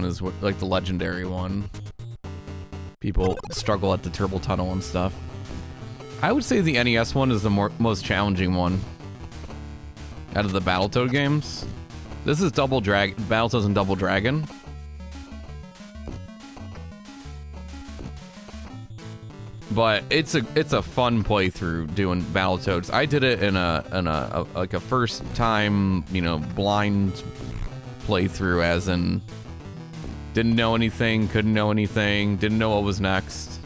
is like the legendary one. People struggle at the turbo tunnel and stuff. I would say the NES one is the most challenging one out of the Battletoad games. This is Battletoads and Double Dragon. But it's a fun playthrough doing Battletoads. I did it in a first time, you know, blind playthrough, as in didn't know anything, couldn't know anything, didn't know what was next.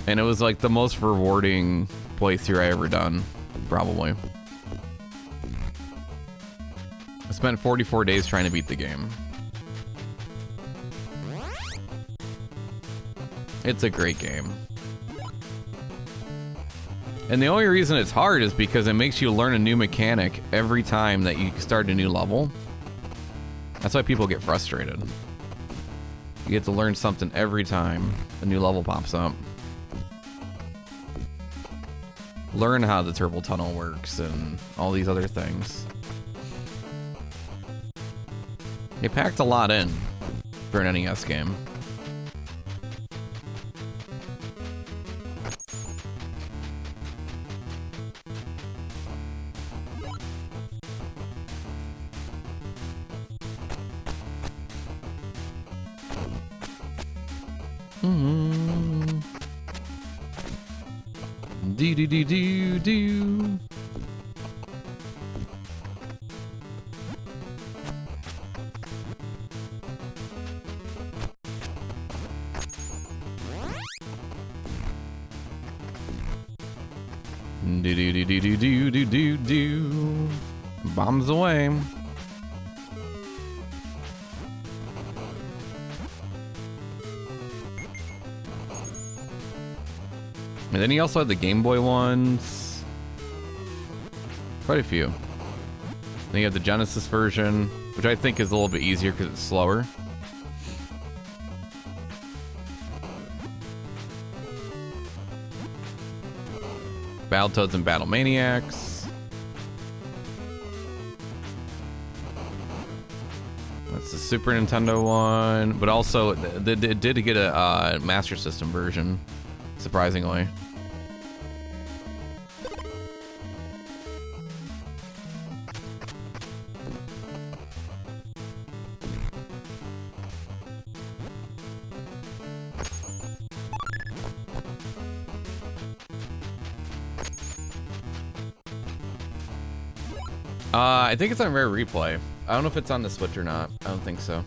And it was like the most rewarding playthrough I ever done, probably. I spent 44 days trying to beat the game. It's a great game. And the only reason it's hard is because it makes you learn a new mechanic every time that you start a new level. That's why people get frustrated. You get to learn something every time a new level pops up. Learn how the turbo tunnel works and all these other things. They packed a lot in for an NES game. Do. Do. Bombs away. And then he also had the Game Boy ones. Quite a few. Then you have the Genesis version, which I think is a little bit easier because it's slower. Battletoads and Battlemaniacs. That's the Super Nintendo one, but also it did get a Master System version, surprisingly. I think it's on Rare Replay. I don't know if it's on the Switch or not. I don't think so.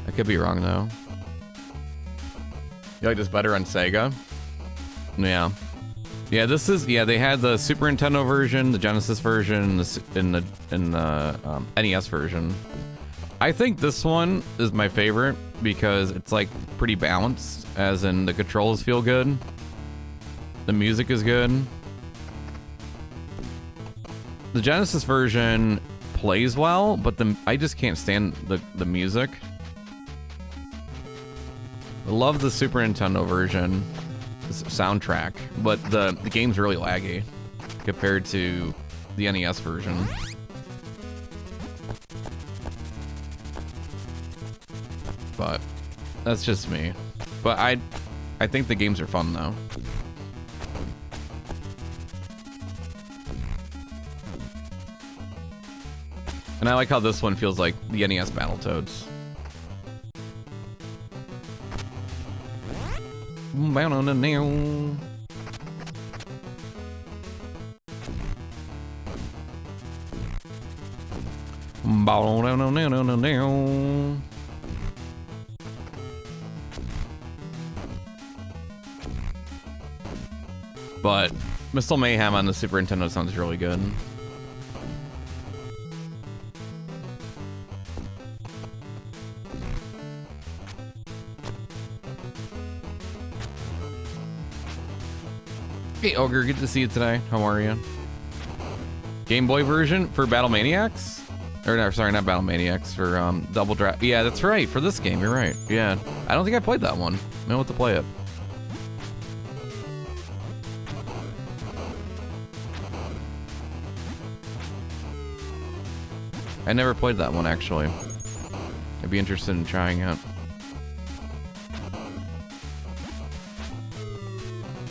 I could be wrong though. You like this better on Sega? Yeah. Yeah, this is, yeah, they had the Super Nintendo version, the Genesis version, and the NES version. I think this one is my favorite because it's like pretty balanced, as in the controls feel good. The music is good. The Genesis version plays well, but I just can't stand the music. I love the Super Nintendo version, the soundtrack, but the game's really laggy compared to the NES version. But that's just me. But I think the games are fun though. And I like how this one feels like the NES Battletoads. But Missile Mayhem on the Super Nintendo sounds really good. Hey Ogre, good to see you today. How are you? Game Boy version for Battlemaniacs? Or no, sorry, not Battlemaniacs, for Double Draft. Yeah, that's right, for this game, you're right. Yeah, I don't think I played that one. I know what to play it. I never played that one, actually. I'd be interested in trying it.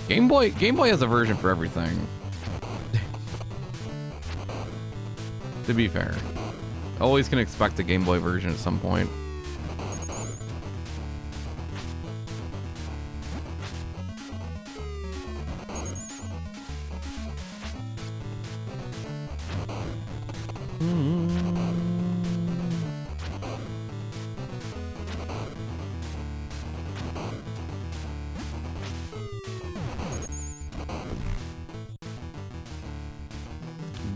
Game Boy has a version for everything. To be fair. Always can expect a Game Boy version at some point.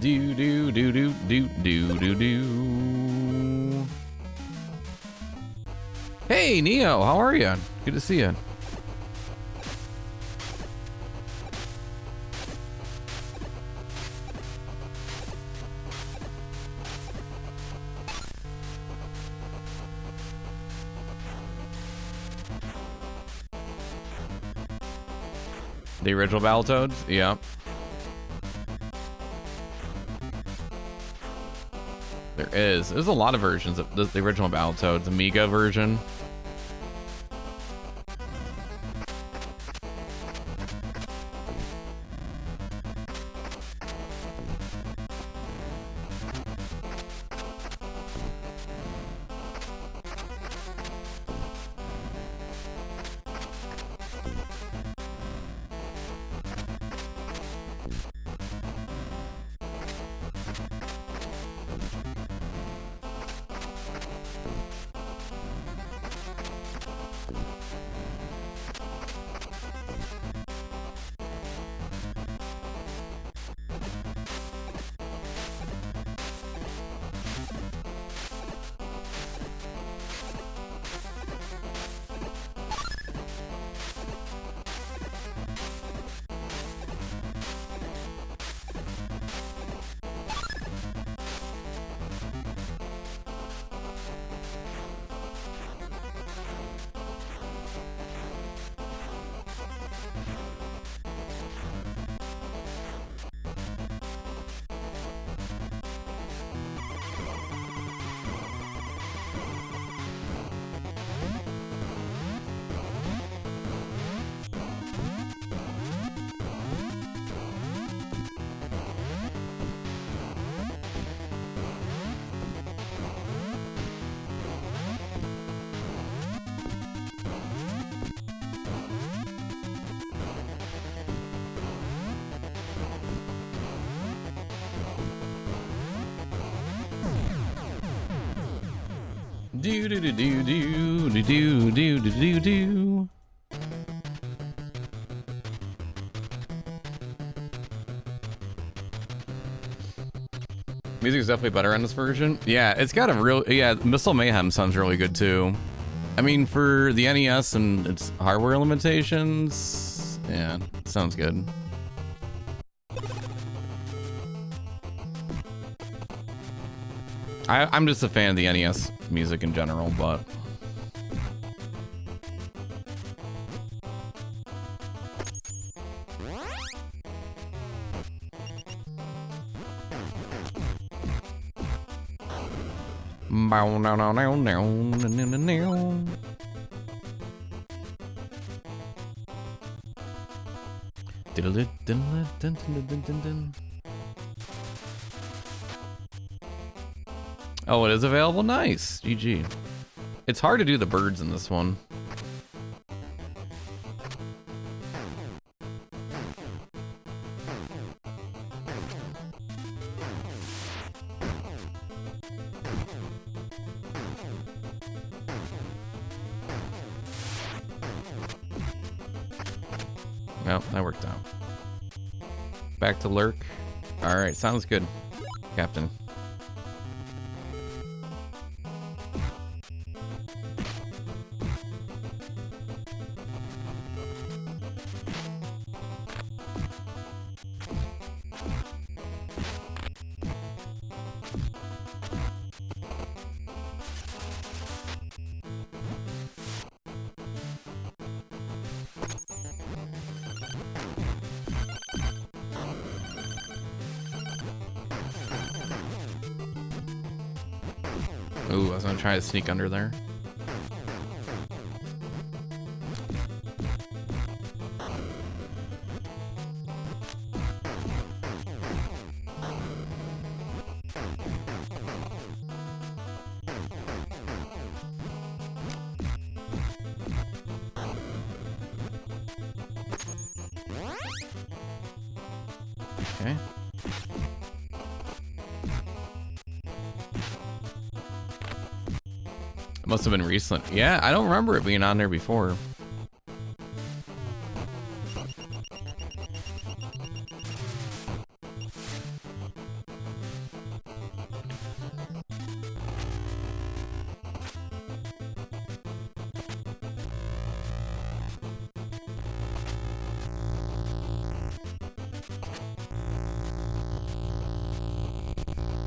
Do do do do do do do do. Hey Neo, how are you? Good to see you. The original Battletoads? Yeah. There's a lot of versions of the original Battletoads, Amiga version. Do do do do do do do do do do. Music's definitely better on this version. Yeah, it's got a real Missile Mayhem sounds really good too. I mean, for the NES and its hardware limitations, yeah, it sounds good. I'm just a fan of the NES music in general, but oh, it is available? Nice. GG. It's hard to do the birds in this one. Well, that worked out. Back to lurk. All right, sounds good, Captain. Ooh, I was gonna try to sneak under there. Okay. It must have been recent. Yeah, I don't remember it being on there before.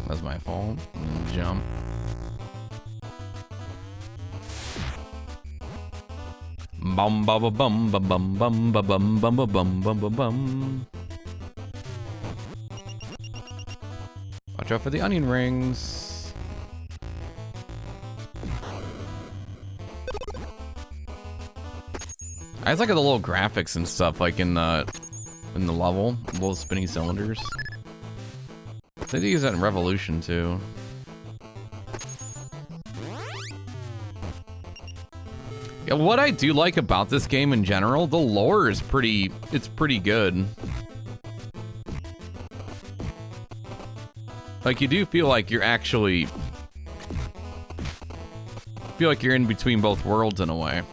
That's my fault. Jump. Bum bum bum bum bum bum bum bum bum bum bum bum bum. Watch out for the onion rings. I just like the little graphics and stuff, like in the level, little spinny cylinders. I think they use that in Revolution too. Yeah, what I do like about this game in general, the lore is pretty good. Like, you do feel like you're actually... feel like you're in between both worlds in a way.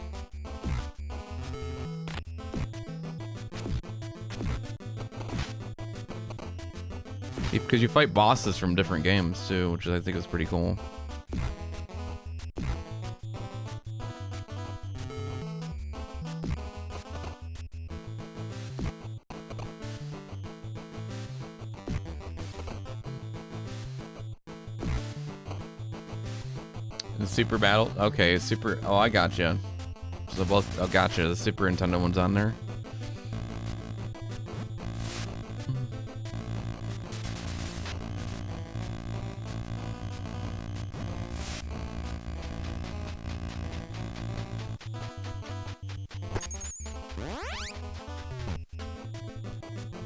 Because you fight bosses from different games too, which I think is pretty cool. The Super Battle? Okay, Super... Oh, I gotcha. So both... Oh, gotcha. The Super Nintendo one's on there.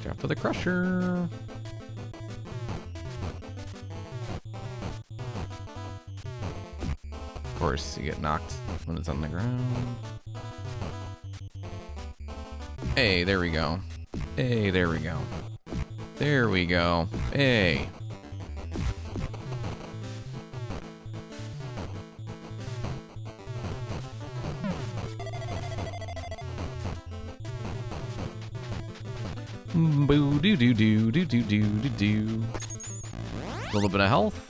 Drop for the Crusher. Of course, you get knocked when it's on the ground. Hey, there we go. Hey, there we go. There we go. Hey. Boo doo doo doo doo doo doo doo doo. A little bit of health.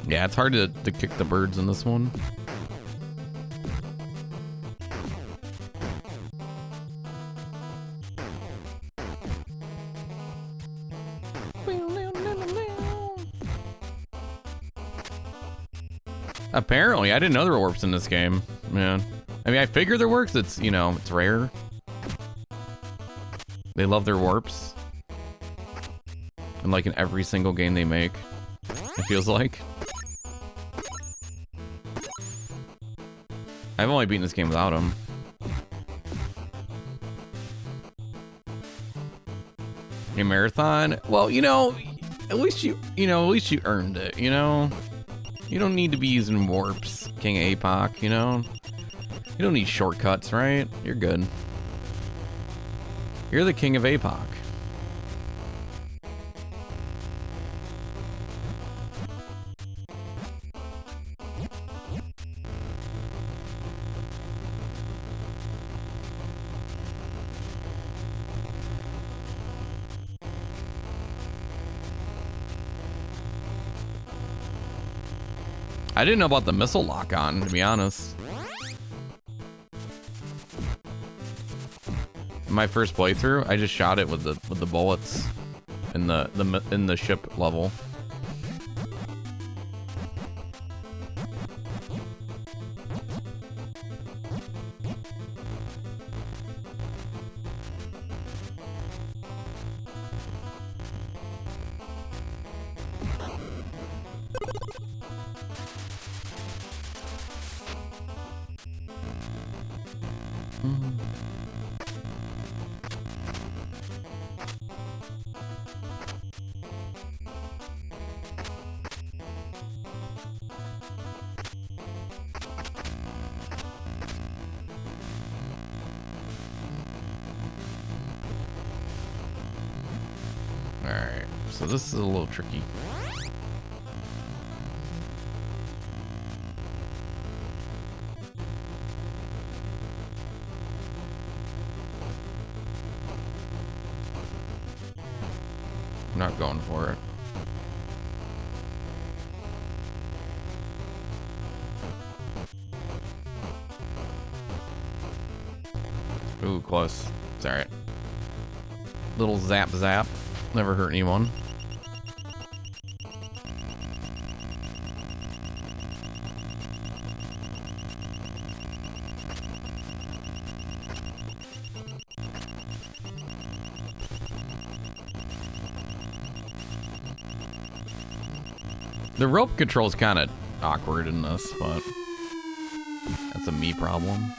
Yeah, it's hard to kick the birds in this one. Apparently, I didn't know there were warps in this game. Man, I mean, I figure there were 'cause it's, you know, it's rare. They love their warps. And like in every single game they make, it feels like. I've only beaten this game without them. Your marathon? Well, you know, at least you earned it, you know? You don't need to be using warps, King APOC, you know? You don't need shortcuts, right? You're good. You're the king of APOC. I didn't know about the missile lock-on, to be honest. My first playthrough, I just shot it with the bullets in the ship level. Alright, so this is a little tricky. I'm not going for it. Ooh, close. It's alright. Little zap zap. Never hurt anyone. The rope control's kind of awkward in this, but that's a me problem.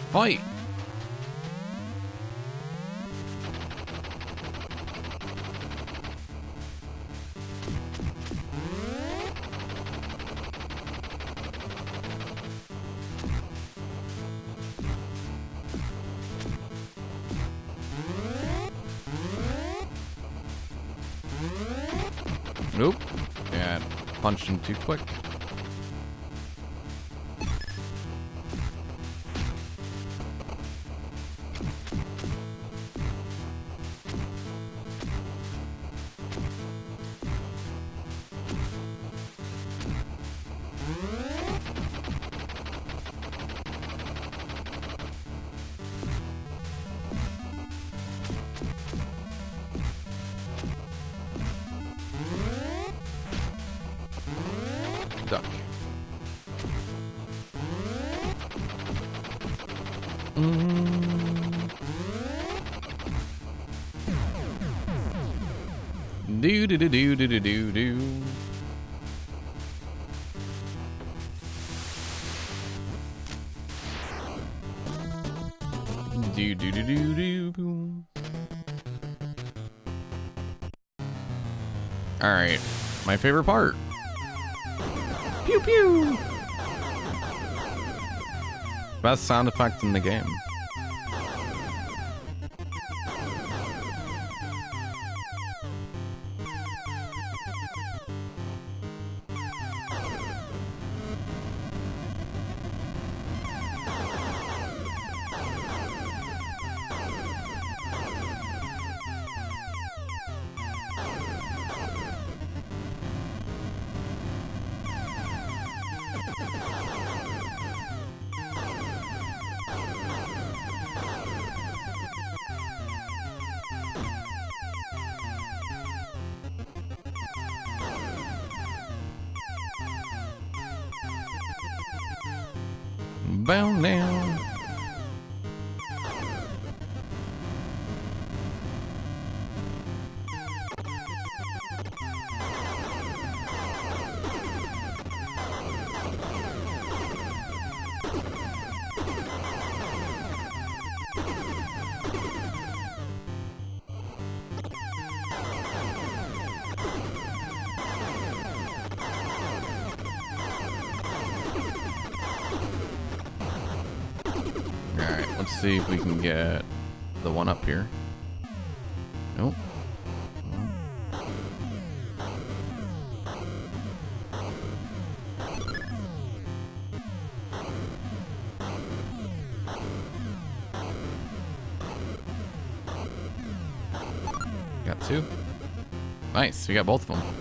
Fight! Nope. Yeah, punched him too quick. Duck. Do do do do do do do do. Do do do do do boom. All right, my favorite part. Pew pew. Best sound effect in the game. Bow down. Let's see if we can get the one up here. Nope. Got two. Nice, we got both of them.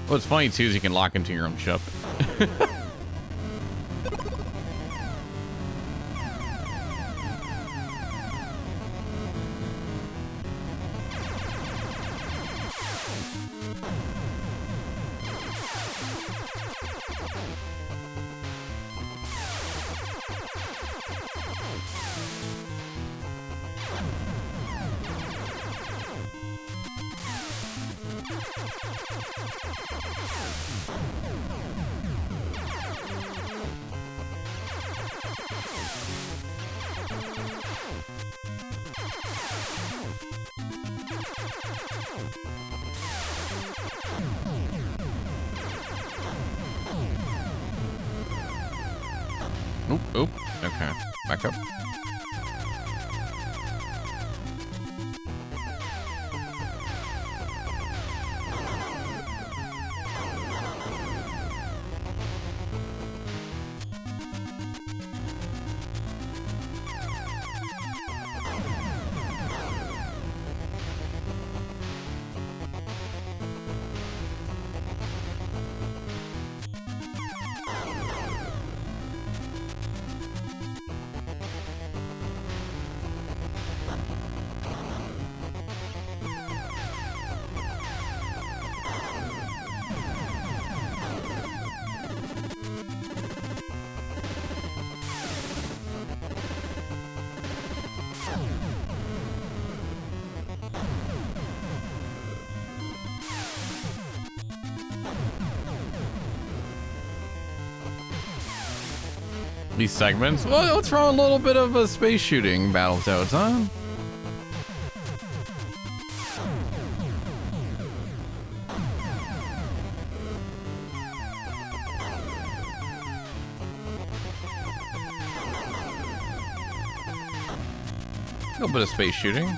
What's funny too is you can lock into your own ship. Oop, oop. Okay. Back up. These segments? Well, let's throw a little bit of a space shooting Battletoads, huh? A little bit of space shooting.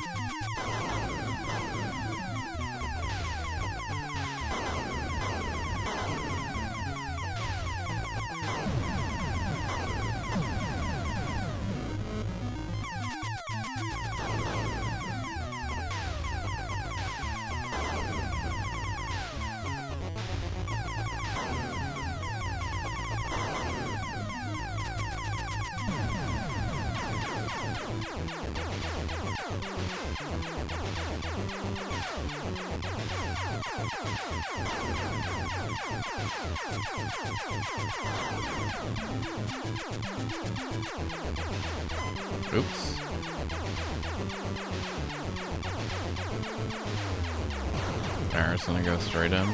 Oops. Alright, it's gonna go straight in.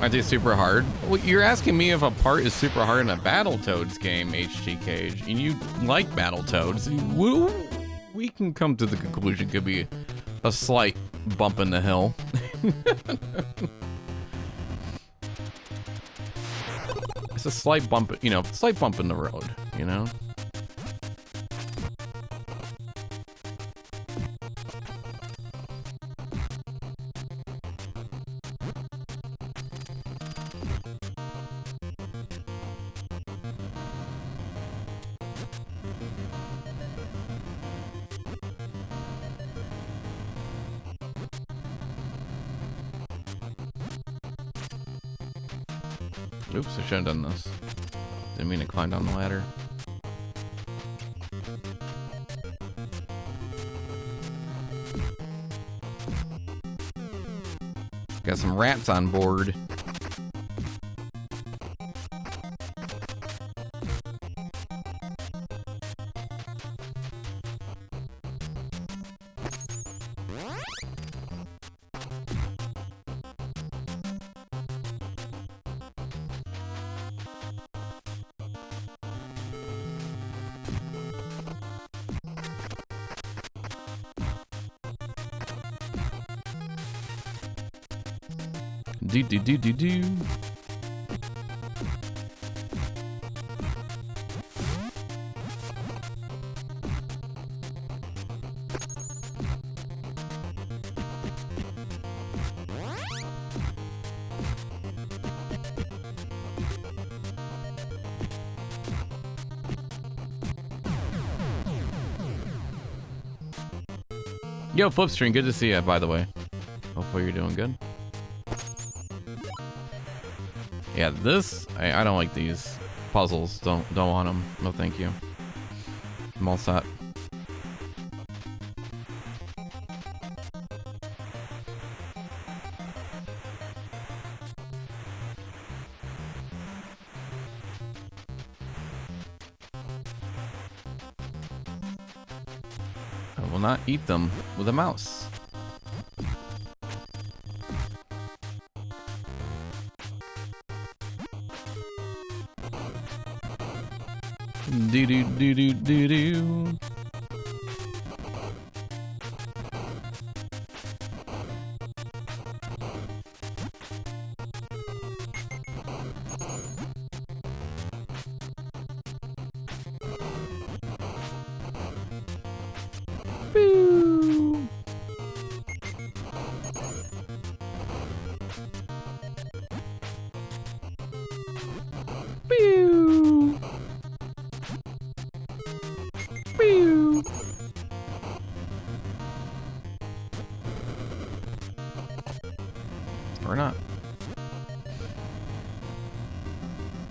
Aren't they super hard? Well, you're asking me if a part is super hard in a Battletoads game, HG Cage, and you like Battletoads. We can come to the conclusion it could be a slight bumping the hill. It's a slight bump, you know, slight bump in the road, you know? Oops, I should have done this. Didn't mean to climb down the ladder. Got some rats on board. Do. Yo, Flipstream, good to see you, by the way. Hopefully you're doing good. Yeah, this, I don't like these puzzles. Don't want them. No, thank you. I'm all set. I will not eat them with a mouse. Do. Boo. Boo. Boo. Or not.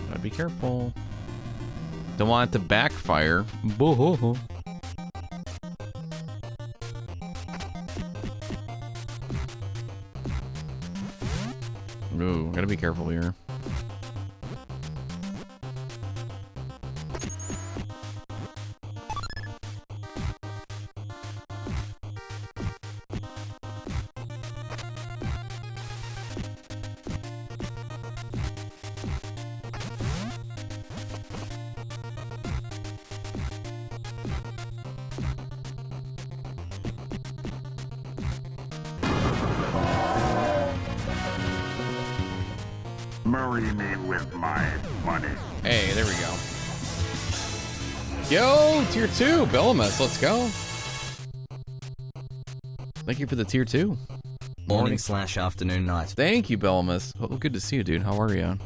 Gotta be careful. Don't want it to backfire. Boo-hoo-hoo. Ooh, gotta be careful here. Marry me with my money. Hey, there we go. Yo, tier 2, Bellamus, let's go. Thank you for the tier 2. Morning/afternoon night. Thank you, Bellamus. Oh, good to see you, dude. How are you?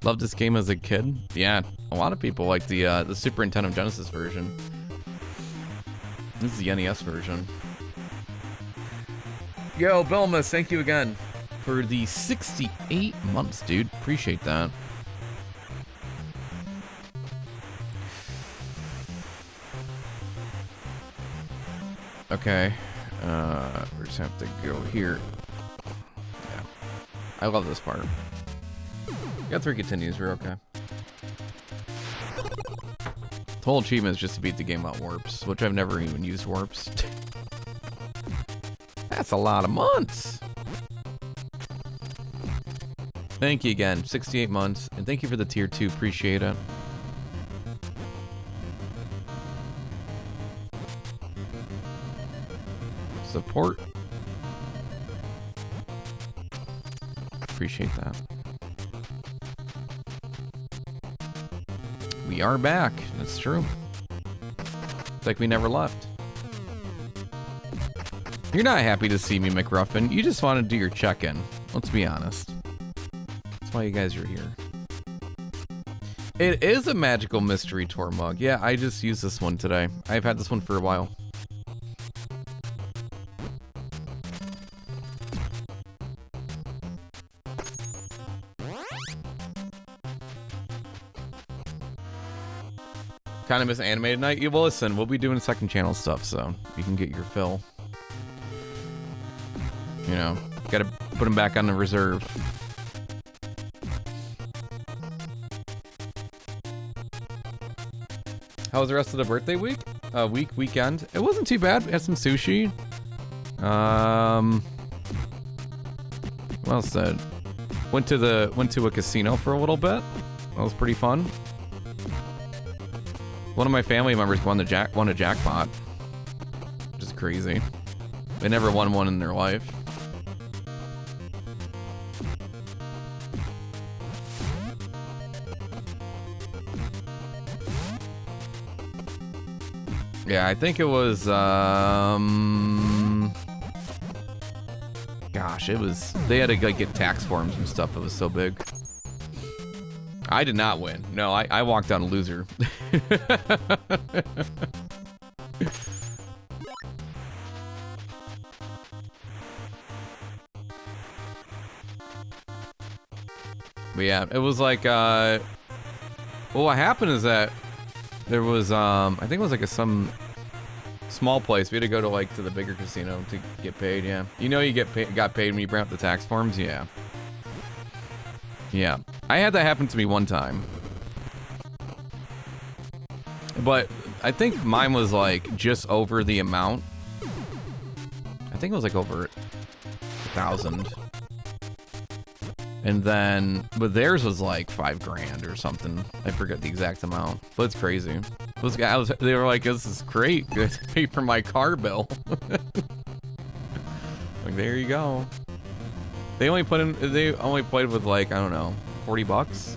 Loved this game as a kid. Yeah, a lot of people like the Super Nintendo Genesis version. This is the NES version. Yo, Bellamus, thank you again for the 68 months, dude. Appreciate that. Okay. We just have to go here. Yeah. I love this part. Got 3 continues, we're okay. The whole achievement is just to beat the game on warps, which I've never even used warps. That's a lot of months. Thank you again, 68 months, and thank you for the tier 2, appreciate it. Support appreciate that. We are back. That's true. It's like we never left. You're not happy to see me, McRuffin. You just want to do your check-in. Let's be honest. That's why you guys are here. It is a magical mystery tour mug. Yeah, I just used this one today. I've had this one for a while. Kind of miss animated night. You will listen. We'll be doing second channel stuff, so you can get your fill. You know, gotta put them back on the reserve. How was the rest of the birthday week? Weekend. It wasn't too bad. We had some sushi. Well said. Went to a casino for a little bit. That was pretty fun. One of my family members won a jackpot, which is crazy. They never won one in their life. Yeah, I think it was, gosh, it was, they had to like get tax forms and stuff. It was so big. I did not win. No, I walked out a loser. But yeah, it was like, well, what happened is that there was, I think it was like some small place. We had to go to like to the bigger casino to get paid. Yeah, you know, you got paid when you bring out the tax forms. Yeah, yeah. I had that happen to me one time, but I think mine was like just over the amount. I think it was like over 1,000. And then, but theirs was like $5,000 or something. I forget the exact amount, but it's crazy. Those guys, they were like, "This is great. Good to pay for my car bill." Like, there you go. They only played with like, I don't know, $40.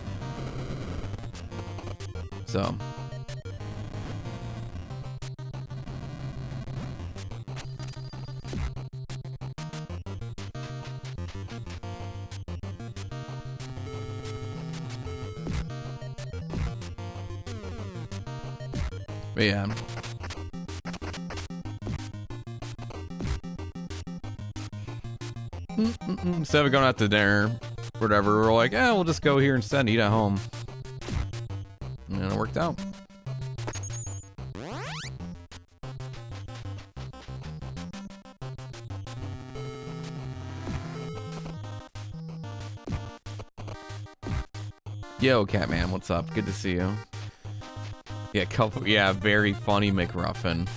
So. But yeah. Instead of going out to dinner, whatever, we're like, yeah, we'll just go here instead and eat at home. And it worked out. Yo, Catman, what's up? Good to see you. Yeah, very funny McRuffin.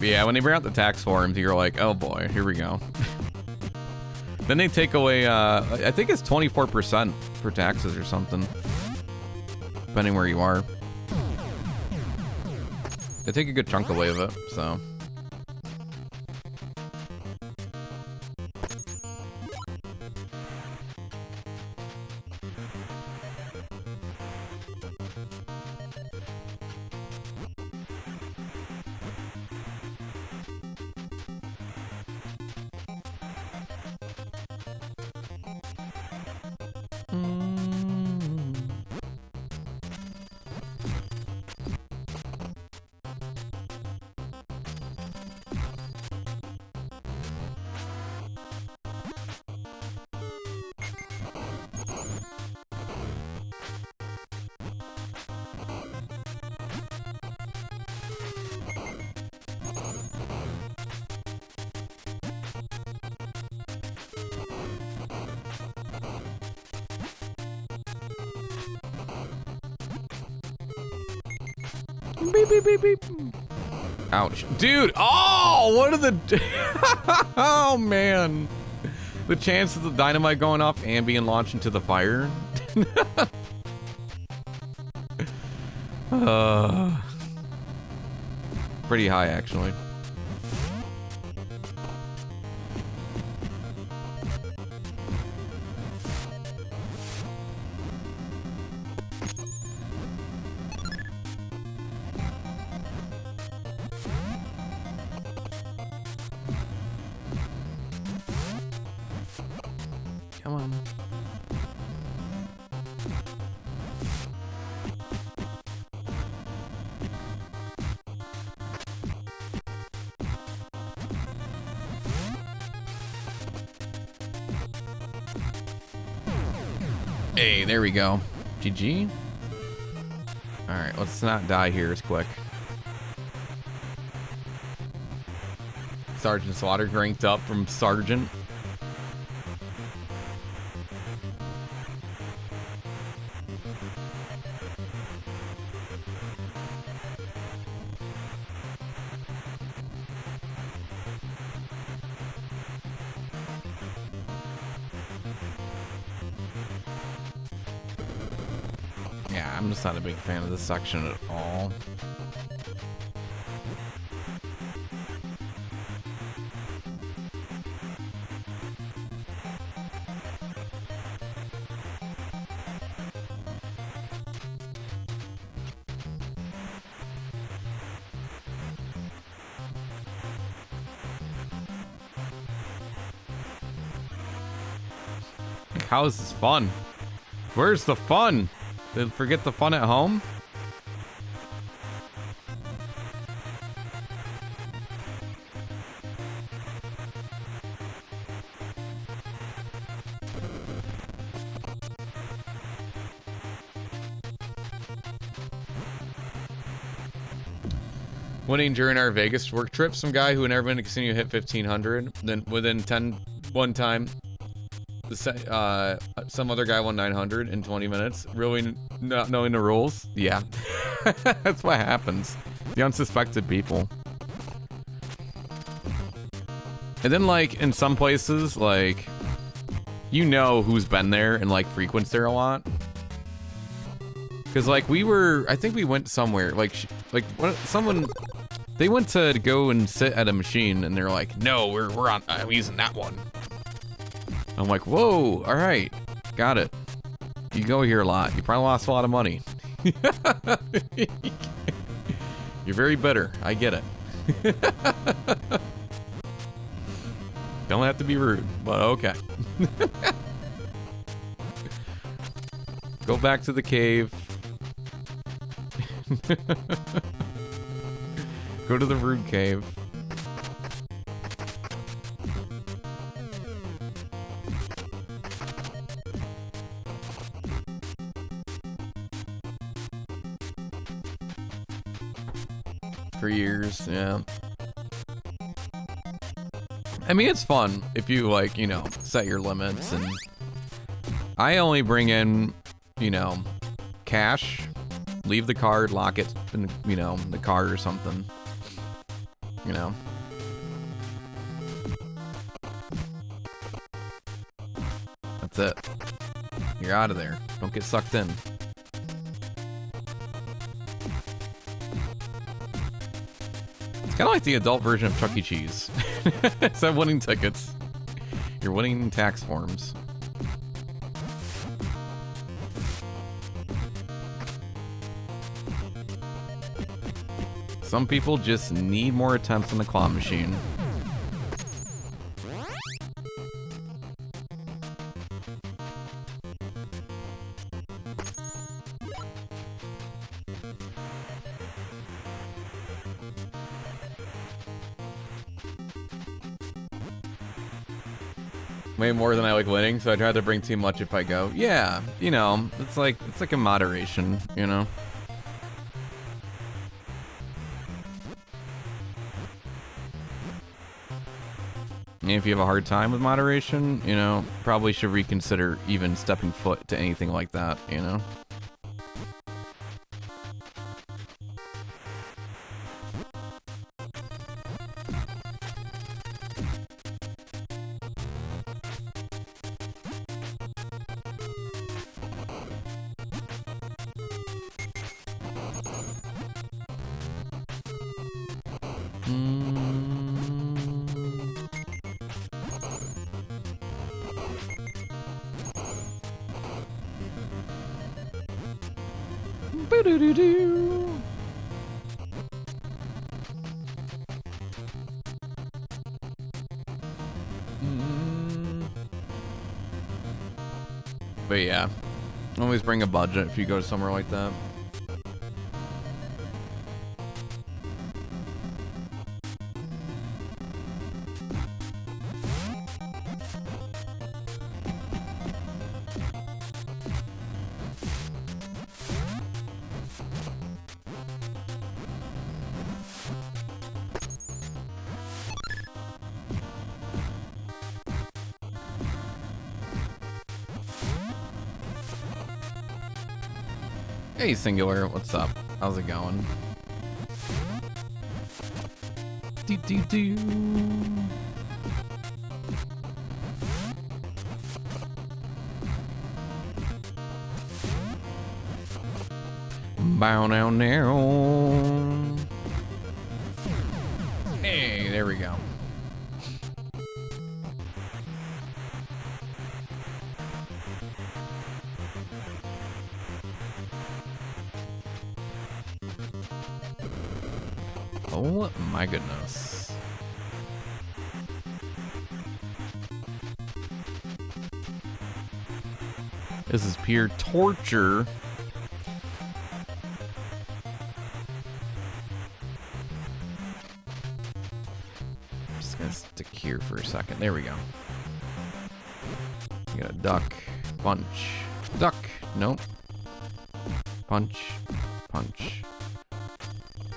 Yeah, when they bring out the tax forms, you're like, oh boy, here we go. Then they take away, I think it's 24% for taxes or something, depending where you are. They take a good chunk away of it, so. Beep, beep, beep, beep. Ouch. Dude, oh, what are the... Oh, man. The chance of the dynamite going off and being launched into the fire. Pretty high, actually. Come on. Hey, there we go. GG. Alright, let's not die here as quick. Sergeant Slaughter ranked up from Sergeant. Yeah, I'm just not a big fan of this section at all. How is this fun? Where's the fun? Did I forget the fun at home? Winning during our Vegas work trip, some guy who had never been to casino hit 1,500. Then within 10, one time, some other guy won 900 in 20 minutes. Really not knowing the rules? Yeah. That's what happens. The unsuspected people. And then, like, in some places, like, you know who's been there and, like, frequents there a lot. Because, like, I think we went somewhere, someone, they went to go and sit at a machine, and they're like, no, I'm using that one. I'm like, whoa, all right, got it. You go here a lot. You probably lost a lot of money. You're very bitter. I get it. Don't have to be rude, but okay. Go back to the cave. Go to the rude cave. For years, yeah. I mean, it's fun if you, like, you know, set your limits, and I only bring in, you know, cash, leave the card, lock it in, you know, the car or something, you know. That's it. You're out of there. Don't get sucked in. Kind of like the adult version of Chuck E. Cheese. Instead of winning tickets, you're winning tax forms. Some people just need more attempts on the claw machine. Way more than I like winning, so I try to bring too much if I go. Yeah, you know, it's like a moderation, you know. And if you have a hard time with moderation, you know, probably should reconsider even stepping foot to anything like that, you know. Boo-doo-doo-doo. But yeah, always bring a budget if you go somewhere like that. Hey, Singular, what's up? How's it going? Do do do. Bow now now. Hey, there we go. Oh my goodness. This is pure torture. I'm just gonna stick here for a second. There we go. You got a duck, punch, duck, nope. Punch, punch.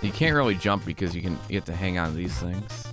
You can't really jump because you have to hang on to these things.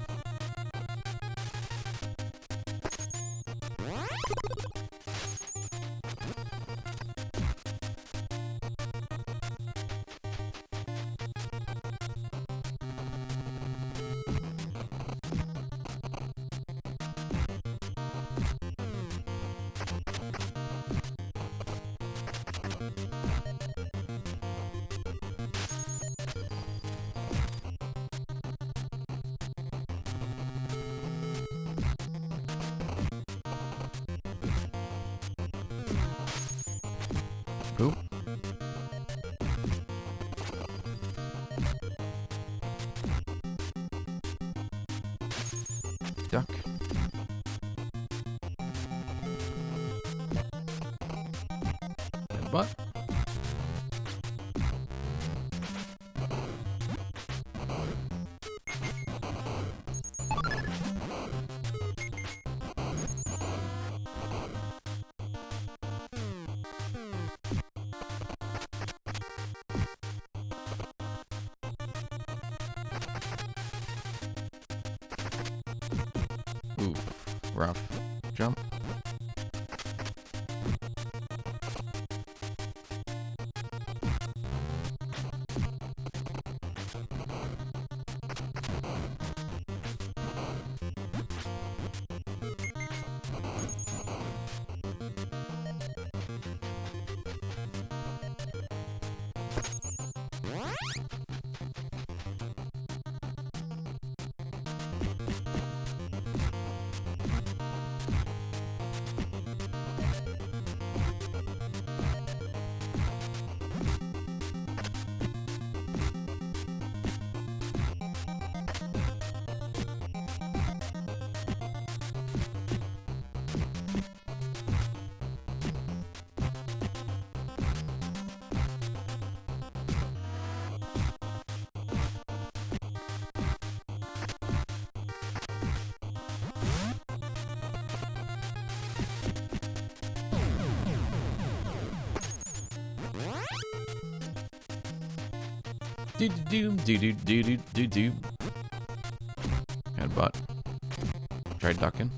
Oop. Duck. And butt. Ooh, rough. Jump. Do do do do do do do do. Headbutt. Try ducking.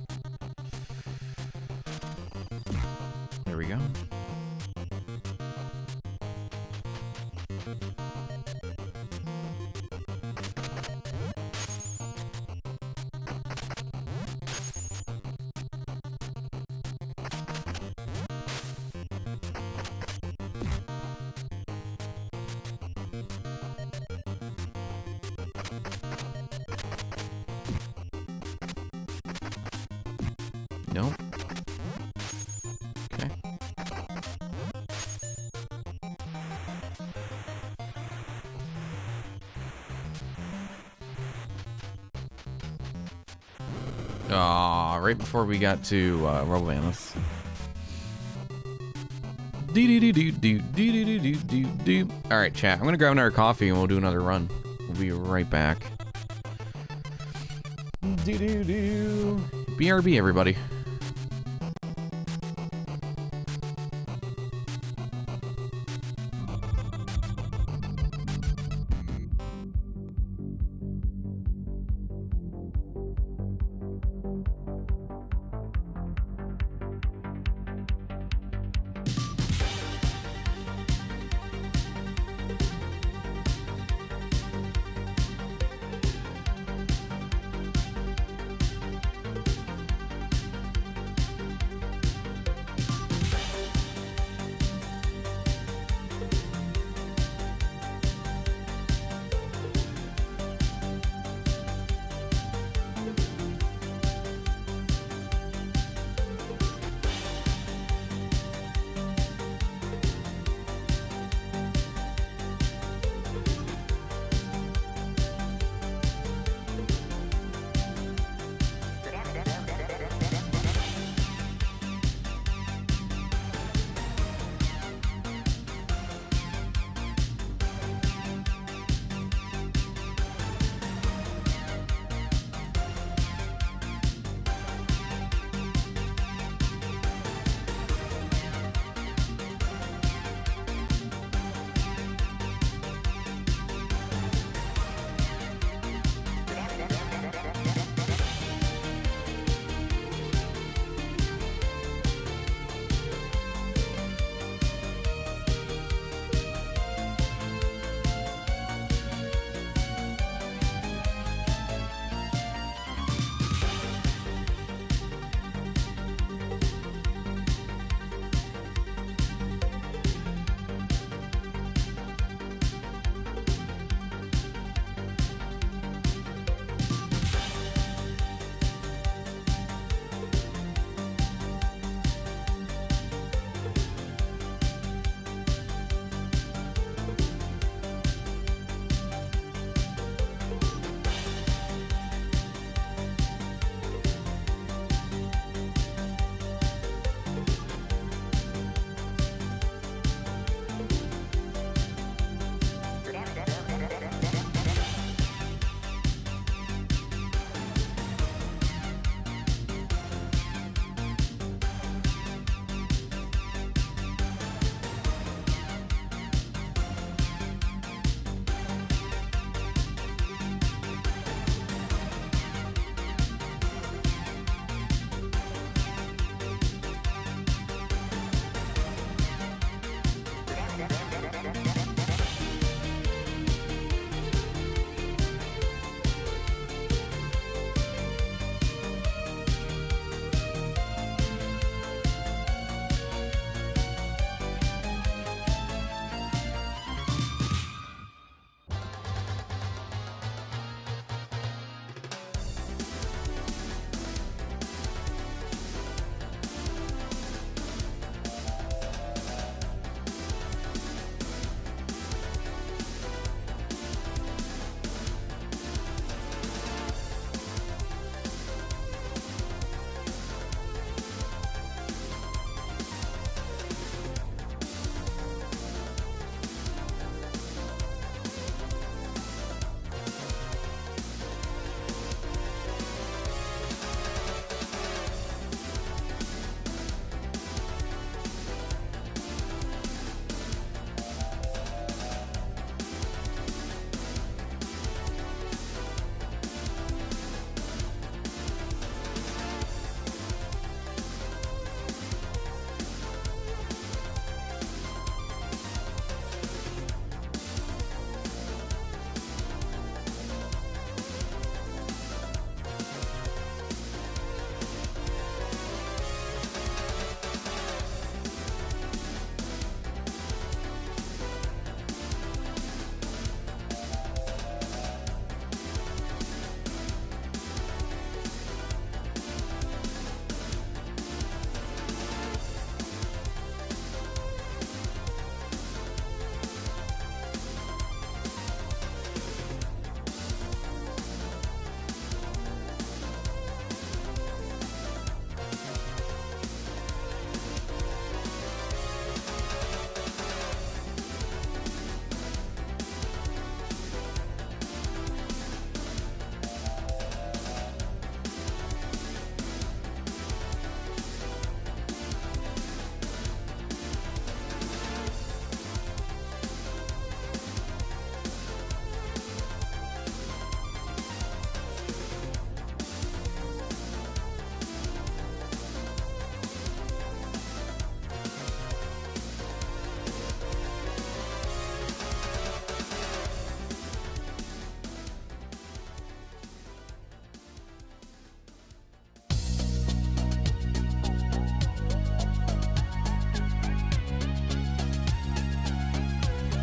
There we go. Nope. Okay. Right before we got to Robovanis. All right, chat. I'm gonna grab another coffee and we'll do another run. We'll be right back. BRB, everybody.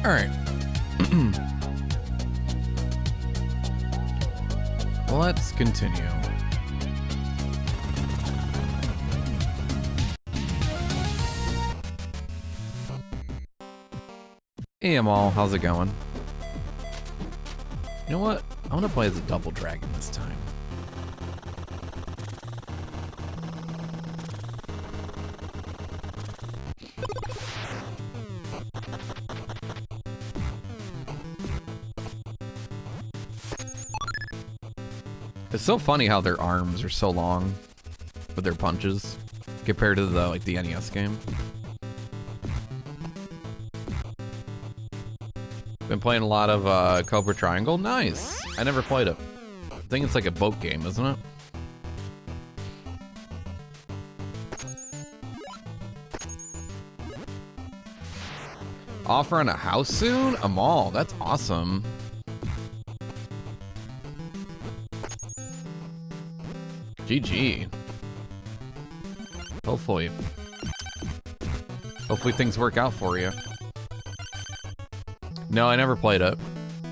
All right. Let's continue. Hey, Amal, how's it going? You know what? I want to play as a double dragon this time. It's so funny how their arms are so long with their punches compared to the NES game. Been playing a lot of Cobra Triangle. Nice. I never played it. I think it's like a boat game, isn't it? Offering a house soon? A mall. That's awesome. GG. Hopefully things work out for you. No, I never played it.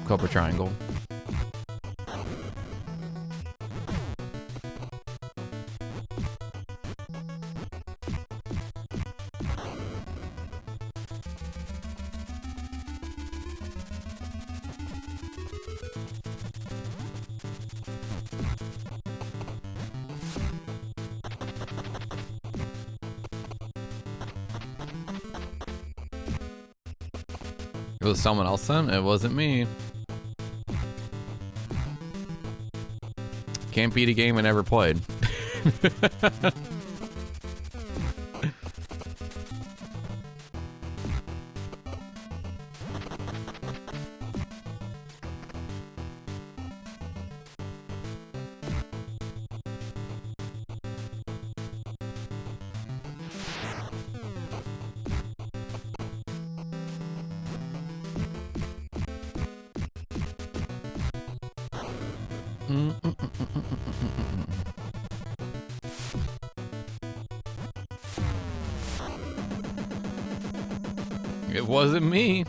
Cobra Triangle. It was someone else then? It wasn't me. Can't beat a game I never played. It wasn't me.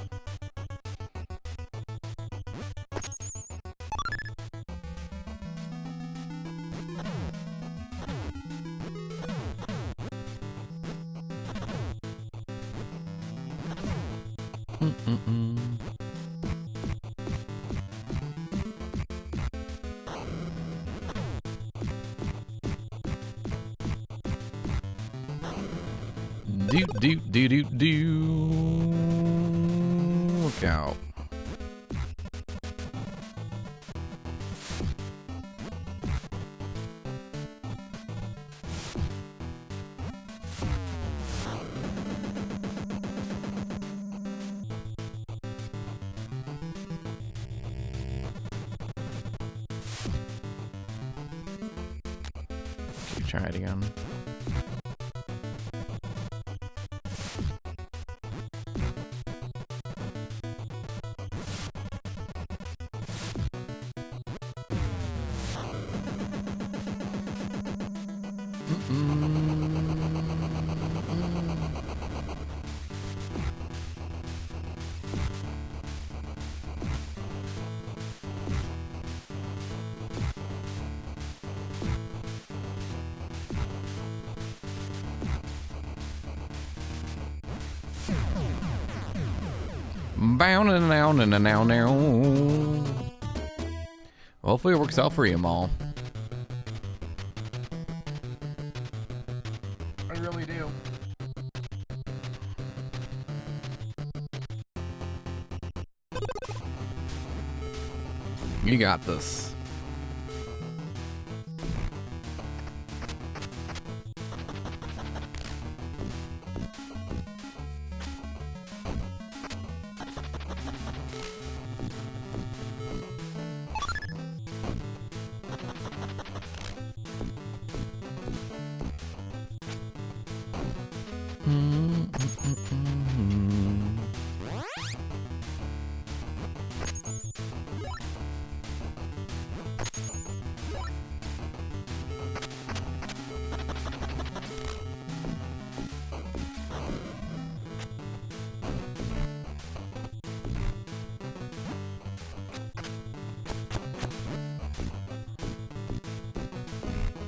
Do. Look out. Try it again. Bound and down and now. Hopefully it works out for you, Maul. I really do. You got this.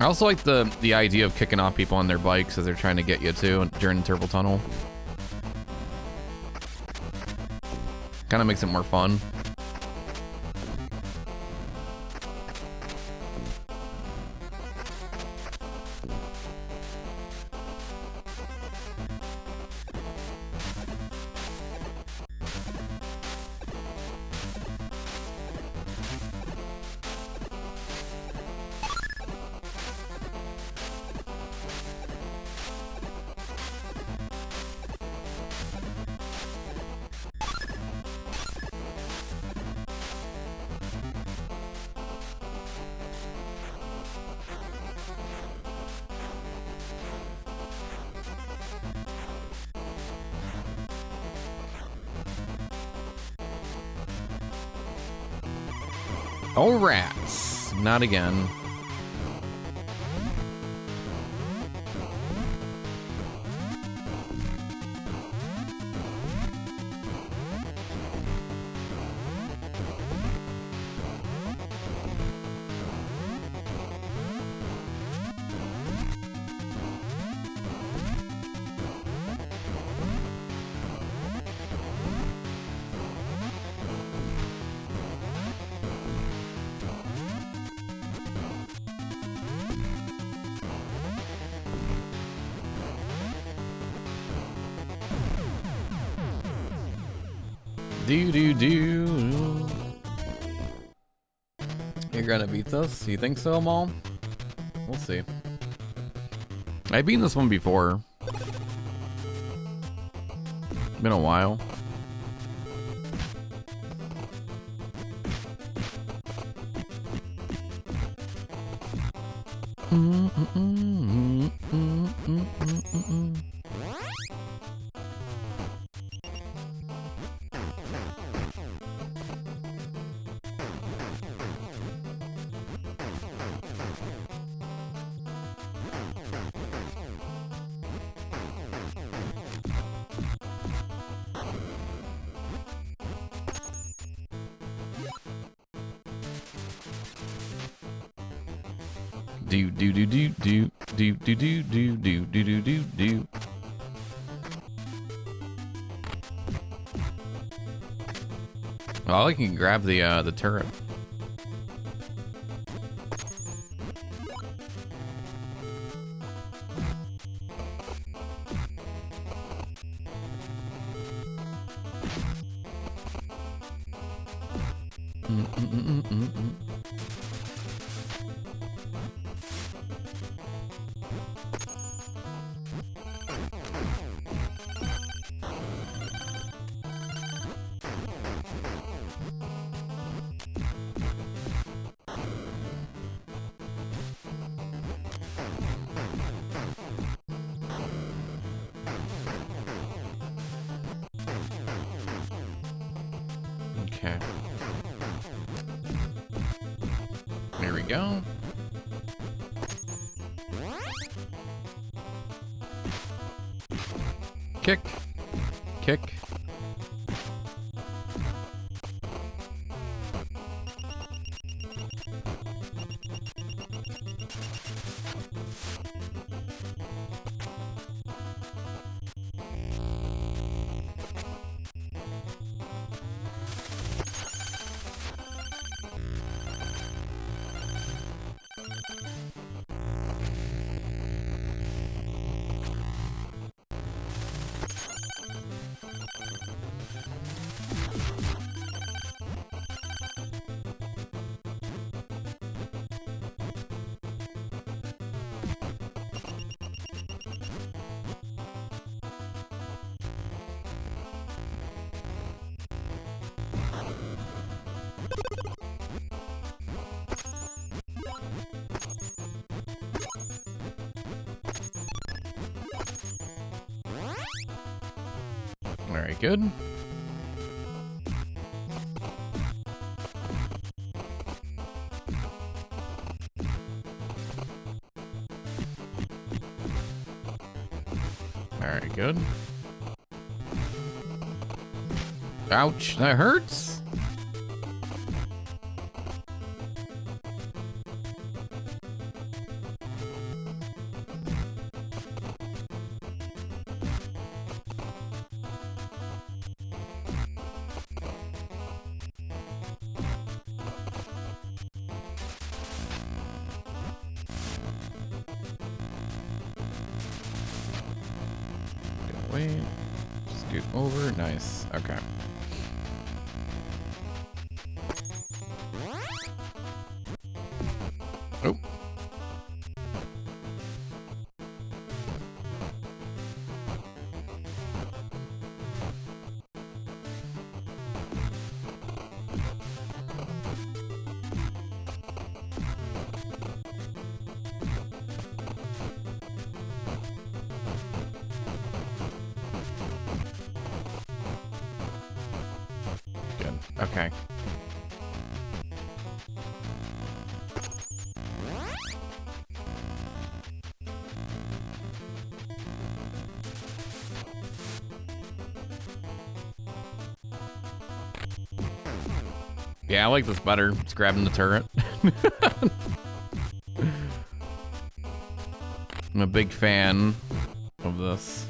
I also like the idea of kicking off people on their bikes as they're trying to get you too during the turbo tunnel. Kind of makes it more fun. Oh, rats. Not again. Do. You're gonna beat this? You think so, Maul? We'll see. I've beaten this one before. Been a while. Do. Oh, I can grab the turret. Okay. There we go. Kick. Kick. Very good. Very good. Ouch, that hurts. Wait. Scoot over. Nice. Okay. Oh. Good. Okay. Yeah, I like this better. It's grabbing the turret. I'm a big fan of this.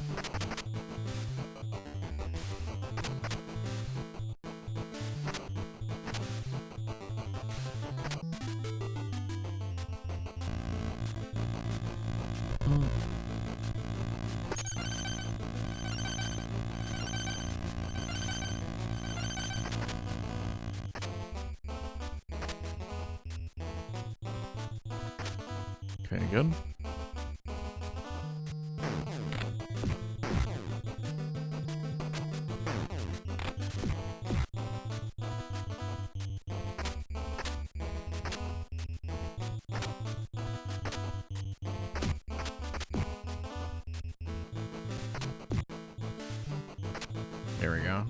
Okay, good. There we go.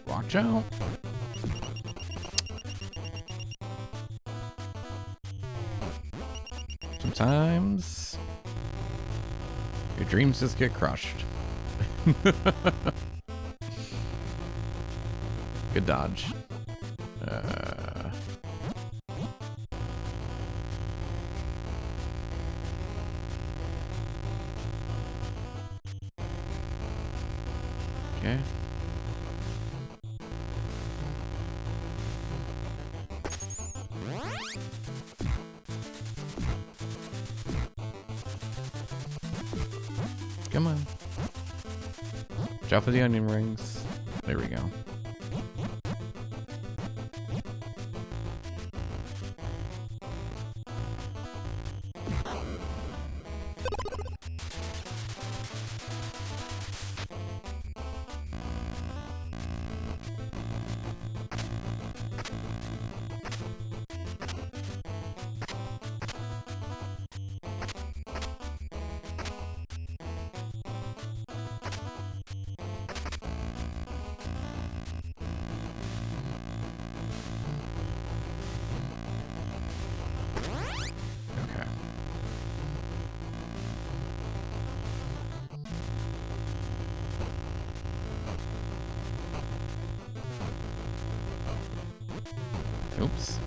Watch out. Sometimes your dreams just get crushed. Good dodge. Okay. Come on. Drop of the onion rings. There we go. Okay. Oops.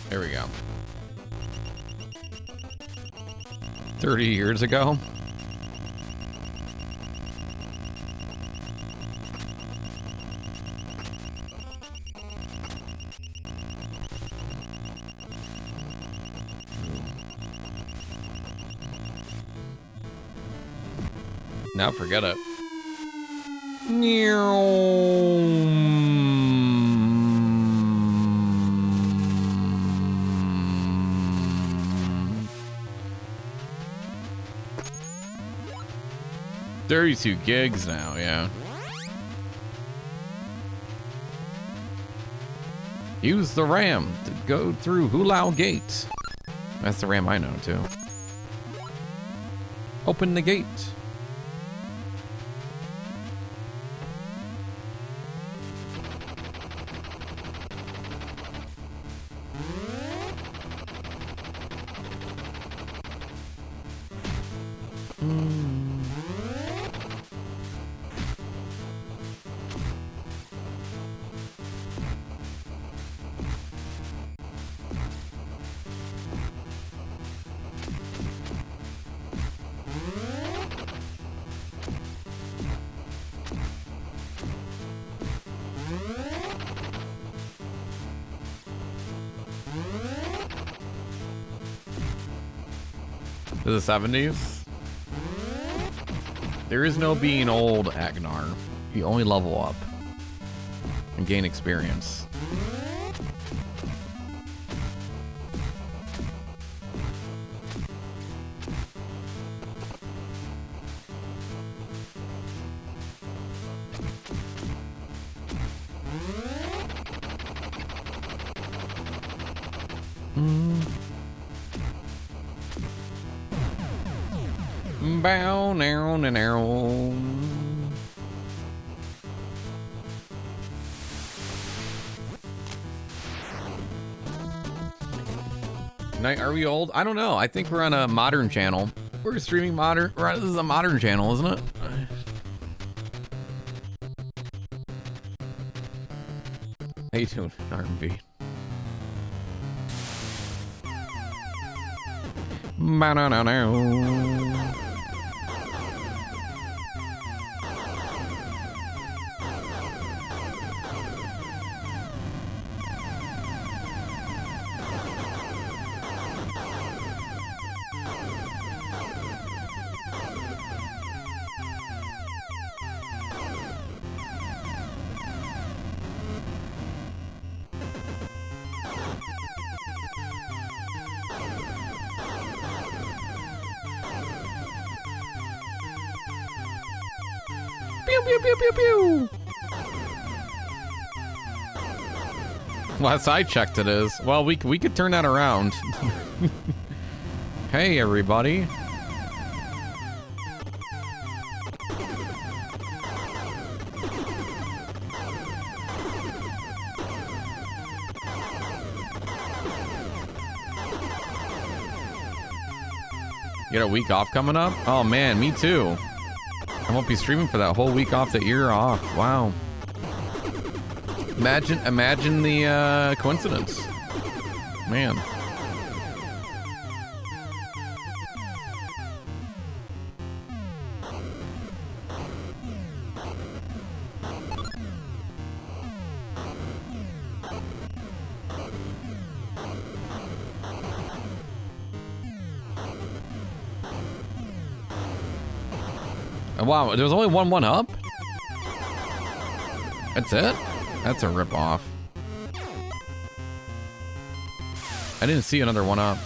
There we go. 30 years ago. Now forget it. $32 gigs now, yeah. Use the RAM to go through Hulao Gate. That's the RAM I know too. Open the gate. To the 70s? There is no being old, Agnar. You only level up and gain experience. Bow, now, now. Night, are we old? I don't know. I think we're on a modern channel. We're streaming modern. This is a modern channel, isn't it? How you doing, R&B? Ba-na-na-na. Pew, pew, pew, pew, pew. Last I checked, it is. Well, we could turn that around. Hey, everybody. You got a week off coming up? Oh man, me too. I won't be streaming for that whole week off that you're off. Wow. Imagine the coincidence. Man. Wow, there's only one up? That's it? That's a ripoff. I didn't see another one up.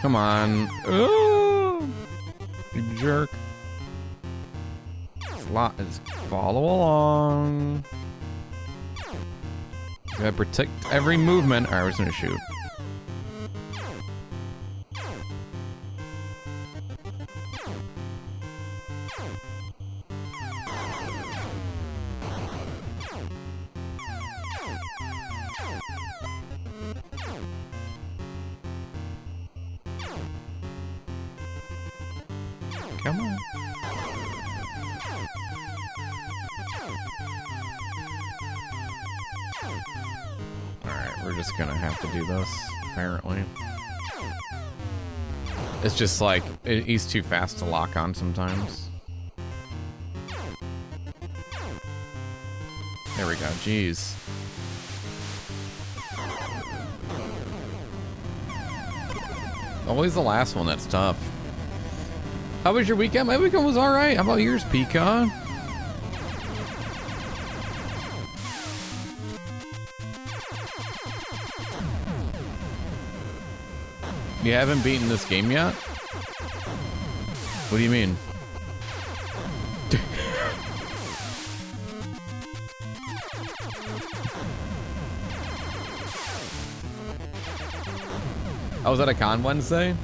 Come on. Ooh, you jerk. Just follow along. Gotta protect every movement. Alright, we're just gonna shoot. Come on. Alright, we're just gonna have to do this, apparently. It's just like, he's too fast to lock on sometimes. There we go, jeez. Always the last one that's tough. How was your weekend? My weekend was alright. How about yours, Pika? You haven't beaten this game yet? What do you mean? I was at a con Wednesday.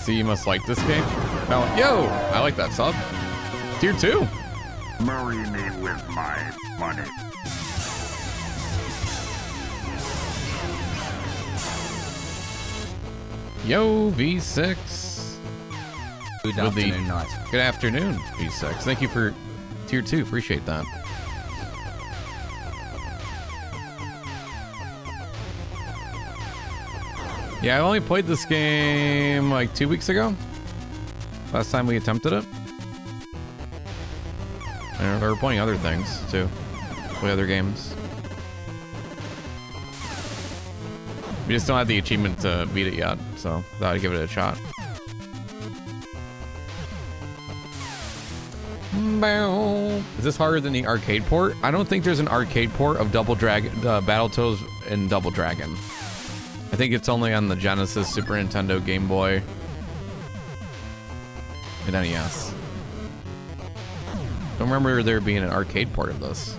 See, you must like this game. Now, yo, I like that sub. Tier 2. Marry me with my money. Yo, V6. Good afternoon, night. Good afternoon, V6. Thank you for tier 2. Appreciate that. Yeah, I only played this game like 2 weeks ago. Last time we attempted it. And we were playing other things too. Play other games. We just don't have the achievement to beat it yet, so thought I'd give it a shot. Is this harder than the arcade port? I don't think there's an arcade port of Double Dragon, Battletoads and Double Dragon. I think it's only on the Genesis, Super Nintendo, Game Boy, and NES. Don't remember there being an arcade port of this.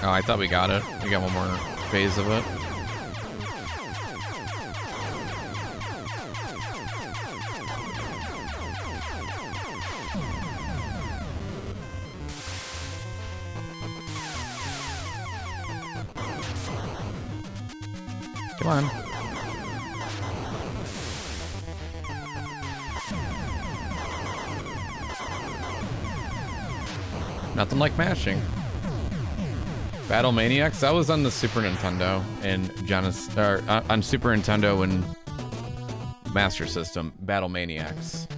Oh, I thought we got it. We got one more phase of it. Come on. Nothing like mashing. Battle Maniacs, that was on the Super Nintendo and Genesis, or on Super Nintendo and Master System. Battle Maniacs.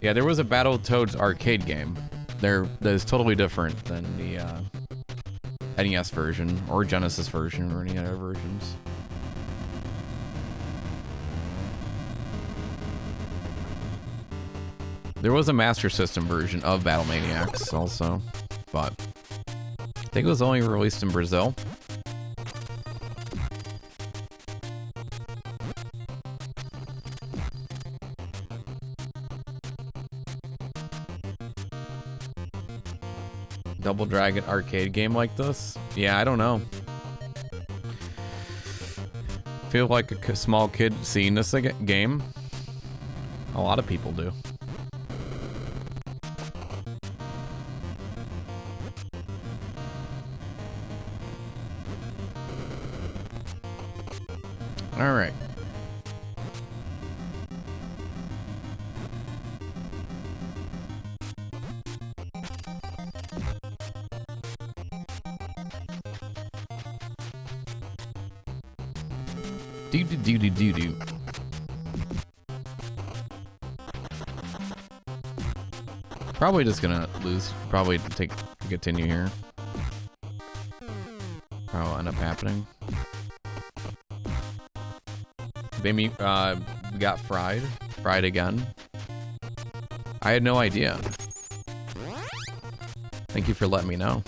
Yeah, there was a Battletoads arcade game. That is totally different than the NES version or Genesis version or any other versions. There was a Master System version of Battle Maniacs also, but I think it was only released in Brazil. Double Dragon arcade game like this? Yeah, I don't know. Feel like a small kid seeing this game. A lot of people do. All right. Do. Probably just gonna lose. Probably continue here. Probably will end up happening. Maybe we got fried again. I had no idea. Thank you for letting me know.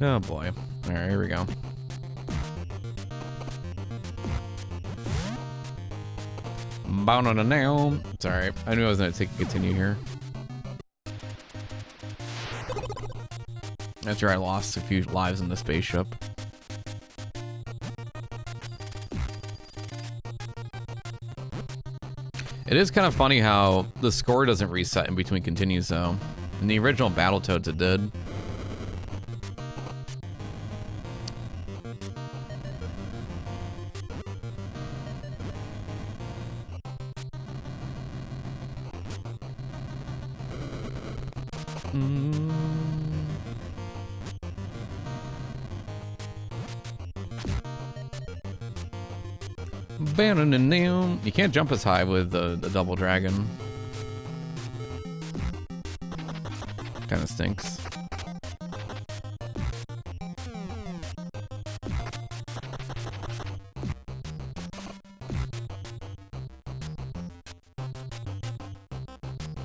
Oh boy. Alright, here we go. Now. It's alright. I knew I was gonna continue here. After I lost a few lives in the spaceship. It is kind of funny how the score doesn't reset in between continues, though. In the original Battletoads, it did. You can't jump as high with the double dragon. Kind of stinks.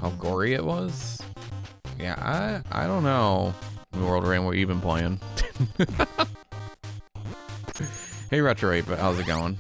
How gory it was? Yeah, I don't know. World Rain, what you been playing? Hey Retro, but how's it going?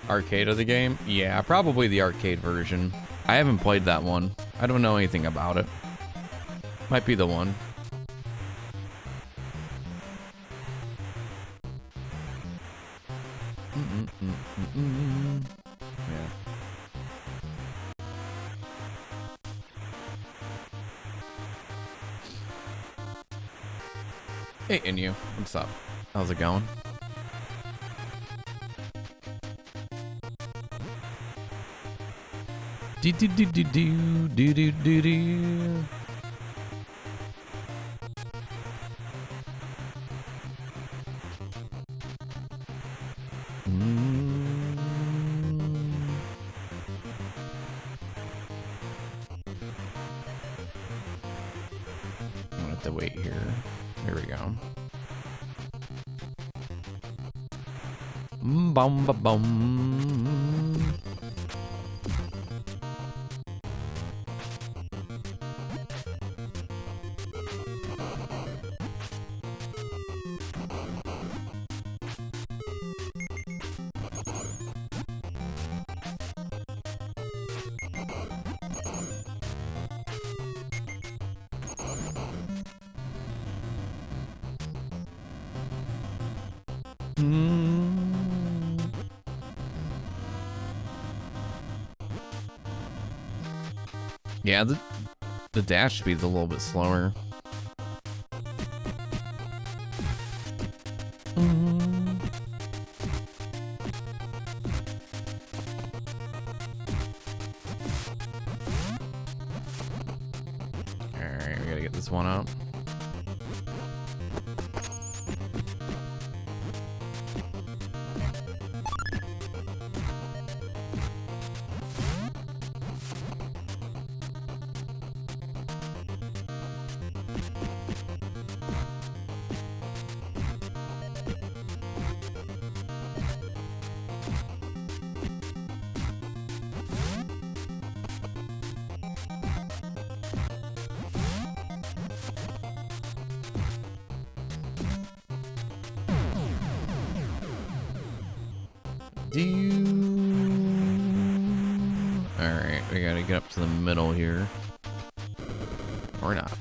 Arcade of the game? Yeah, probably the arcade version. I haven't played that one. I don't know anything about it. Might be the one. Yeah. Hey, Inu. What's up? How's it going? Do do do do do do do do do. I'm gonna have to wait here. Here we go. Bum ba bum. Yeah, the dash speed's a little bit slower. Alright, we gotta get this one out. Alright, we gotta get up to the middle here. Or not.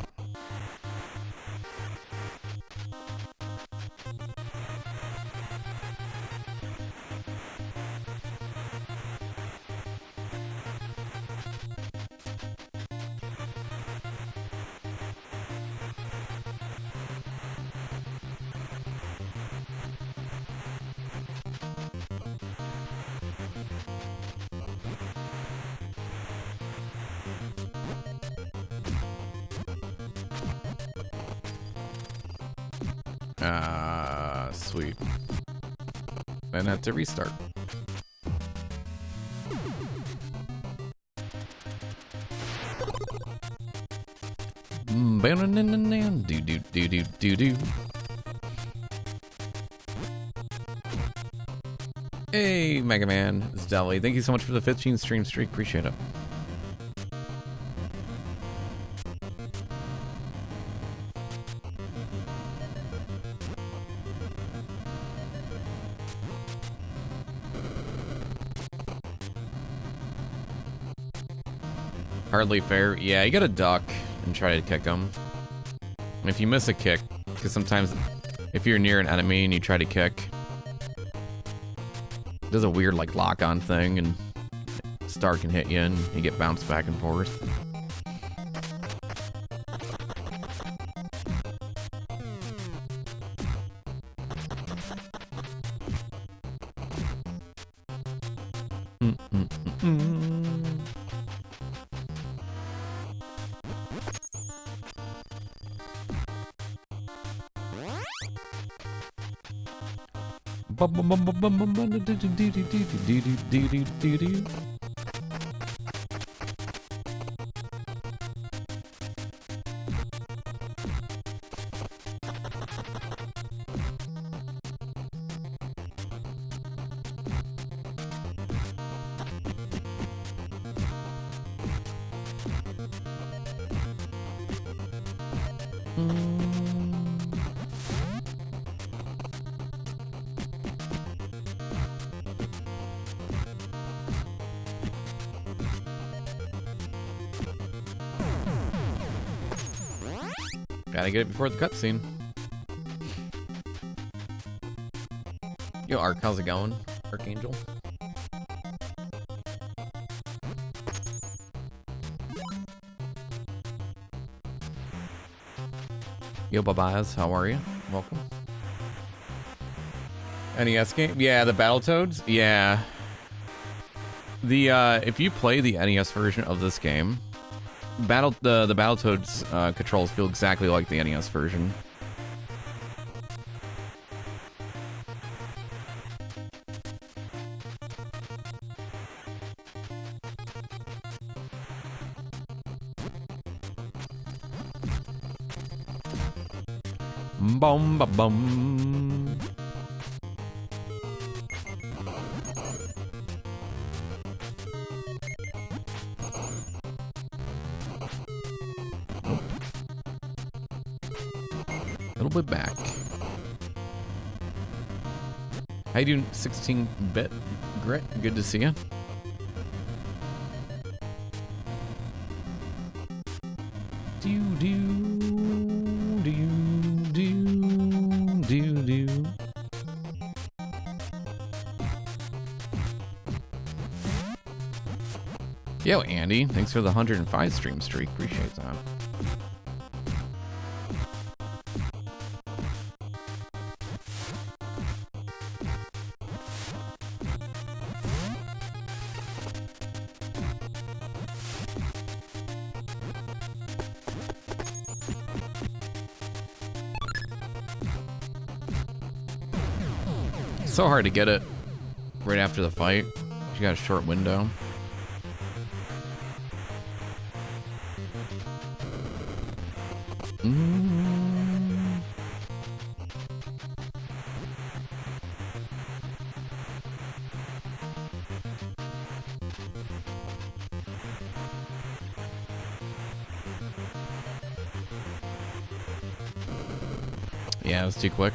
Sweet. Then have to restart. Do do do do do do. Hey, Mega Man, it's Deli. Thank you so much for the 15 stream streak. Appreciate it. Hardly fair. Yeah, you gotta duck and try to kick them. And if you miss a kick, because sometimes if you're near an enemy and you try to kick, it does a weird like lock-on thing and Star can hit you and you get bounced back and forth. Gotta get it before the cutscene. Yo, Ark, how's it going? Archangel? Yo, Babaz, how are you? Welcome. NES game? Yeah, the Battletoads? Yeah. The, if you play the NES version of this game, the Battletoads controls feel exactly like the NES version. Bum ba bum. A little bit back. How you doing, 16-bit Grit? Good to see you. Yo, Andy, thanks for the 105 stream streak. Appreciate that. So hard to get it right after the fight. You got a short window. Yeah, it was too quick.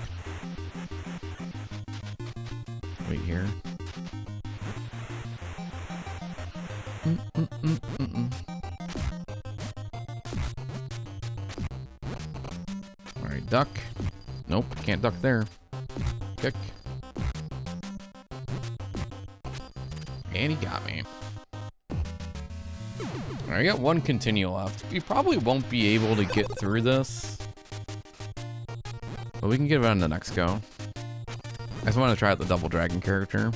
Wait here. Alright, duck. Nope, can't duck there. Kick. And he got me. Alright, I got one continue left. We probably won't be able to get through this, but we can get it on the next go. I just want to try out the Double Dragon character.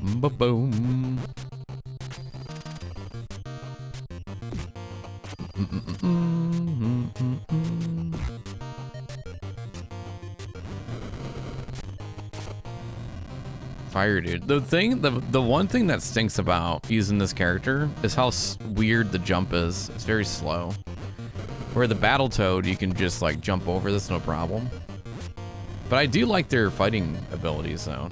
Ba-boom. fire dude. The one thing that stinks about using this character is how weird the jump is. It's very slow. Where the Battletoad, you can just like jump over this no problem. But I do like their fighting abilities though.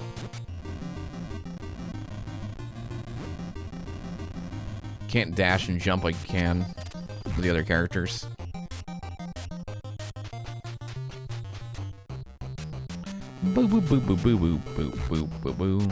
Can't dash and jump like you can with the other characters. Boo boo boo boo boo boo boo boo boo boo.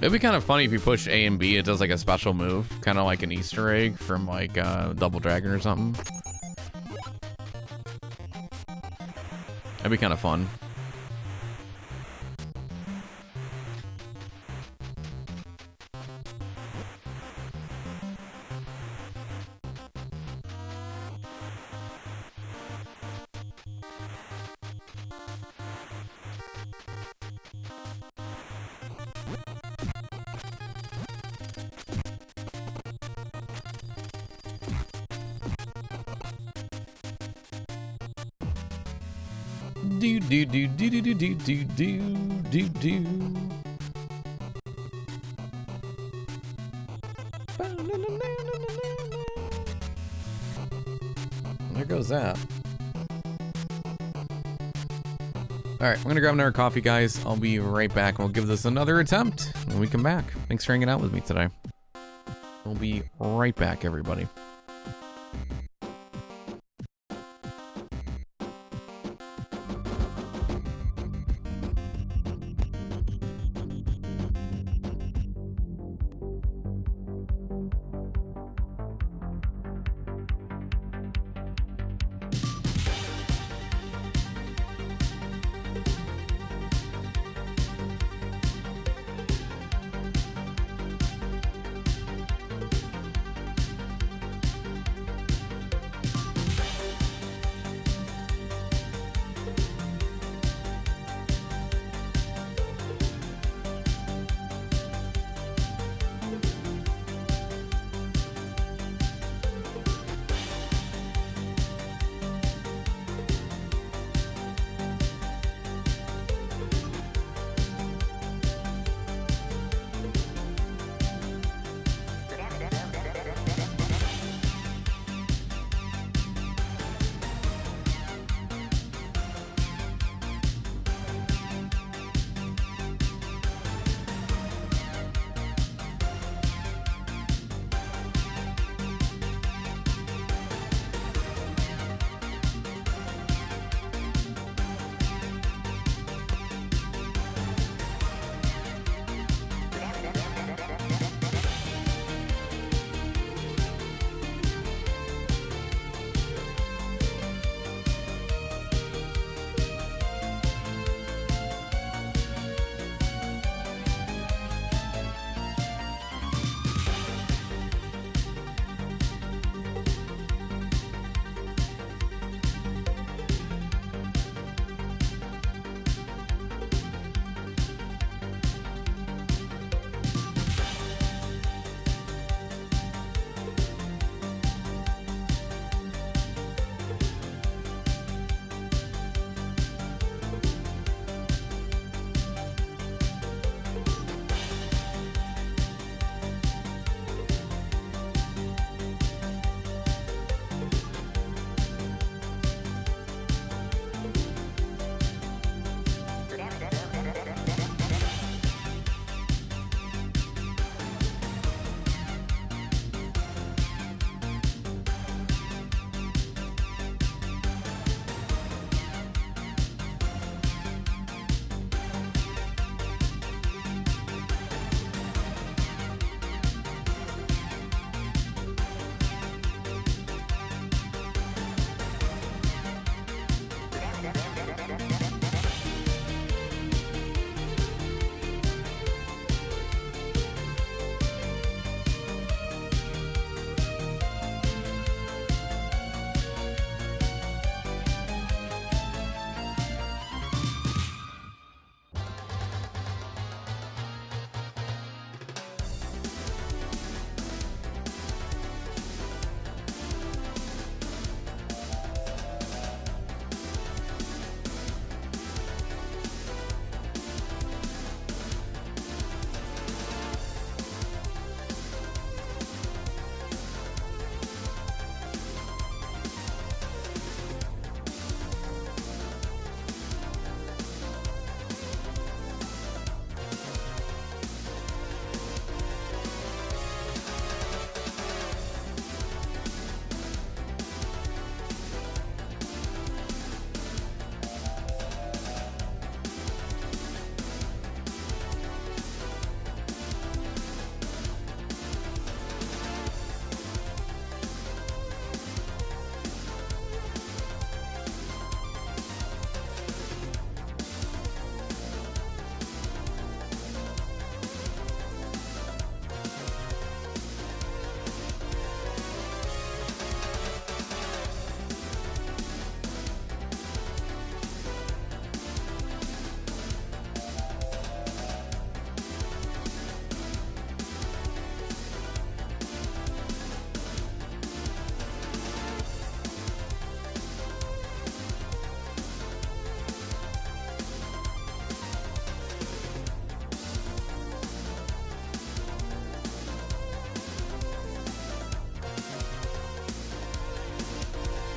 It'd be kind of funny if you push A and B, it does like a special move, kind of like an Easter egg from like Double Dragon or something. That'd be kind of fun. Do do do do do do do do do do. There goes that. All right, I'm gonna grab another coffee, guys. I'll be right back. We'll give this another attempt when we come back. Thanks for hanging out with me today. We'll be right back, everybody.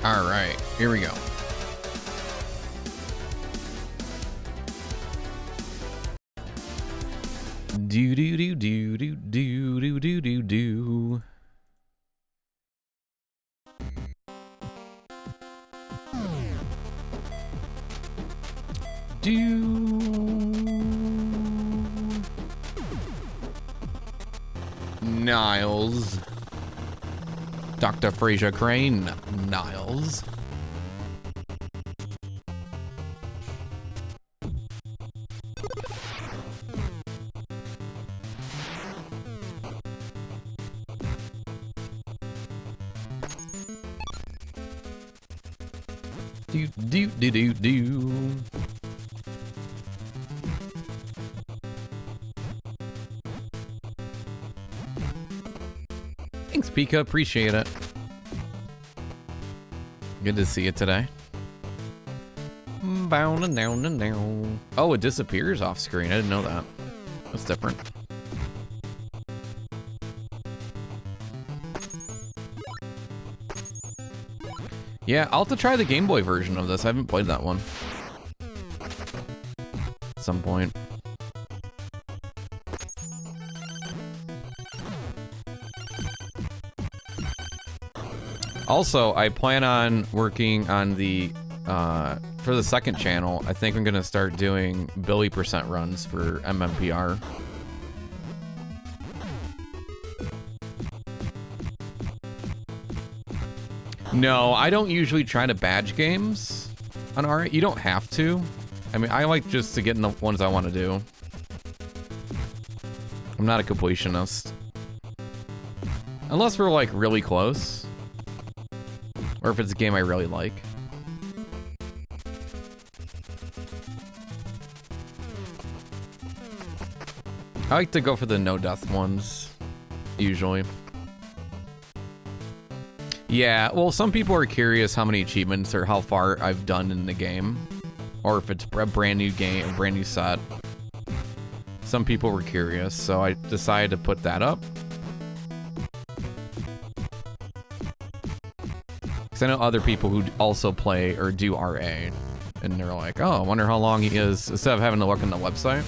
All right, here we go. Do do do do do do do do do do. Niles. Dr. Fraser Crane. Niles. Do do do do do. Thanks, Pika. Appreciate it. Good to see you today. Bound and down and down. Oh, it disappears off screen. I didn't know that. That's different. Yeah, I'll have to try the Game Boy version of this. I haven't played that one. At some point. Also, I plan on working on the, for the second channel, I think I'm gonna start doing Billy % runs for MMPR. No, I don't usually try to badge games on RA. You don't have to. I mean, I like just to get in the ones I want to do. I'm not a completionist. Unless we're like really close. Or if it's a game I really like. I like to go for the no death ones, usually. Yeah, well, some people are curious how many achievements or how far I've done in the game. Or if it's a brand new game, a brand new set. Some people were curious, so I decided to put that up. Because I know other people who also play or do RA, and they're like, oh, I wonder how long he is, instead of having to look on the website.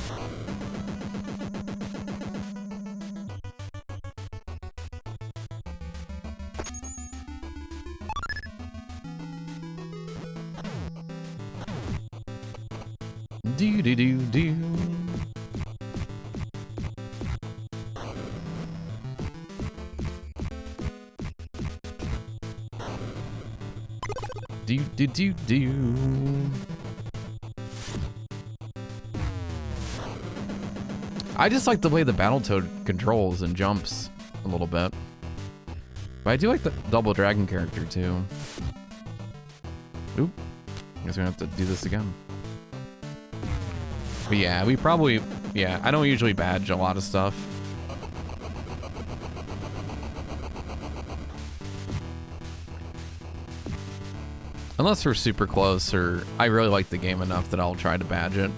Do do do do. Do do do do. I just like the way the Battletoad controls and jumps a little bit. But I do like the Double Dragon character too. Oop. I guess we're gonna have to do this again. But yeah, we probably, yeah, I don't usually badge a lot of stuff. Unless we're super close or I really like the game enough that I'll try to badge it.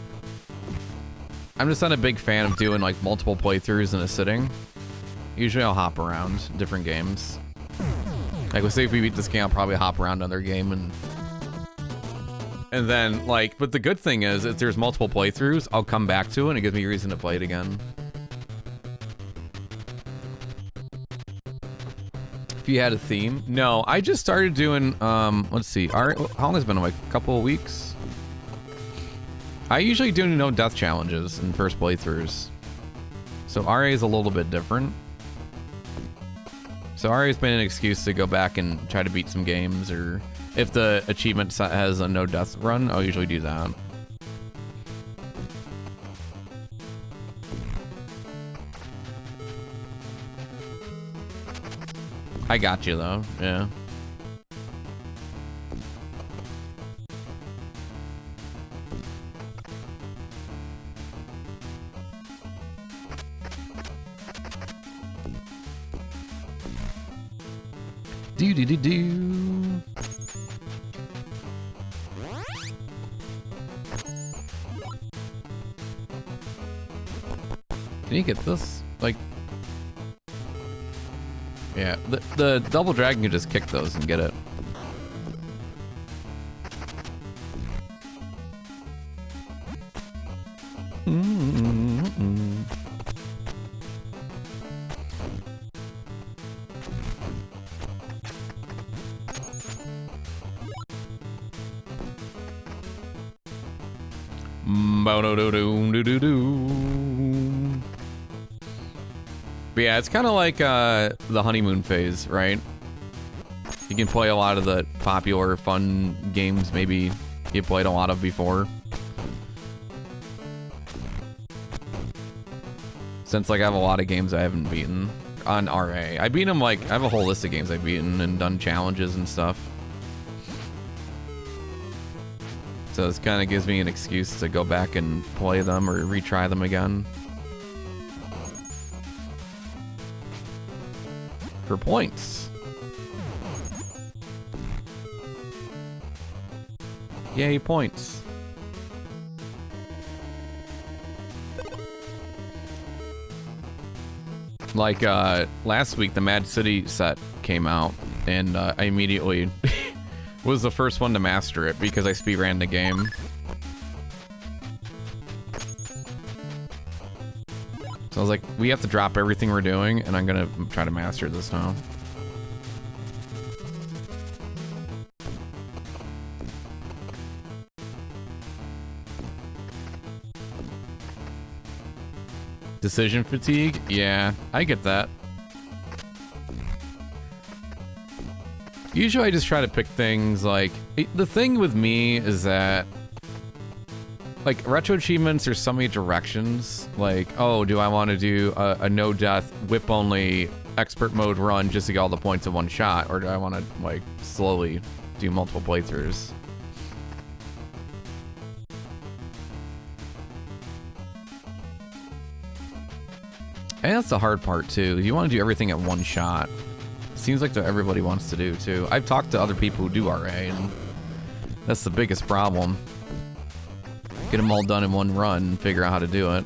I'm just not a big fan of doing like multiple playthroughs in a sitting. Usually I'll hop around different games. Like, let's say if we beat this game, I'll probably hop around another game and then, like, but the good thing is, if there's multiple playthroughs, I'll come back to it and it gives me a reason to play it again. If you had a theme? No, I just started doing, let's see, how long has it been, like, a couple of weeks? I usually do no death challenges in first playthroughs. So RA is a little bit different. So RA has been an excuse to go back and try to beat some games, or if the achievement set has a no death run, I'll usually do that. I got you though, yeah. Do do do do. Can you get this? Like, yeah, the Double Dragon can just kick those and get it. But yeah, it's kind of like the honeymoon phase, right? You can play a lot of the popular, fun games maybe you played a lot of before. Since like I have a lot of games I haven't beaten on RA. I beat them like, I have a whole list of games I've beaten and done challenges and stuff. So this kind of gives me an excuse to go back and play them or retry them again. For points. Yay, points. Like, last week, the Mad City set came out, and I immediately was the first one to master it because I speedran the game. So I was like, we have to drop everything we're doing, and I'm gonna try to master this now. Decision fatigue? Yeah, I get that. Usually I just try to pick things like... The thing with me is that... Like, retro achievements, there's so many directions. Like, oh, do I want to do a no-death, whip-only expert mode run just to get all the points in one shot? Or do I want to, like, slowly do multiple playthroughs? And that's the hard part, too. You want to do everything at one shot. Seems like that everybody wants to do, too. I've talked to other people who do RA, and that's the biggest problem. Get them all done in one run and figure out how to do it.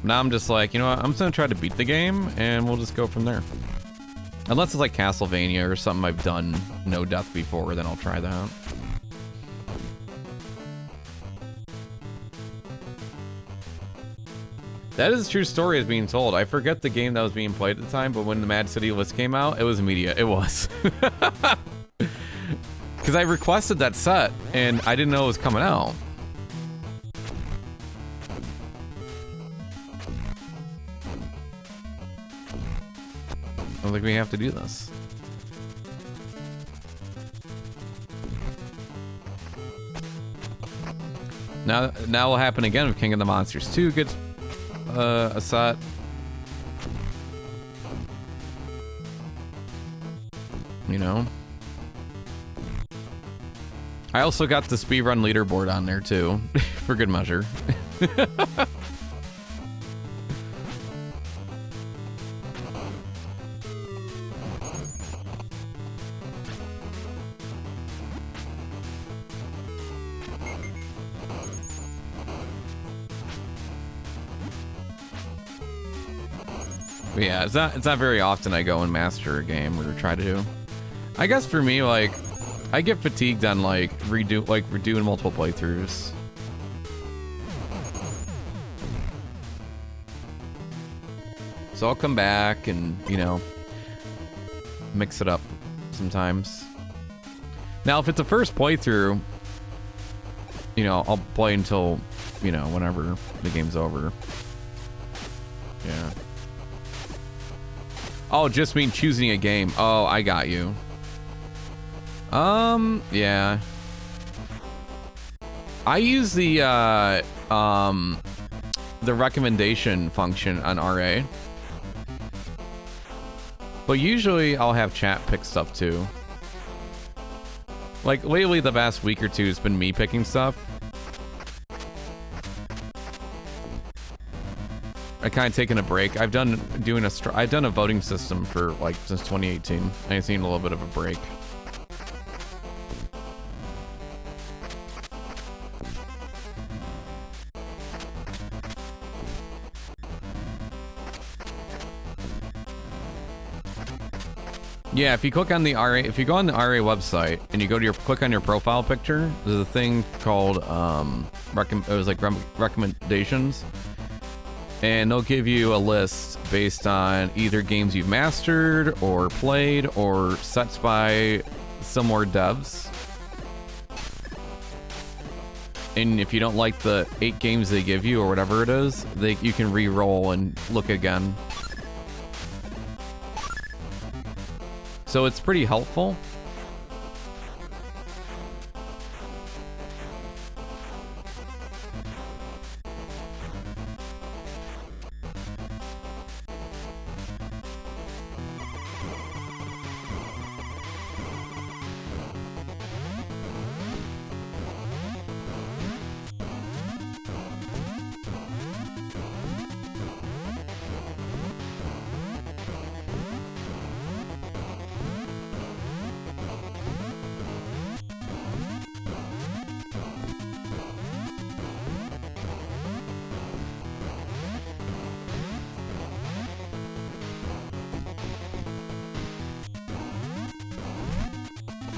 Now I'm just like, you know what? I'm just going to try to beat the game, and we'll just go from there. Unless it's like Castlevania or something I've done no death before, then I'll try that. That is a true story is being told. I forget the game that was being played at the time, but when the Mad City list came out, it was immediate. It was. Because I requested that set, and I didn't know it was coming out. I was like, we have to do this. Now will happen again if King of the Monsters 2 gets a set. You know. I also got the speedrun leaderboard on there too, for good measure. But yeah, it's not very often I go and master a game or try to do. I guess for me, like, I get fatigued on like redoing multiple playthroughs. So I'll come back and, you know, mix it up sometimes. Now, if it's a first playthrough, you know, I'll play until, you know, whenever the game's over. Yeah. Oh, just mean choosing a game. Oh, I got you. Yeah. I use the recommendation function on RA. But usually I'll have chat pick stuff too. Like lately the past week or two has been me picking stuff. I kind of taken a break. I've done a voting system for like since 2018. I need a little bit of a break. Yeah, if you click on the RA, if you go on the RA website and you go to click on your profile picture, there's a thing called recommendations, and they'll give you a list based on either games you've mastered or played or sets by similar devs. And if you don't like the 8 games they give you or whatever it is, you can re-roll and look again. So it's pretty helpful.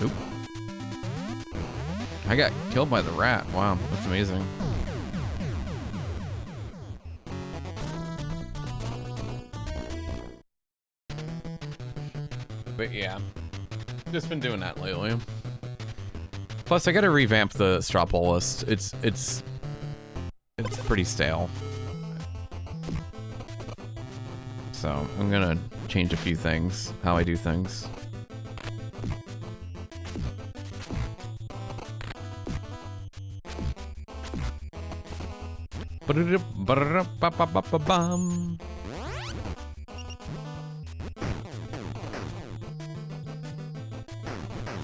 Oop. I got killed by the rat. Wow, that's amazing. But yeah, just been doing that lately. Plus, I gotta revamp the straw poll list. It's pretty stale. So I'm gonna change a few things, how I do things.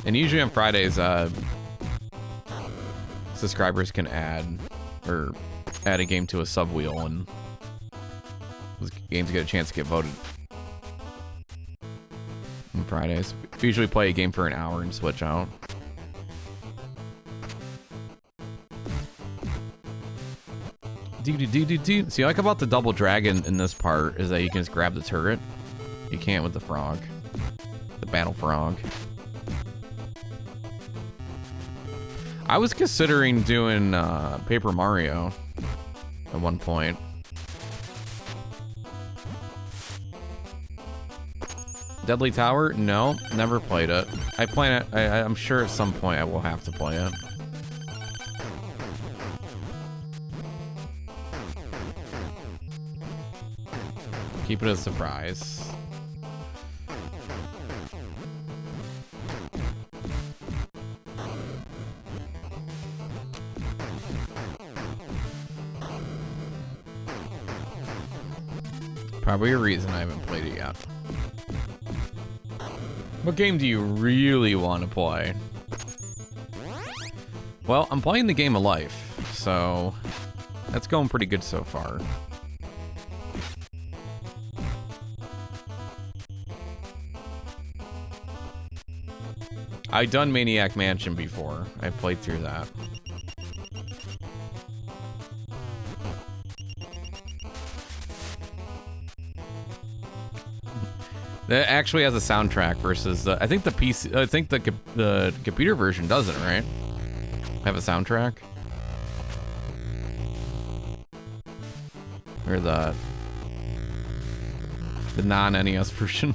And usually on Fridays, subscribers can add a game to a sub wheel, and those games get a chance to get voted. On Fridays, we usually play a game for an hour and switch out. See, what I like about the double dragon in this part is that you can just grab the turret. You can't with the frog. The battle frog. I was considering doing Paper Mario at one point. Deadly Tower? No, never played it. I plan it. I'm sure at some point I will have to play it. Keep it a surprise. Probably a reason I haven't played it yet. What game do you really want to play? Well, I'm playing the Game of Life, so that's going pretty good so far. I've done Maniac Mansion before. I played through that. That actually has a soundtrack versus I think the PC. I think the computer version doesn't, right? Have a soundtrack, or the non-NES version.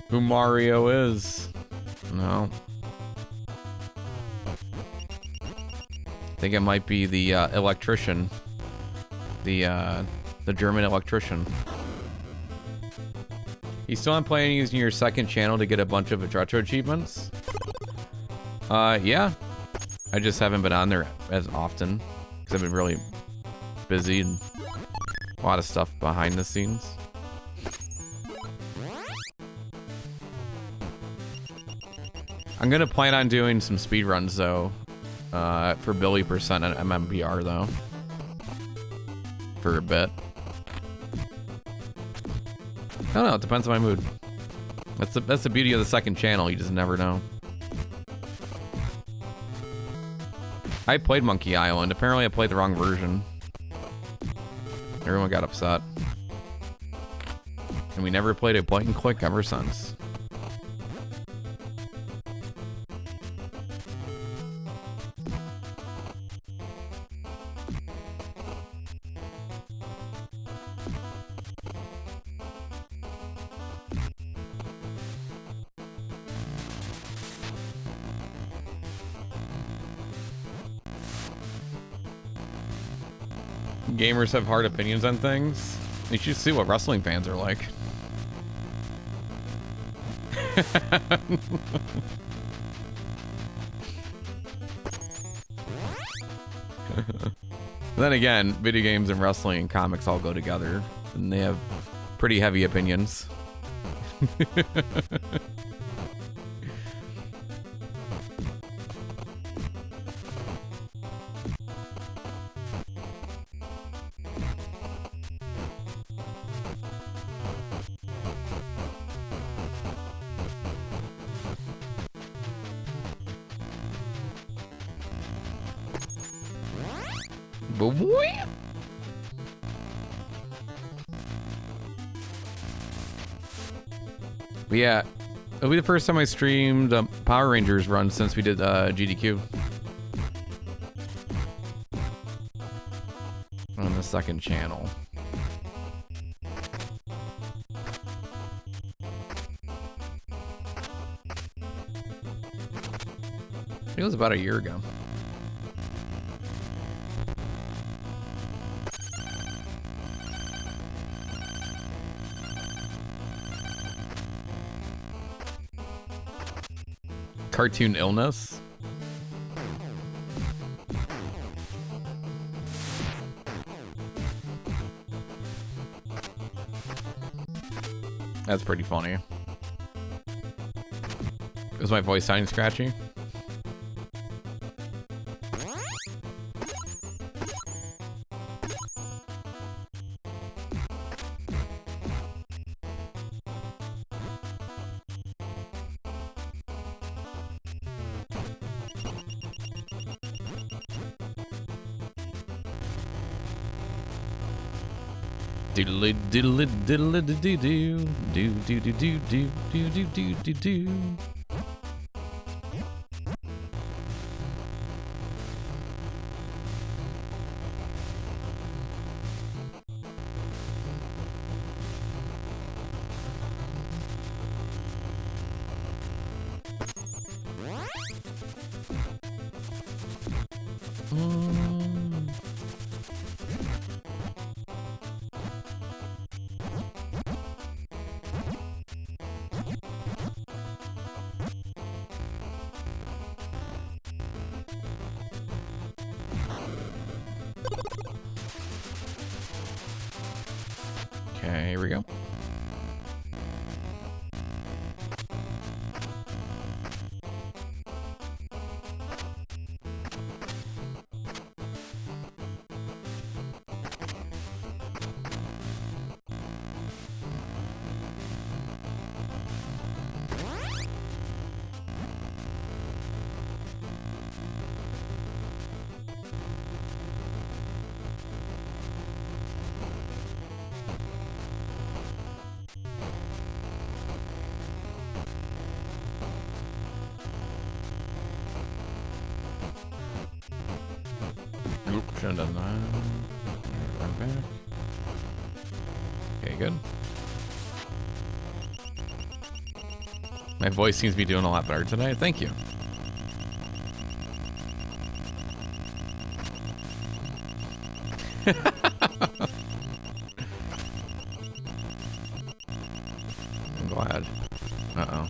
Who Mario is? No. I think it might be the electrician. The German electrician. You still on planning using your second channel to get a bunch of retro achievements? Yeah. I just haven't been on there as often because I've been really busy and a lot of stuff behind the scenes. I'm gonna plan on doing some speedruns though, for Billy % and MMBR though, for a bit. I don't know, it depends on my mood. That's the beauty of the second channel, you just never know. I played Monkey Island, apparently I played the wrong version. Everyone got upset. And we never played a point and click ever since. Gamers have hard opinions on things. You should see what wrestling fans are like. Then again, video games and wrestling and comics all go together, and they have pretty heavy opinions. But yeah, it'll be the first time I streamed Power Rangers run since we did GDQ. On the second channel. It was about a year ago. Cartoon illness. That's pretty funny. Is my voice sounding scratchy? Diddly diddly diddly doo doo doo doo doo doo doo doo doo doo doo. Okay, here we go. Should've done that. Run back. Okay, good. My voice seems to be doing a lot better today. Thank you. I'm glad. Uh-oh.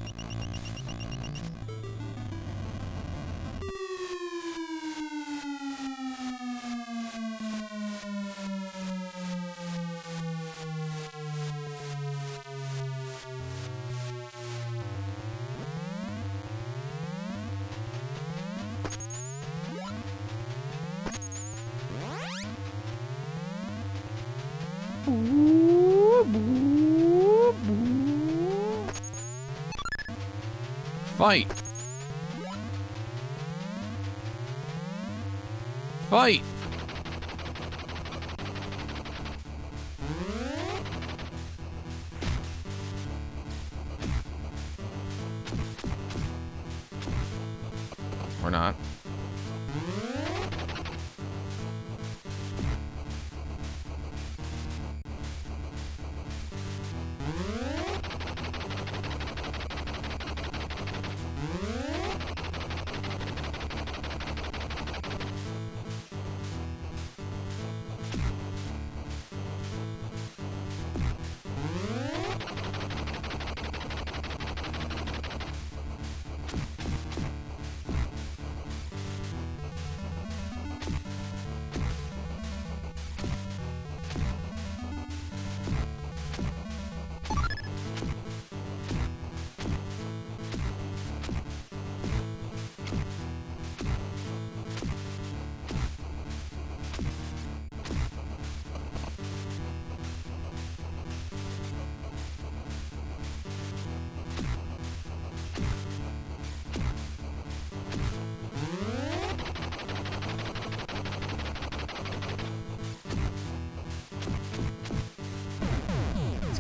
Fight! Fight! Or not.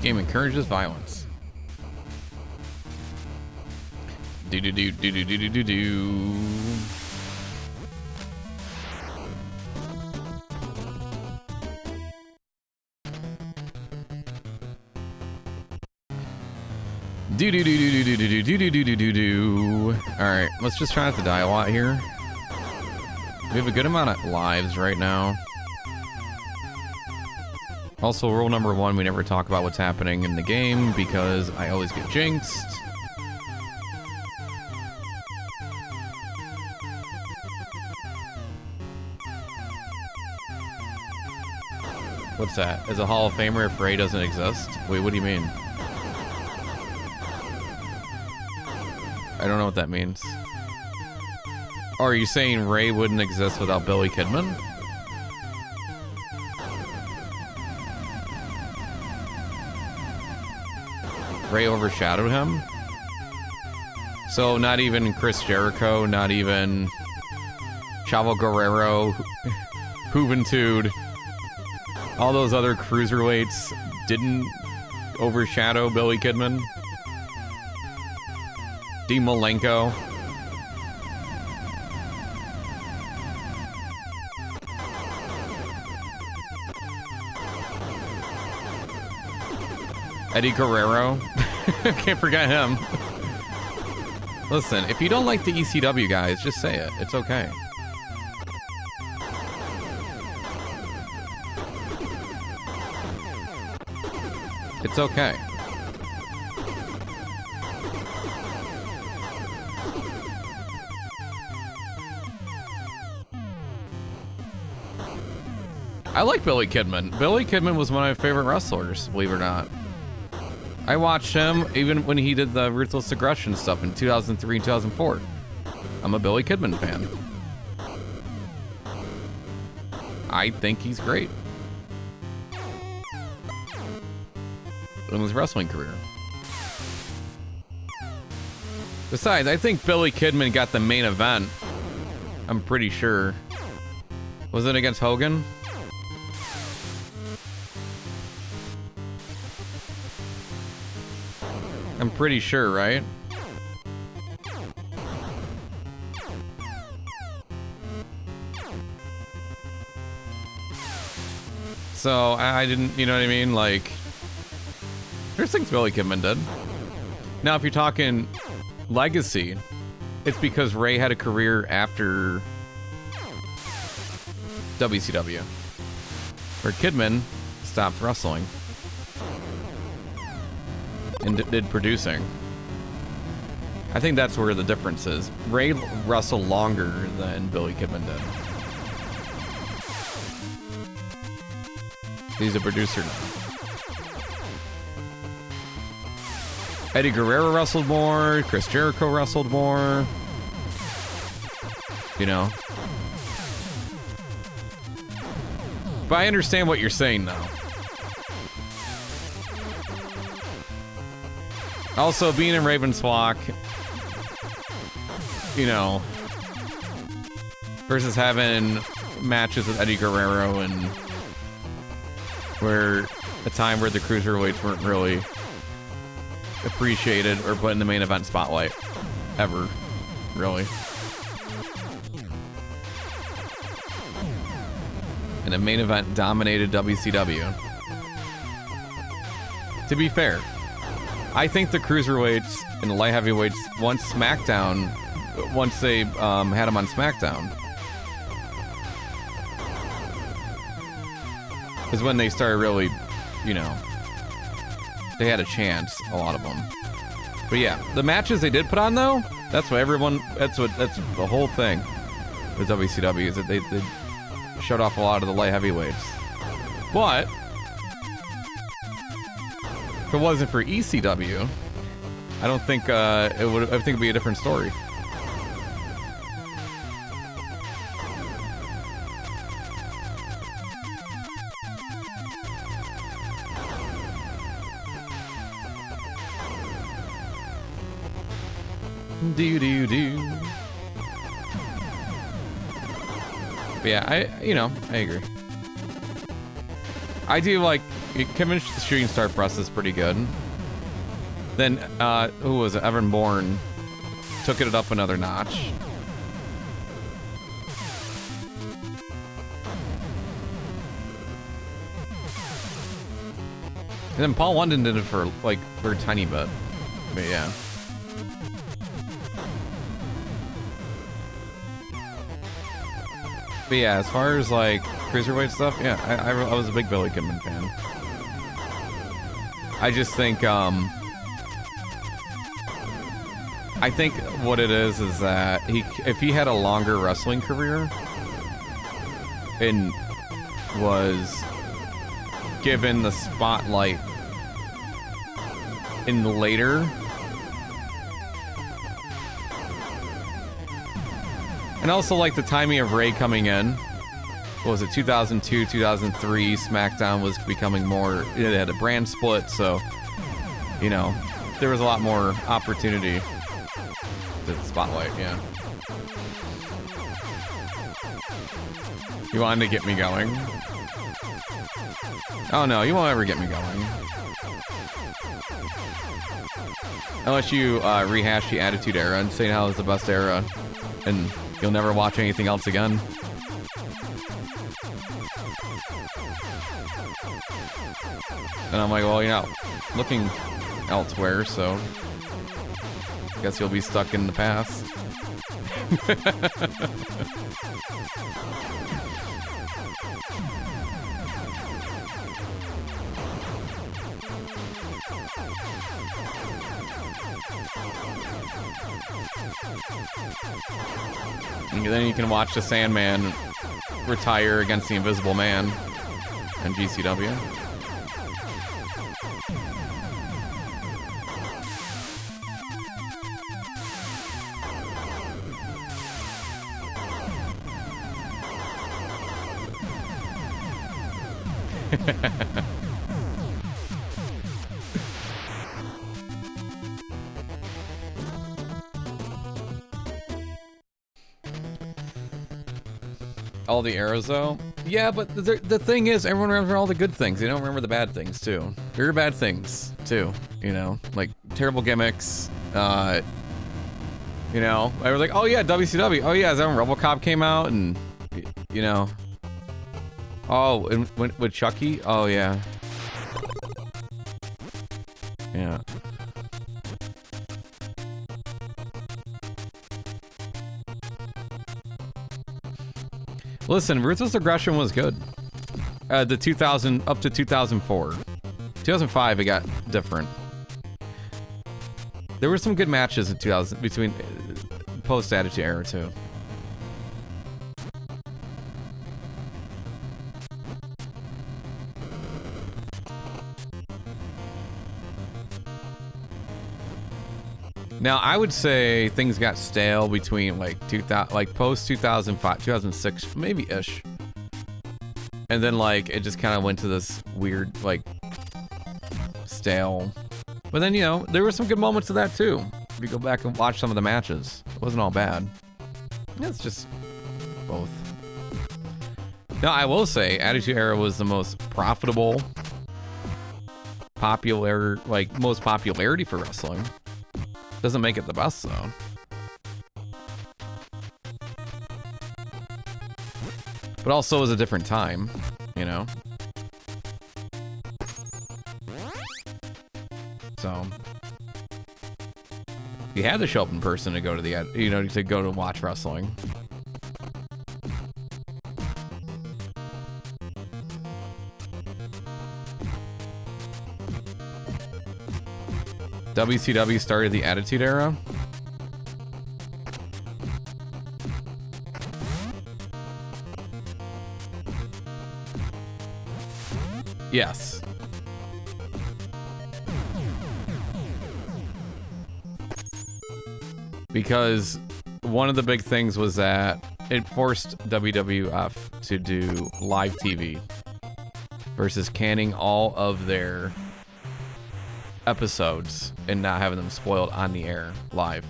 Game encourages violence. Do do do do do do do do do. Do do do do do do do do do do do do. All right, let's just try not to die a lot here. We have a good amount of lives right now. Also, rule number 1, we never talk about what's happening in the game because I always get jinxed. What's that? As a Hall of Famer if Ray doesn't exist? Wait, what do you mean? I don't know what that means. Oh, are you saying Ray wouldn't exist without Billy Kidman? Ray overshadowed him? So not even Chris Jericho, not even Chavo Guerrero, Juventud, all those other cruiserweights didn't overshadow Billy Kidman? Dean Malenko? Eddie Guerrero? Can't forget him. Listen, if you don't like the ECW guys, just say it. It's okay. It's okay. I like Billy Kidman. Billy Kidman was one of my favorite wrestlers, believe it or not. I watched him even when he did the Ruthless Aggression stuff in 2003 and 2004. I'm a Billy Kidman fan. I think he's great in his wrestling career. Besides, I think Billy Kidman got the main event. I'm pretty sure. Was it against Hogan? I'm pretty sure, right? So, I didn't, you know what I mean? Like, there's things Billy Kidman did. Now, if you're talking legacy, it's because Ray had a career after WCW, where Kidman stopped wrestling and did producing. I think that's where the difference is. Ray wrestled longer than Billy Kidman did. He's a producer now. Eddie Guerrero wrestled more. Chris Jericho wrestled more. You know. But I understand what you're saying now. Also, being in Ravenswalk, you know, versus having matches with Eddie Guerrero and where a time where the cruiserweights weren't really appreciated or put in the main event spotlight ever, really. and the main event dominated WCW. To be fair, I think the cruiserweights and the light heavyweights, once they had them on SmackDown, is when they started really, you know, they had a chance, a lot of them. But yeah, the matches they did put on though, that's the whole thing with WCW, is that they showed off a lot of the light heavyweights. But if it wasn't for ECW, I don't think it would. I think it'd be a different story. Do. But yeah, I agree. I do like Kevin's shooting star press is pretty good. Then who was it? Evan Bourne took it up another notch. And then Paul London did it for a tiny bit. But yeah. But yeah, as far as like cruiserweight stuff, yeah, I was a big Billy Kidman fan. I just think I think what it is that if he had a longer wrestling career and was given the spotlight in the later, and also like the timing of Ray coming in, what was it, 2002, 2003, SmackDown was becoming more, it had a brand split, so, you know, there was a lot more opportunity to spotlight, yeah. You wanted to get me going? Oh no, you won't ever get me going. Unless you rehash the Attitude Era and say how it's the best era, and you'll never watch anything else again. And I'm like, well, you're not looking elsewhere, so I guess you'll be stuck in the past. And then you can watch the Sandman retire against the Invisible Man in GCW. All the arrows, though? Yeah, but the thing is, everyone remembers all the good things. They don't remember the bad things, too. There are bad things, too, you know? Like, terrible gimmicks, you know? I was like, oh yeah, WCW. Oh yeah, is that when RoboCop came out? And, you know... Oh, and with Chucky? Oh, yeah. Yeah. Listen, Ruthless Aggression was good. The 2000 up to 2004. 2005 it got different. There were some good matches in 2000 between post Attitude Era too. Now, I would say things got stale between like 2000, like post 2005, 2006, maybe ish, and then like it just kind of went to this weird like stale. But then, you know, there were some good moments of that too. If you go back and watch some of the matches, it wasn't all bad. It's just both. Now, I will say, Attitude Era was the most profitable, most popularity for wrestling. Doesn't make it the best though. But also it was a different time, you know? So you had to show up in person to go to the, you know, to go to watch wrestling. WCW started the Attitude Era. Yes. Because one of the big things was that it forced WWF to do live TV versus canning all of their episodes and not having them spoiled on the air live.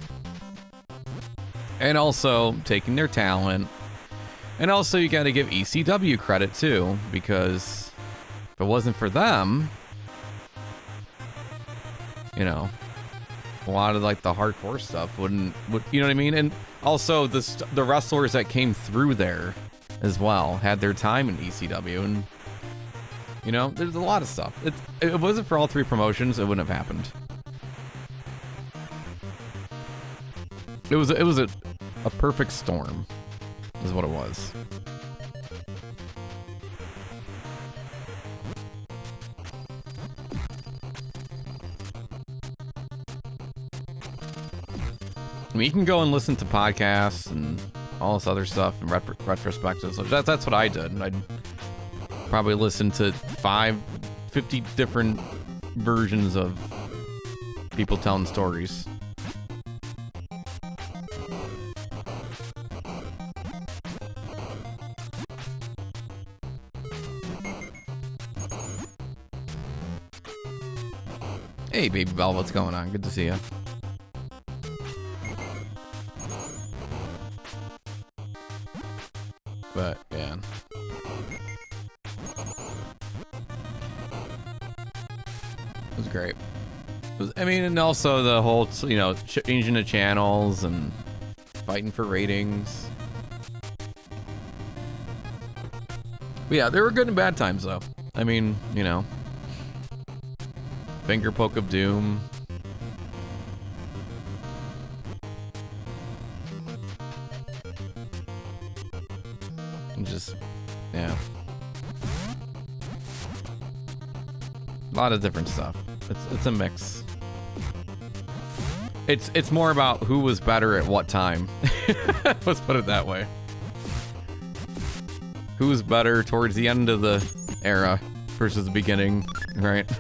And also taking their talent. And also you got to give ECW credit too, because if it wasn't for them, you know, a lot of like the hardcore stuff would, you know what I mean? And also the wrestlers that came through there as well had their time in ECW, and you know, there's a lot of stuff. If it wasn't for all three promotions, it wouldn't have happened. It was a perfect storm, is what it was. I mean, you can go and listen to podcasts and all this other stuff and retrospectives. So that's what I did. I'd probably listen to 50 different versions of people telling stories. Hey, Baby Bell, what's going on? Good to see you. But, yeah. It was great. I mean, and also the whole, you know, changing the channels and fighting for ratings. But yeah, there were good and bad times, though. I mean, you know, finger poke of doom. And just, yeah. A lot of different stuff. It's a mix. It's more about who was better at what time. Let's put it that way. Who was better towards the end of the era versus the beginning, right?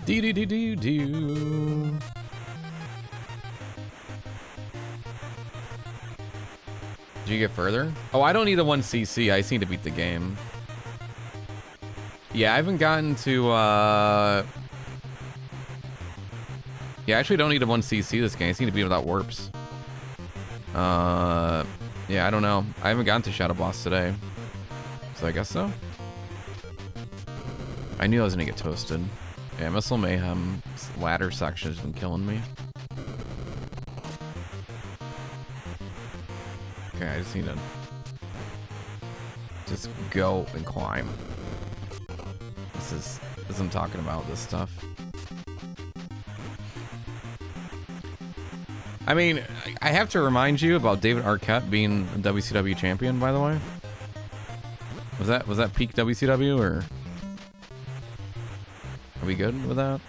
Do-do-do-do-do. Did you get further? Oh, I don't need a 1cc. I just need to beat the game. Yeah, I haven't gotten to, yeah, I actually don't need a 1cc this game. I just need to beat without warps. Yeah, I don't know. I haven't gotten to Shadow Boss today. So I guess so. I knew I was gonna get toasted. Yeah, Missile Mayhem's ladder section has been killing me. Okay, I just need to just go and climb. This is I'm talking about this stuff. I mean, I have to remind you about David Arquette being a WCW champion, by the way. Was that peak WCW, or are we good with that?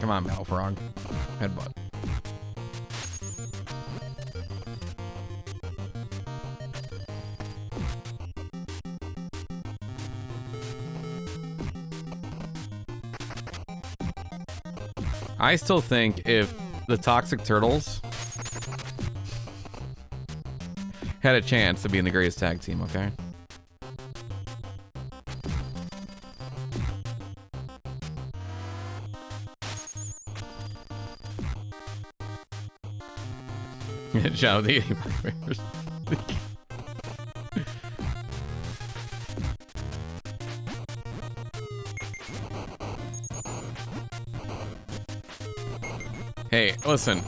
Come on, Malfrog. Headbutt. I still think if the Toxic Turtles had a chance to be in the greatest tag team, okay? Shout out the 85 Bears. Hey, listen.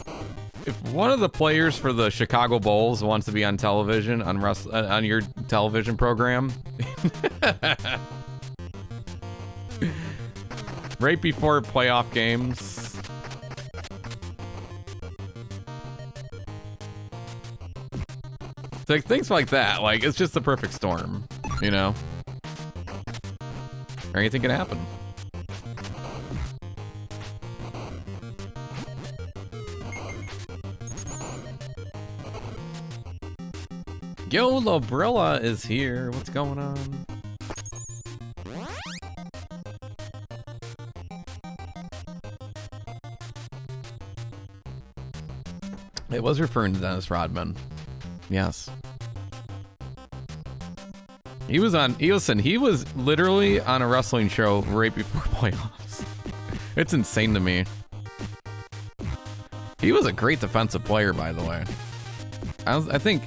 If one of the players for the Chicago Bulls wants to be on television on your television program, right before playoff games, like things like that, like it's just the perfect storm, you know? Or anything can happen. Yo, Lobrilla is here. What's going on? It was referring to Dennis Rodman. Yes. He was literally on a wrestling show right before playoffs. It's insane to me. He was a great defensive player, by the way. I think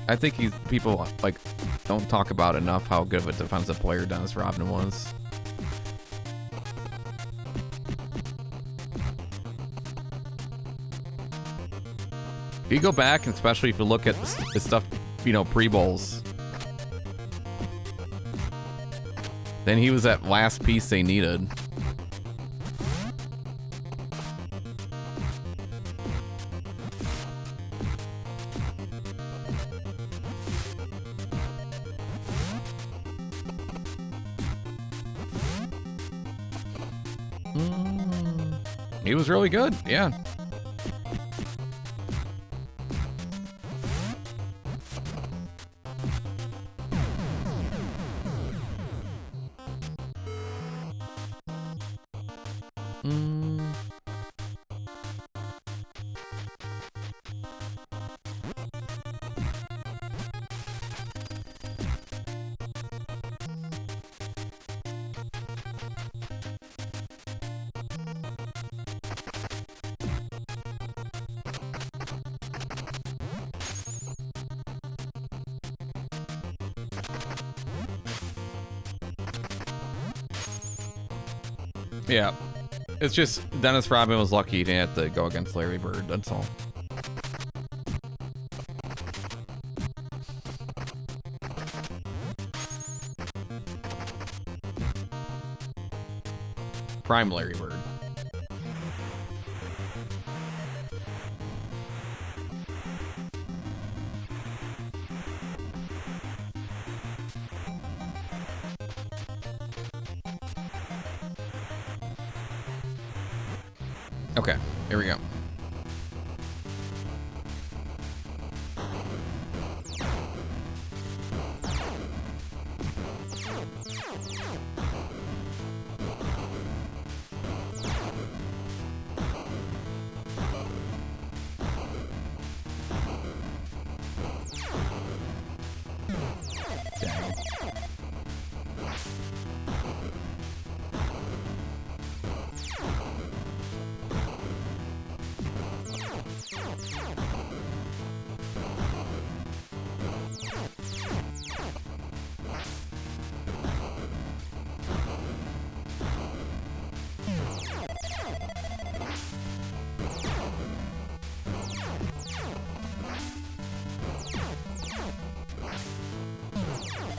people like don't talk about enough how good of a defensive player Dennis Rodman was. If you go back, and especially if you look at the stuff, you know, pre-bowls, then he was that last piece they needed. He was really good, yeah. Yeah, it's just Dennis Rodman was lucky he didn't have to go against Larry Bird, that's all. Prime Larry Bird. Okay, here we go.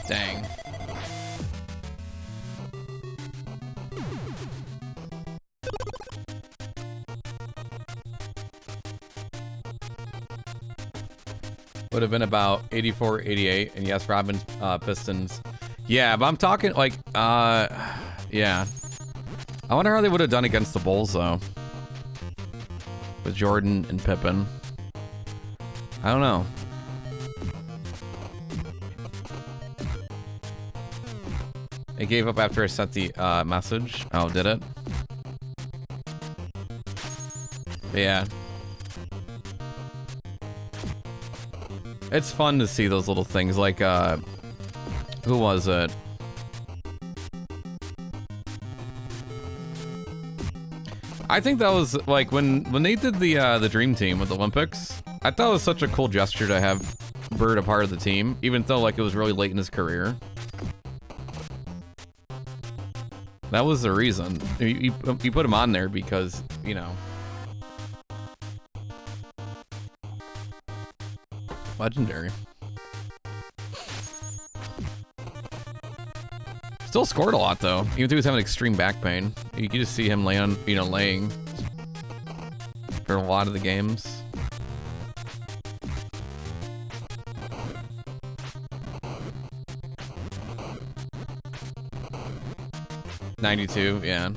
Dang. Would have been about 84, 88, and yes, Robin's Pistons. Yeah, but I'm talking like, yeah. I wonder how they would have done against the Bulls, though. with Jordan and Pippen. I don't know. It gave up after I sent the message. Oh, did it? Yeah. It's fun to see those little things like, who was it? I think that was like when they did the Dream Team with the Olympics. I thought it was such a cool gesture to have Bird a part of the team, even though like it was really late in his career. That was the reason. You put him on there because, you know. Legendary. Still scored a lot though, even though he was having extreme back pain. You can just see him laying for a lot of the games. '92, yeah.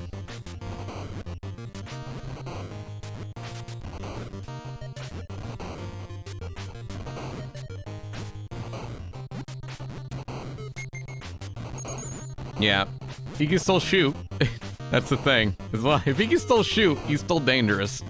Yeah, he can still shoot. That's the thing. If he can still shoot, he's still dangerous.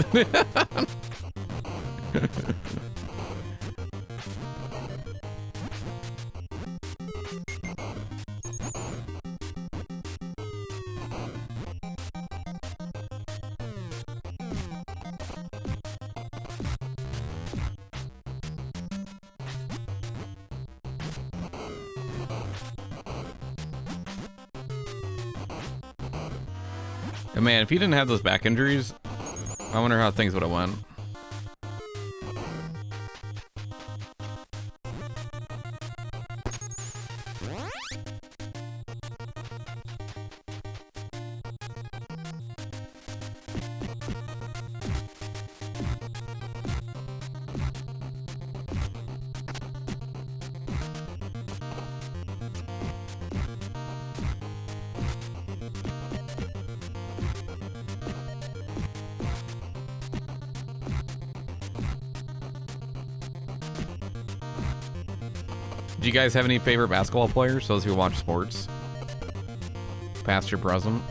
And man, if he didn't have those back injuries, I wonder how things would have went. Do you guys have any favorite basketball players? Those who watch sports, past or present?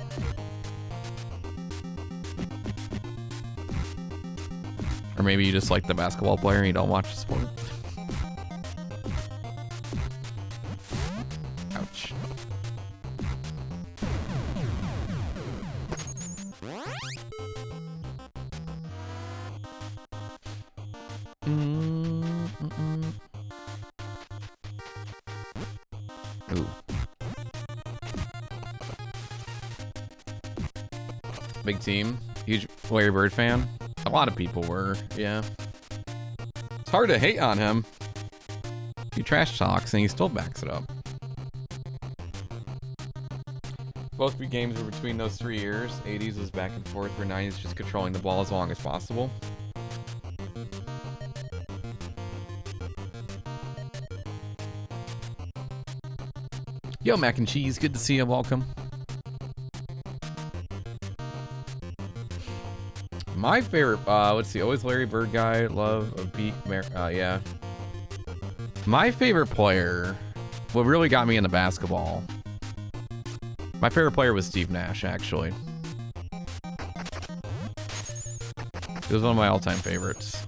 Or maybe you just like the basketball player and you don't watch the sport? Ouch. Ooh. Big team. Huge Larry Bird fan. A lot of people were, yeah. It's hard to hate on him. He trash talks and he still backs it up. Both three games were between those 3 years. 80s was back and forth, where 90s just controlling the ball as long as possible. Yo, Mac and Cheese, good to see you. Welcome. My favorite, let's see, always Larry Bird guy, love a beat, yeah. My favorite player, what really got me into basketball, my favorite player was Steve Nash, actually. He was one of my all-time favorites.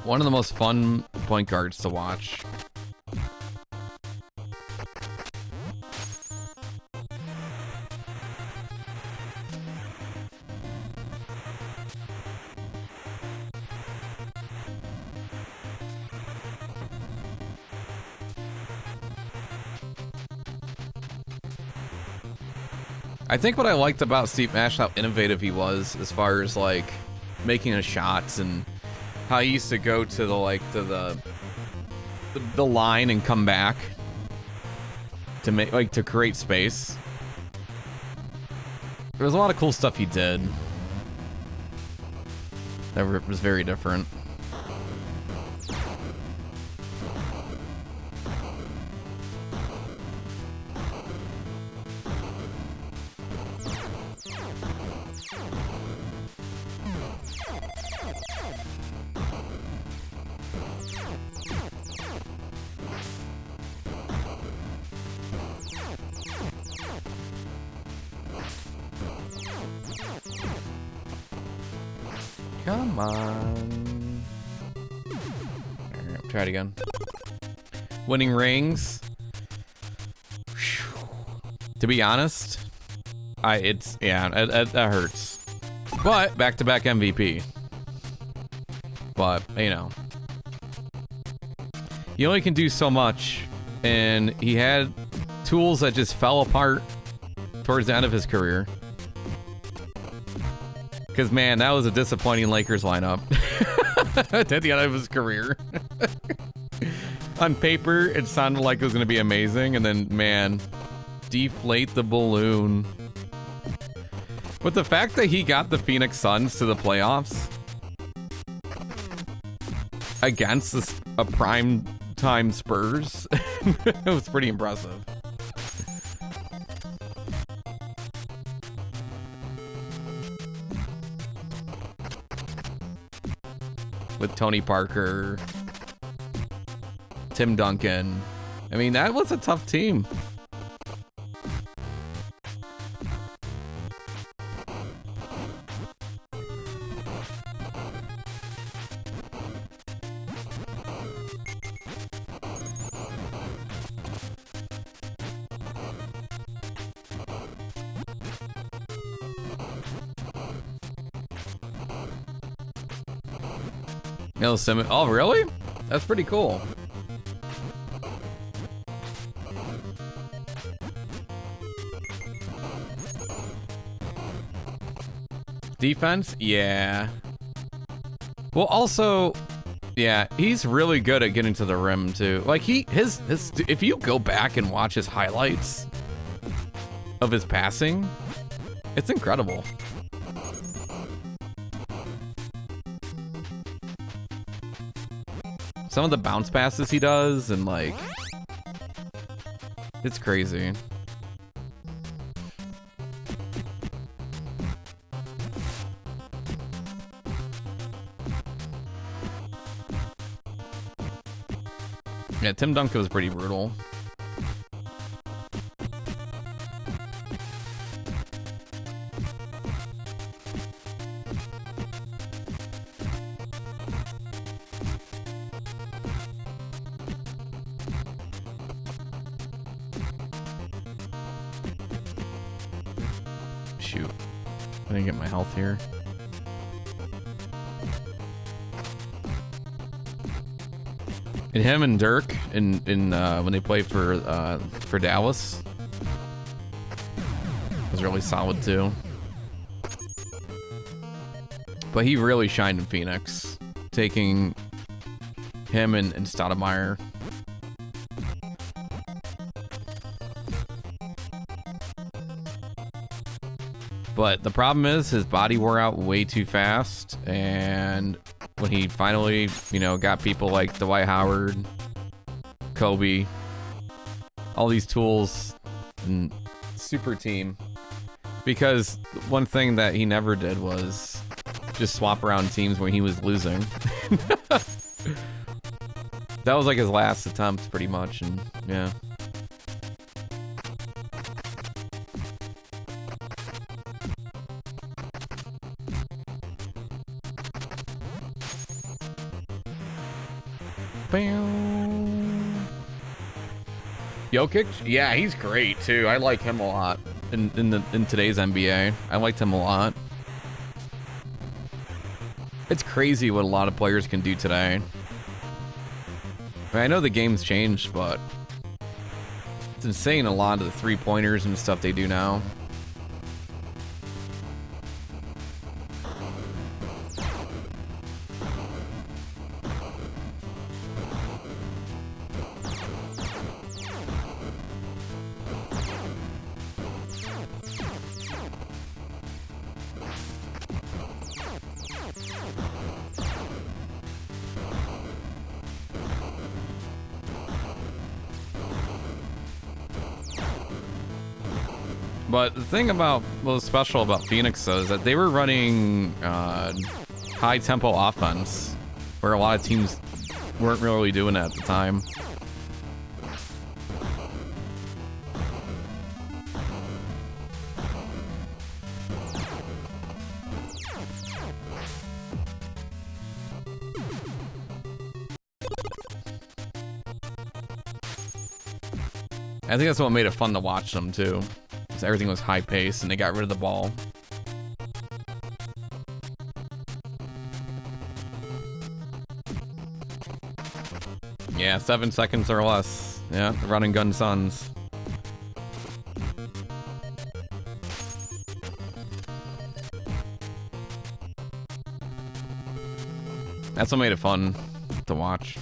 One of the most fun point guards to watch. I think what I liked about Steve Nash, how innovative he was as far as like making his shots, and how he used to go to the line and come back to make, like, to create space. There was a lot of cool stuff he did that was very different. Come on. Alright, try it again. Winning rings. To be honest, that hurts. But back-to-back MVP. But, you know. He only can do so much, and he had tools that just fell apart towards the end of his career. Because, man, that was a disappointing Lakers lineup at the end of his career. On paper, it sounded like it was going to be amazing, and then, man, deflate the balloon. But the fact that he got the Phoenix Suns to the playoffs against a prime time Spurs, it was pretty impressive. With Tony Parker, Tim Duncan. I mean, that was a tough team. No, oh, really? That's pretty cool. Defense? Yeah. Well, also, yeah, he's really good at getting to the rim too. Like if you go back and watch his highlights of his passing, it's incredible. Some of the bounce passes he does, and like, it's crazy. Yeah, Tim Duncan was pretty brutal. Shoot. I didn't get my health here. And him and Dirk in when they played for Dallas was really solid too. But he really shined in Phoenix, taking him and Stoudemire. But the problem is his body wore out way too fast, and when he finally, you know, got people like Dwight Howard, Kobe, all these tools and super team, because one thing that he never did was just swap around teams when he was losing. That was like his last attempt pretty much, and yeah. Jokic? Yeah, he's great too. I like him a lot in today's NBA. I liked him a lot. It's crazy what a lot of players can do today. I know the game's changed, but it's insane a lot of the three-pointers and stuff they do now. But the thing about what was special about Phoenix though is that they were running high tempo offense, where a lot of teams weren't really doing that at the time. I think that's what made it fun to watch them too. Because everything was high paced and they got rid of the ball. Yeah, 7 seconds or less. Yeah, the run and gun Suns. That's what made it fun to watch.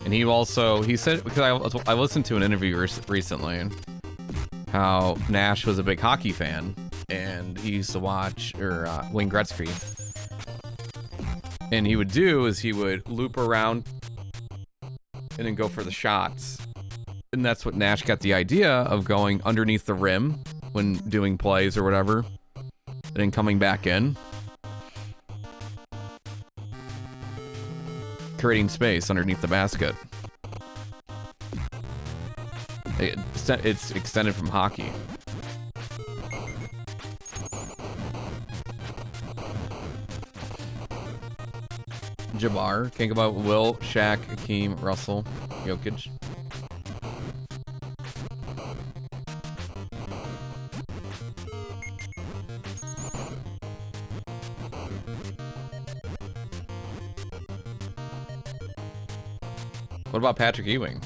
And he said, because I listened to an interview recently, how Nash was a big hockey fan, and he used to watch Wayne Gretzky. And he would loop around and then go for the shots. And that's what Nash got the idea of going underneath the rim when doing plays or whatever, and then coming back in, creating space underneath the basket. It's extended from hockey. Jabbar, think about Will, Shaq, Hakeem, Russell, Jokic. What about Patrick Ewing?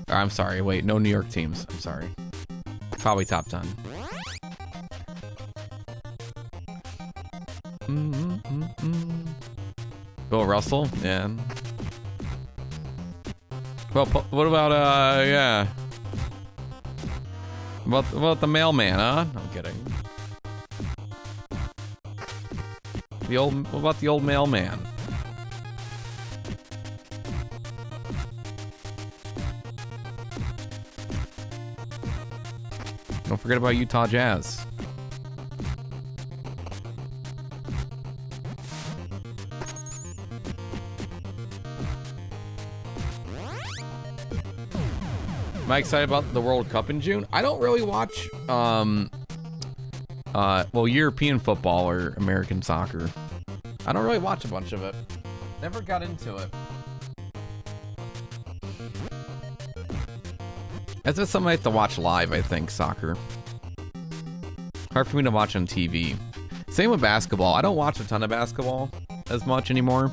I'm sorry, wait, no New York teams. I'm sorry. Probably top 10. Bill Russell? Yeah. Well, what about, yeah. What about the mailman, huh? I'm kidding. What about the old mailman? Don't forget about Utah Jazz. Am I excited about the World Cup in June? I don't really watch, well, European football or American soccer. I don't really watch a bunch of it. Never got into it. That's just something I have to watch live, I think, soccer. Hard for me to watch on TV. Same with basketball. I don't watch a ton of basketball as much anymore.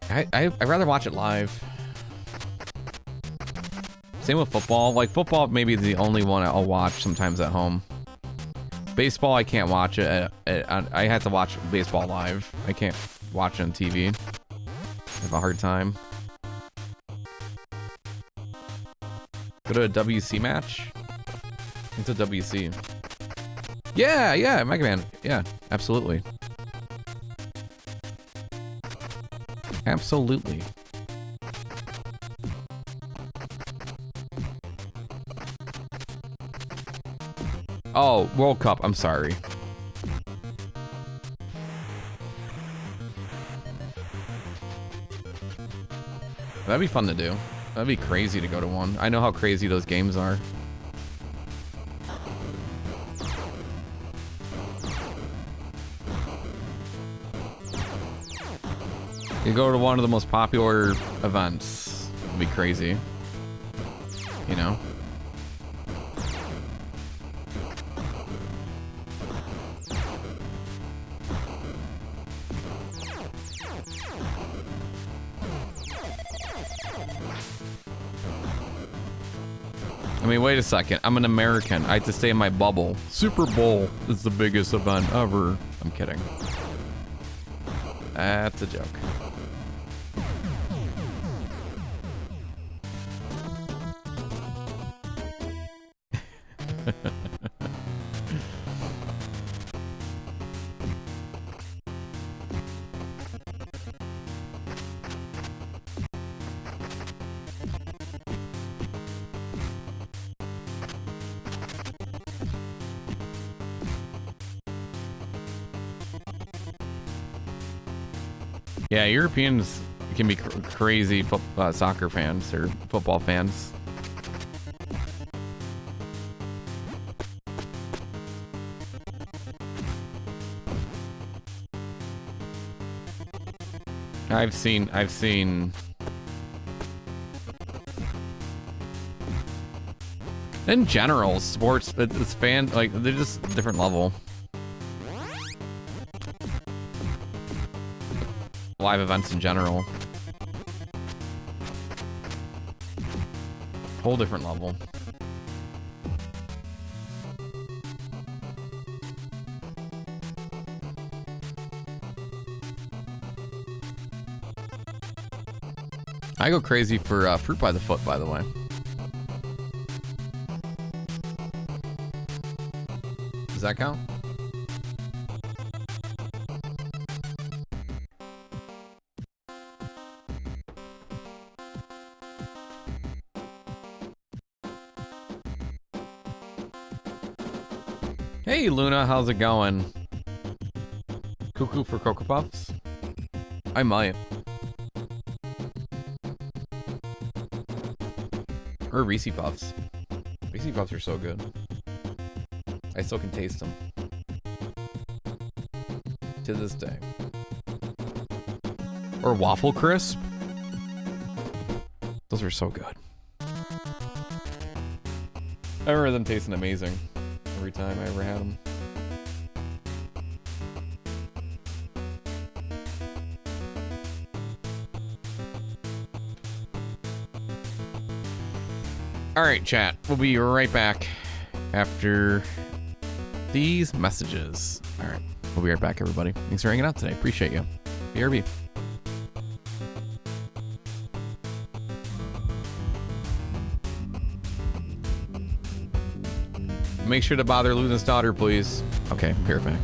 I'd rather watch it live. Same with football. Like, football maybe is the only one I'll watch sometimes at home. Baseball, I can't watch it. I have to watch baseball live. I can't watch it on TV. I have a hard time. Go to a WC match? It's a WC. Yeah, Mega Man. Yeah, absolutely. Absolutely. Oh, World Cup. I'm sorry. That'd be fun to do. That'd be crazy to go to one. I know how crazy those games are. You go to one of the most popular events. It'd be crazy. You know? I mean, wait a second. I'm an American. I have to stay in my bubble. Super Bowl is the biggest event ever. I'm kidding. That's a joke. Yeah, Europeans can be crazy soccer fans or football fans. I've seen in general sports, it's fan, like, they're just a different level. Live events in general, whole different level. I go crazy for fruit by the foot, by the way. Does that count? Hey Luna, how's it going? Cuckoo for Cocoa Puffs? I might. Or Reese Puffs. Reese Puffs are so good. I still can taste them. To this day. Or Waffle Crisp. Those are so good. I remember them tasting amazing every time I ever had them. Alright, chat. We'll be right back after these messages. Alright. We'll be right back, everybody. Thanks for hanging out today. Appreciate you. BRB. Make sure to bother Luna's daughter, please. Okay, be right back.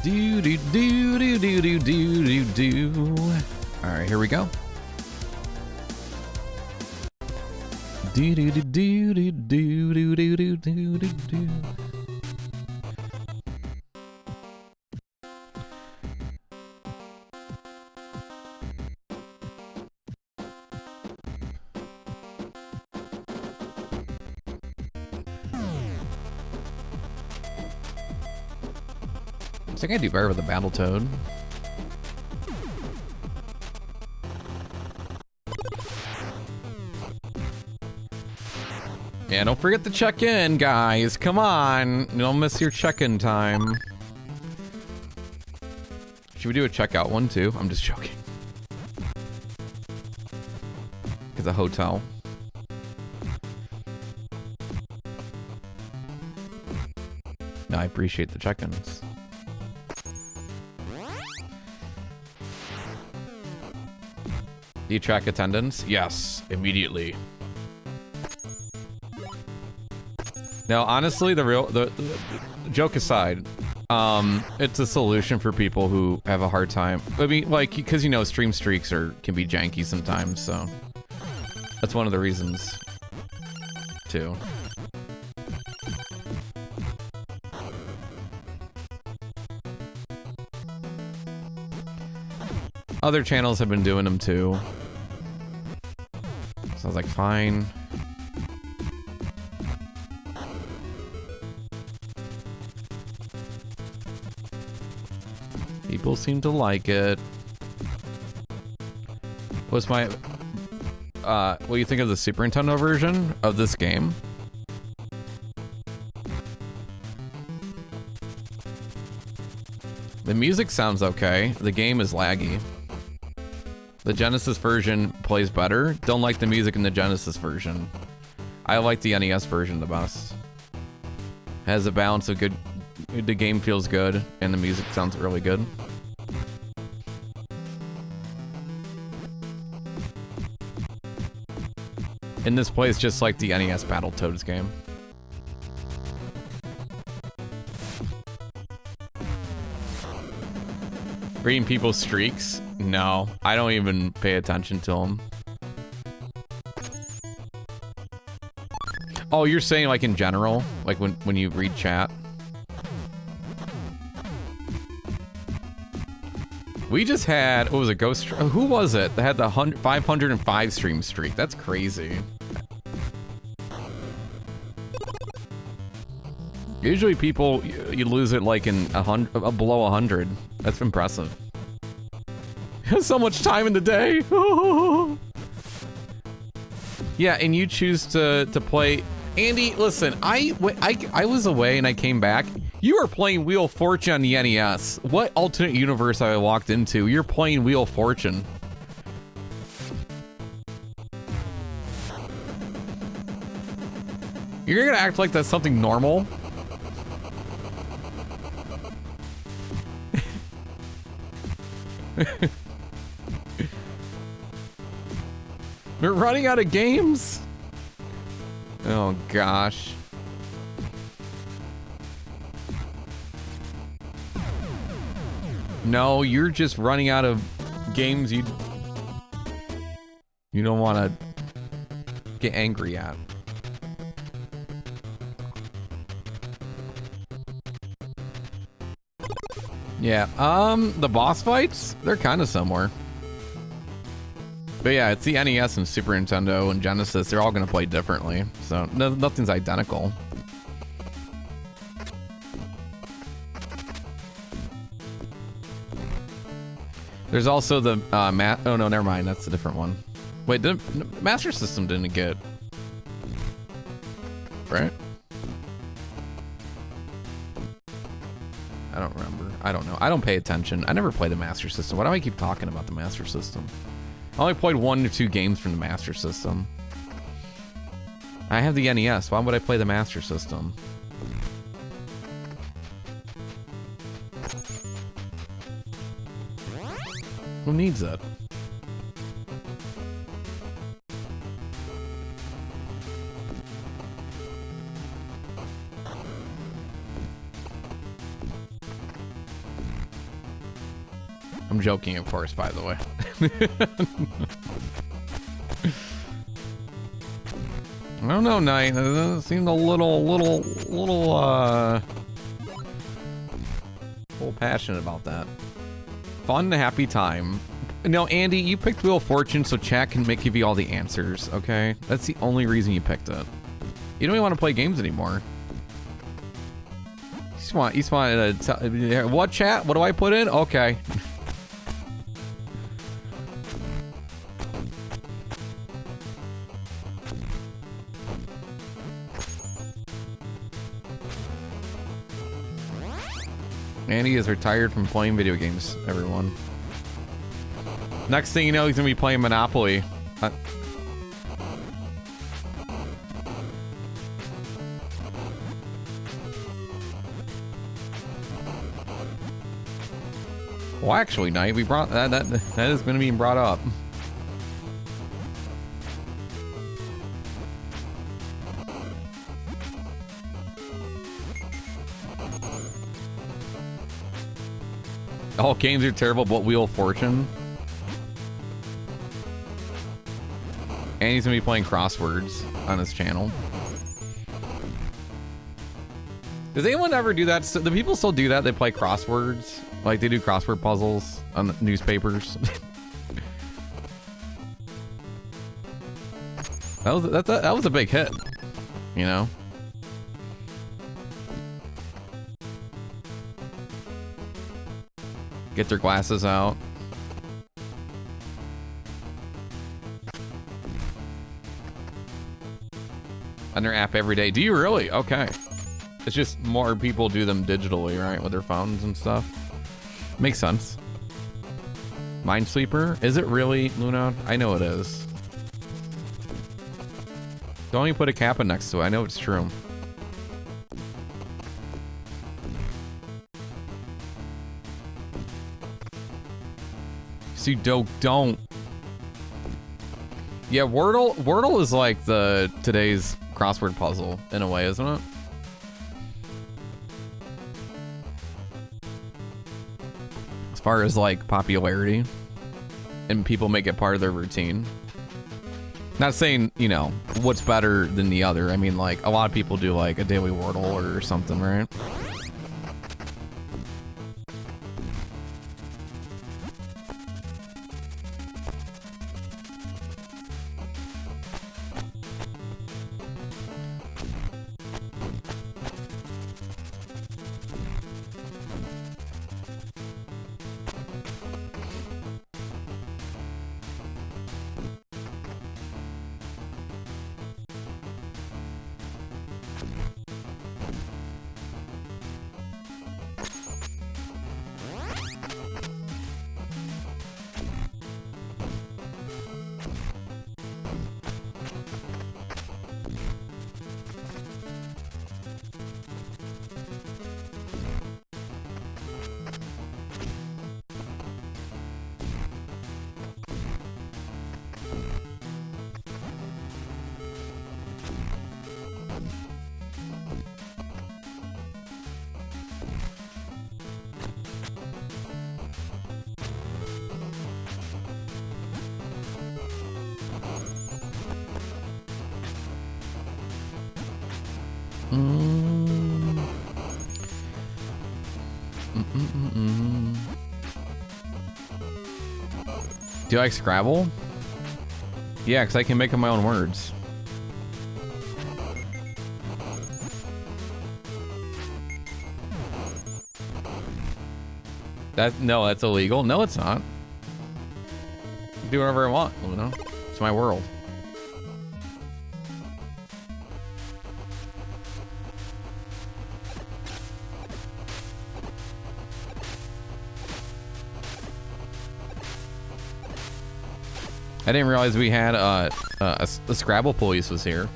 Do do do do do do do do do. All right, here we go. Do do do do do do do do do do do. I think I do better with the Battletoad. Yeah, don't forget to check in, guys. Come on. Don't miss your check-in time. Should we do a checkout one, too? I'm just joking. It's a hotel. No, I appreciate the check-ins. Do you track attendance? Yes, immediately. Now, honestly, the joke aside, it's a solution for people who have a hard time. I mean, like, because you know, stream streaks can be janky sometimes, so that's one of the reasons, too. Other channels have been doing them too. So I was like, fine. People seem to like it. What's my... what do you think of the Super Nintendo version of this game? The music sounds okay. The game is laggy. The Genesis version plays better. Don't like the music in the Genesis version. I like the NES version the best. Has a balance of good... The game feels good, and the music sounds really good. And this plays just like the NES Battletoads game. Reading people's streaks? No, I don't even pay attention to them. Oh, you're saying like in general? Like when you read chat? We just had, what was it, Ghost? Who was it that had the 505 stream streak? That's crazy. Usually people, you lose it like in below 100. That's impressive. So much time in the day. Yeah, and you choose to play. Andy, listen, I was away and I came back. You were playing Wheel of Fortune on the NES. What alternate universe have I walked into? You're playing Wheel of Fortune. You're gonna act like that's something normal? We're running out of games? Oh gosh. No, you're just running out of games you don't want to get angry at. Yeah, the boss fights, they're kind of similar. But yeah, it's the NES and Super Nintendo and Genesis. They're all going to play differently. So nothing's identical. There's also the oh no, never mind. That's a different one. Wait, the Master System didn't get... Right? I don't remember. I don't know. I don't pay attention. I never played the Master System. Why do I keep talking about the Master System? I only played 1 or 2 games from the Master System. I have the NES. Why would I play the Master System? Who needs it? I'm joking, of course, by the way. I don't know, Knight. It seemed a little passionate about that. Fun, happy time. No, Andy, you picked Wheel of Fortune so chat can give you all the answers, okay? That's the only reason you picked it. You don't even want to play games anymore. You just want to what chat? What do I put in? Okay. Andy is retired from playing video games, everyone. Next thing you know, he's gonna be playing Monopoly. Well, actually, Knight, we brought that is gonna be brought up. All games are terrible, but Wheel of Fortune. And he's gonna be playing crosswords on his channel. Does anyone ever do that? Do people still do that? They play crosswords? Like they do crossword puzzles on the newspapers? that was a big hit, you know? Get their glasses out. On their app every day. Do you really? Okay. It's just more people do them digitally, right? With their phones and stuff. Makes sense. Minesweeper? Is it really, Luna? I know it is. Don't even put a kappa next to it. I know it's true. See, don't. Yeah, Wordle is like today's crossword puzzle in a way, isn't it? As far as like popularity, and people make it part of their routine. Not saying, you know, what's better than the other. I mean, like, a lot of people do like a daily Wordle or something, right? Do you like Scrabble? Yeah, because I can make up my own words. No, that's illegal. No, it's not. I can do whatever I want, you know? It's my world. I didn't realize we had the Scrabble police was here.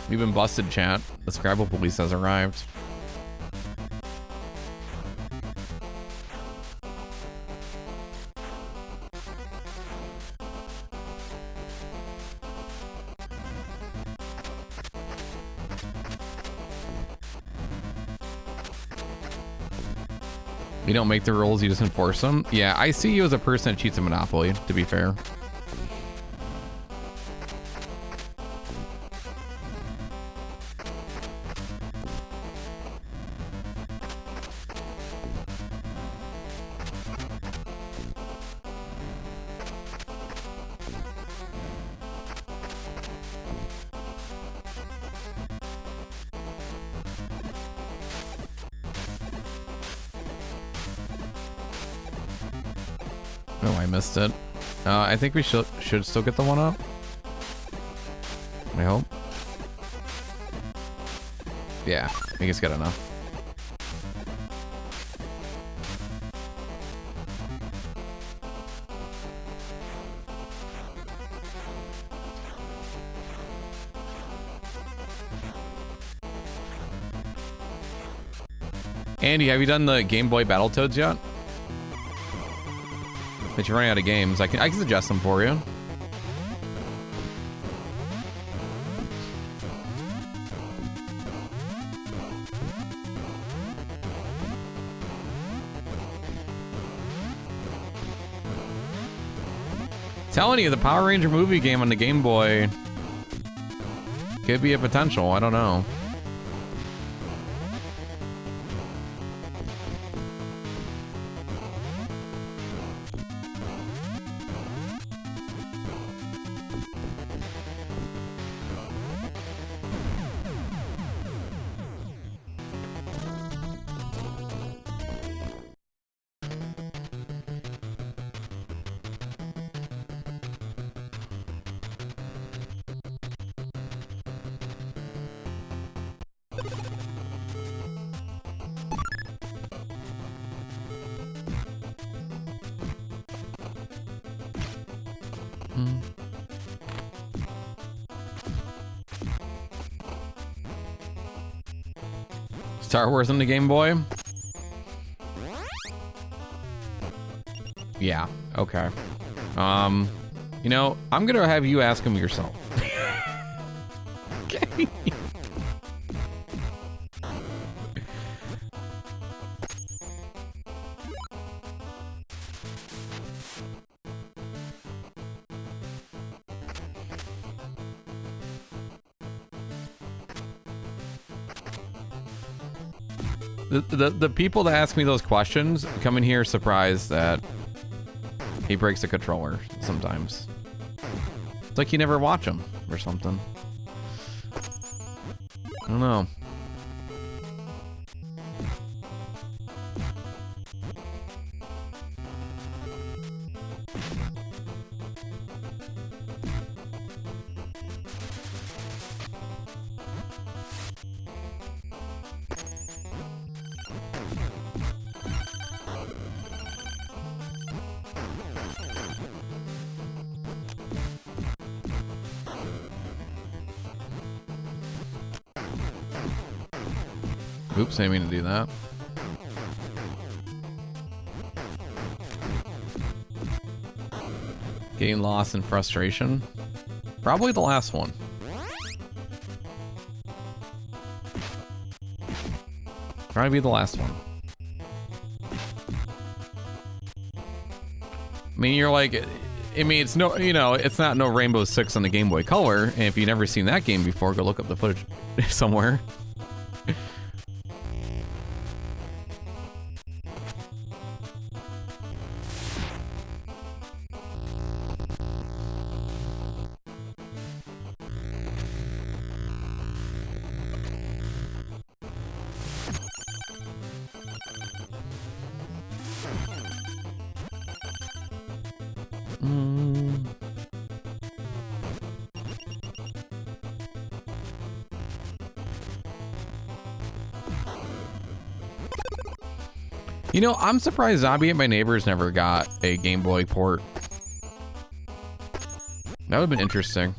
We've been busted, chat. The Scrabble police has arrived. You don't make the rules, you just enforce them. Yeah, I see you as a person that cheats at Monopoly, to be fair. Oh, I missed it. I think we should still get the one up. I hope. Yeah, I think it's good enough. Andy, have you done the Game Boy Battletoads yet? But you're running out of games. I can suggest them for you. Telling you, the Power Ranger movie game on the Game Boy could be a potential. I don't know. Star Wars on the Game Boy? Yeah, okay. You know, I'm gonna have you ask him yourself. Okay. The people that ask me those questions come in here surprised that he breaks a controller sometimes. It's like you never watch him or something. I don't know. Oops, I didn't mean to do that. Getting lost in frustration. Probably the last one. Try to be the last one. I mean, you're like, I mean, it's no, you know, it's not no Rainbow Six on the Game Boy Color, and if you've never seen that game before, go look up the footage somewhere. You know, I'm surprised Zombie Ate My Neighbors never got a Game Boy port. That would have been interesting.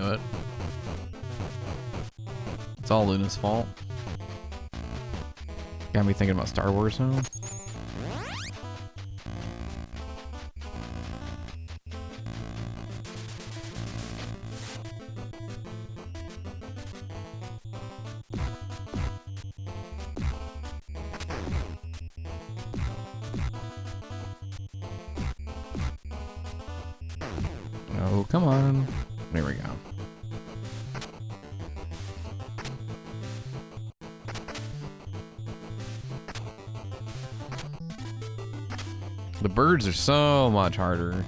knew it. It's all Luna's fault. Got me thinking about Star Wars now. Oh, come on. There we go. The birds are so much harder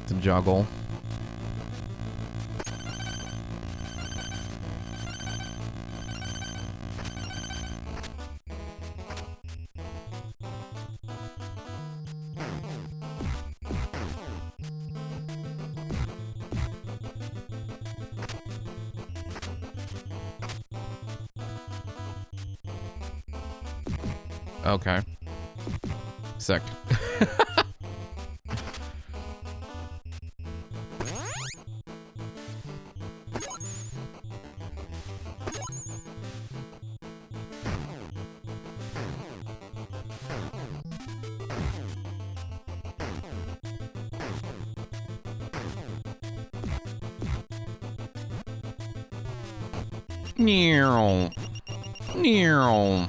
to juggle. Okay. Sick. Meow. Meow.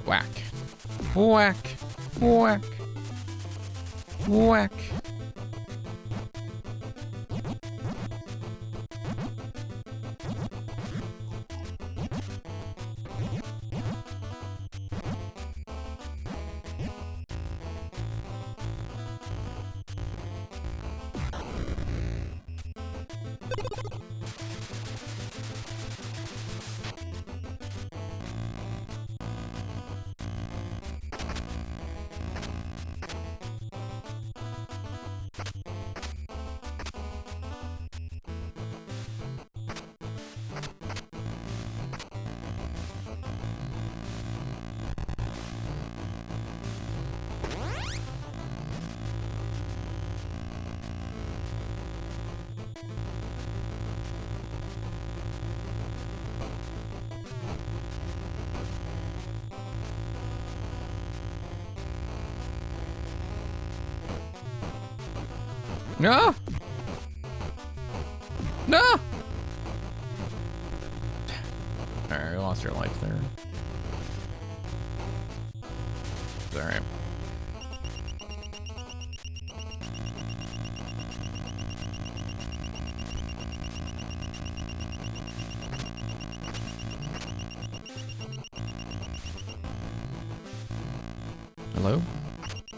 Whack. Whack. Whack. Whack. No! No! Alright, we lost your life there. It's alright. Hello?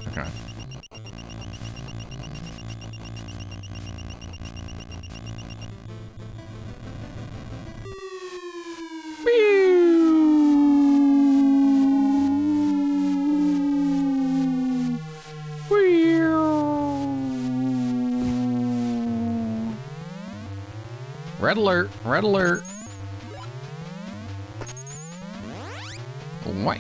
Okay. Red alert, red alert. Wham.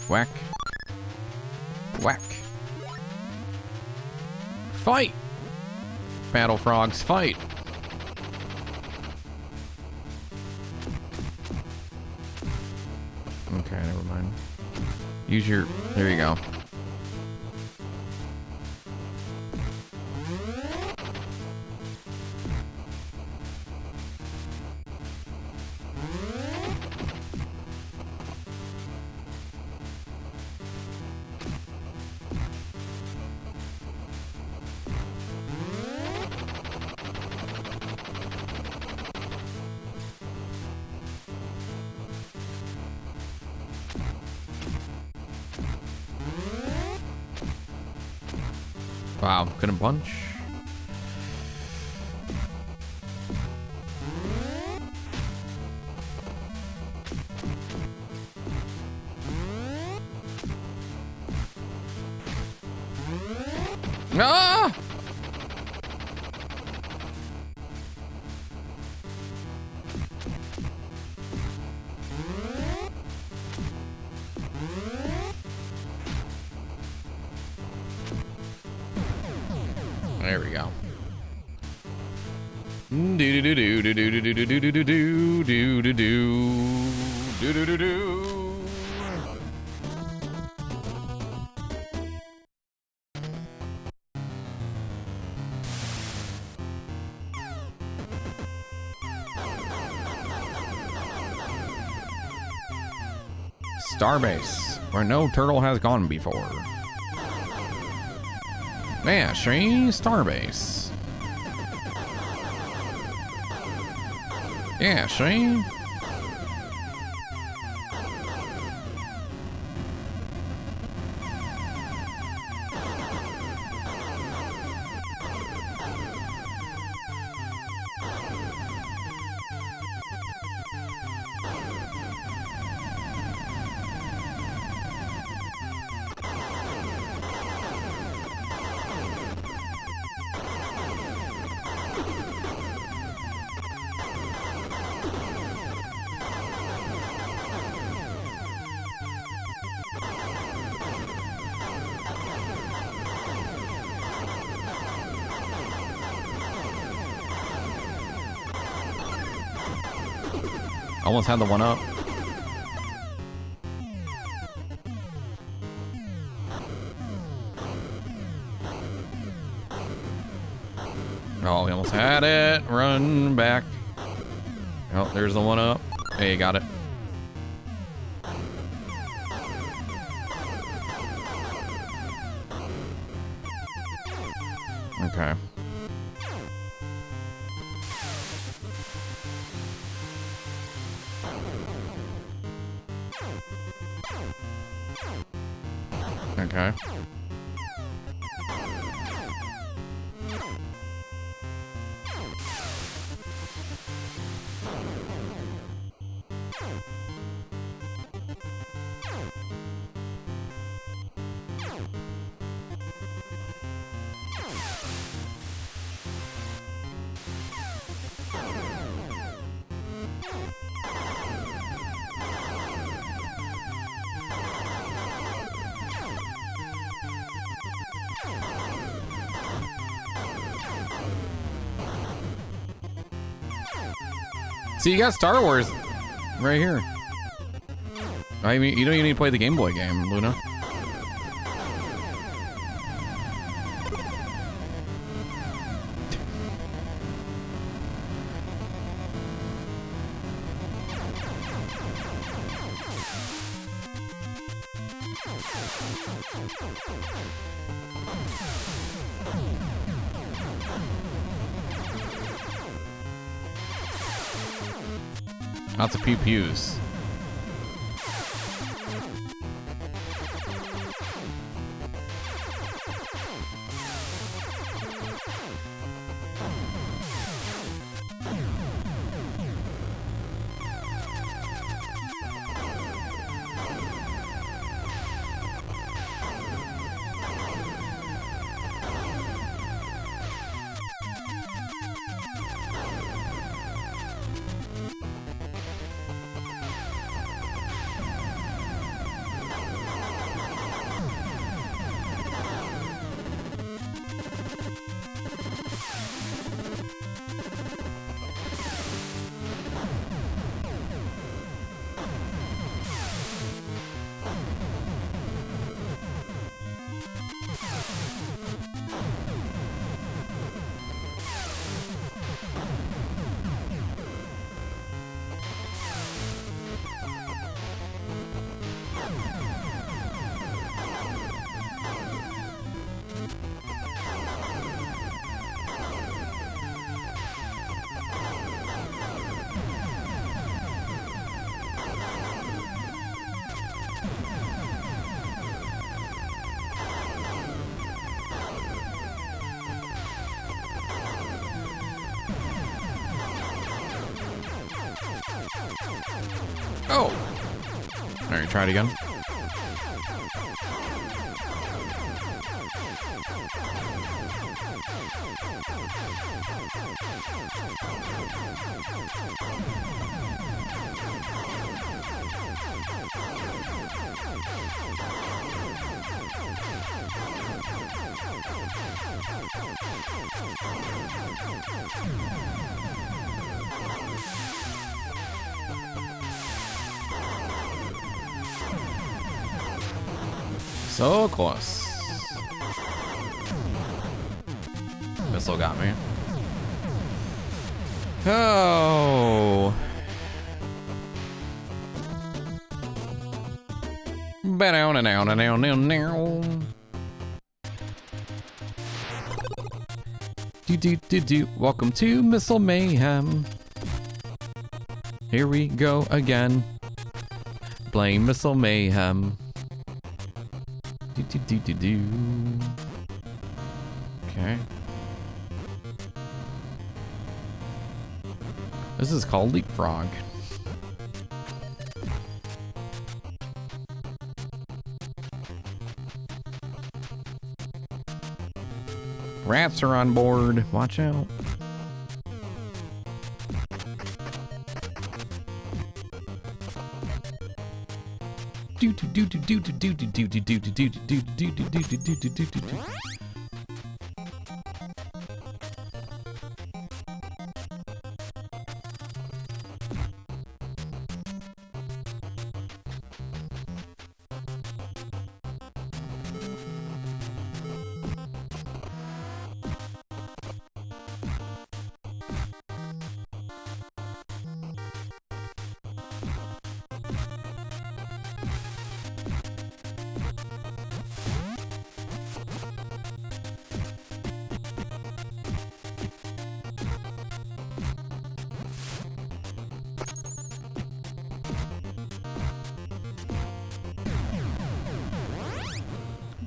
Whack. Whack. Fight! Battle frogs, fight! Okay, never mind. Use your... There you go. Wow, couldn't punch. Ah! There we go. Do do do do do do do do do do do do do do do do do do. Starbase, where no turtle has gone before. Yeah, Shree, Starbase. Yeah, Shree. Almost had the one up. Oh, we almost had it. Run back. Oh, there's the one up. Hey, got it. Okay. Okay. See, you got Star Wars right here. I mean, you don't even need to play the Game Boy game, Luna. Lots of pew-pews. Oh! Alright, try it again. So close. Missile got me. Oh. Do. Welcome to Missile Mayhem. Here we go again. Playing Missile Mayhem. Do. Okay. This is called Leapfrog. Rats are on board. Watch out.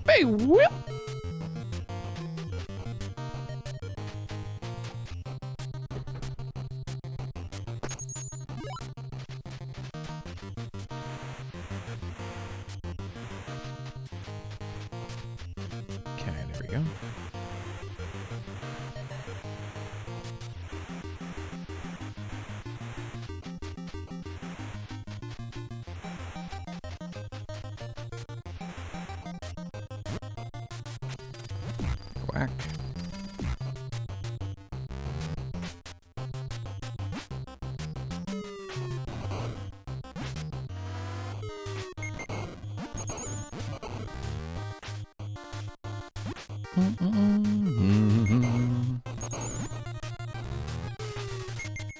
Hey, whip. Okay, there we go. Whack.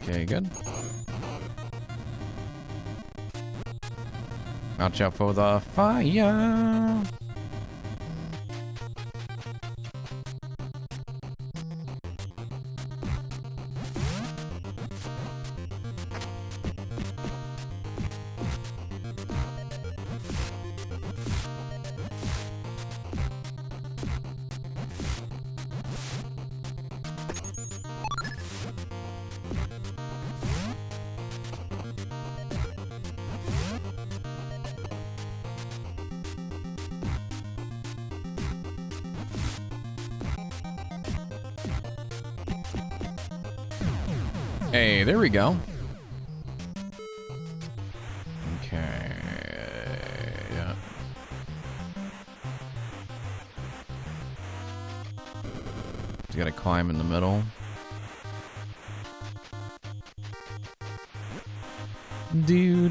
Okay, good. Watch out for the fire. Hey, there we go. Okay. Yeah. You gotta climb in the middle. Do.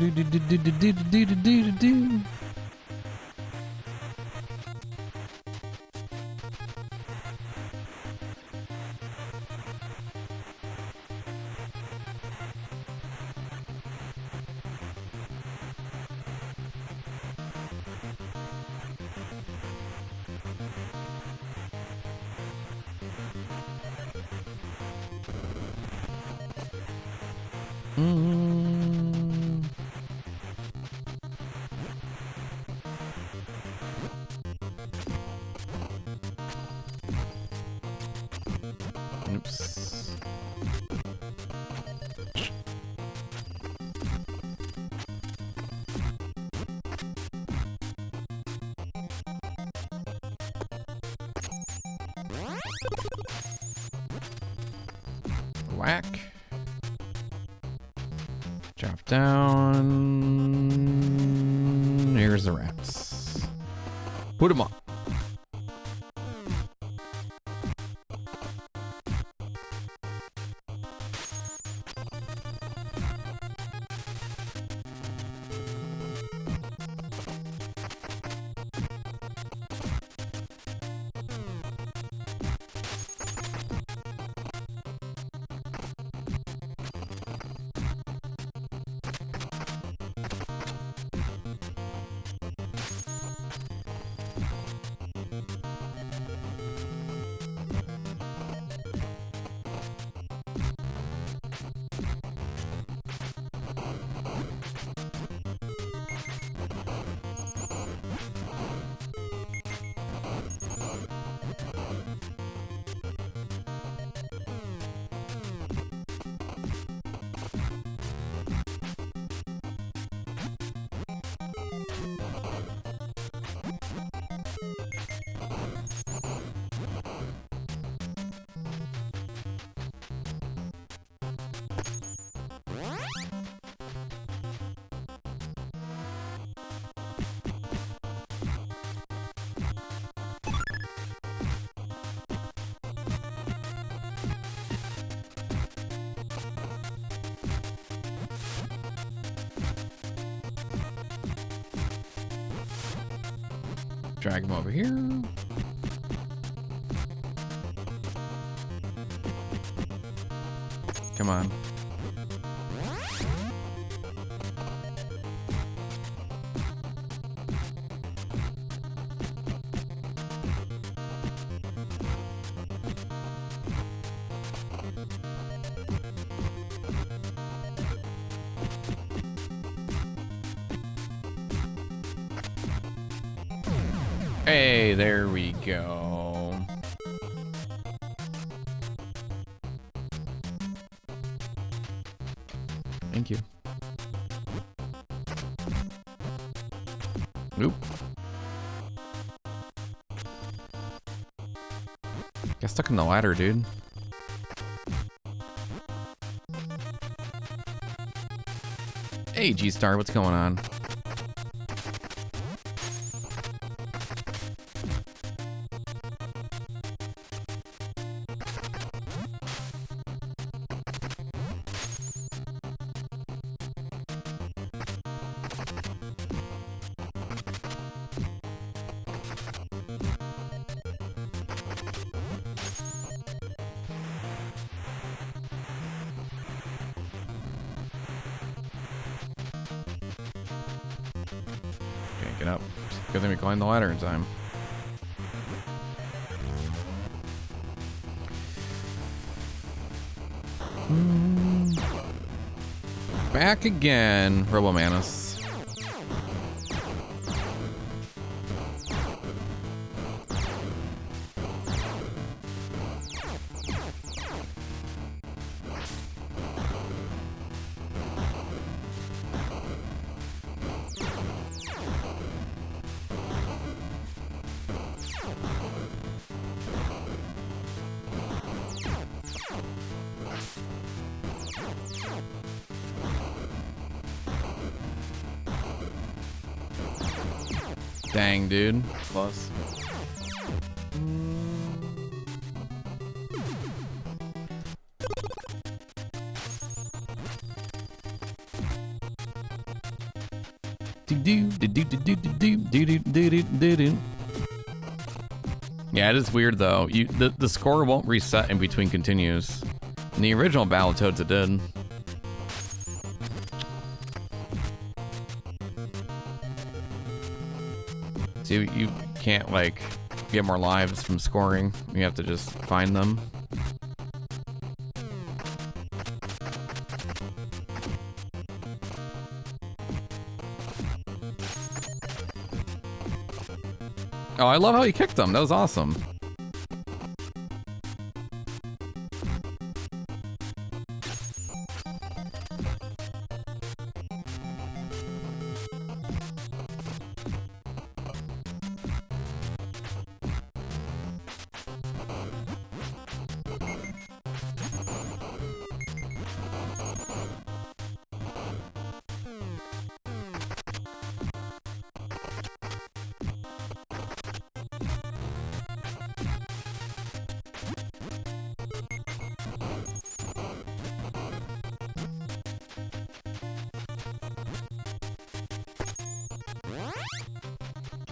Oops. Whack. Drop down. Here's the rats. Put them on. Drag him over here. Come on. Hey, there we go. Thank you. Oop. Got stuck in the ladder, dude. Hey, G-Star, what's going on? Can't get up. Good thing we climbed the ladder in time. Back again, Robomanus. Dang, dude. Close. Yeah, it is weird though. The score won't reset in between continues. In the original Battletoads, it did. So you can't like get more lives from scoring. You have to just find them. Oh, I love how he kicked them. That was awesome.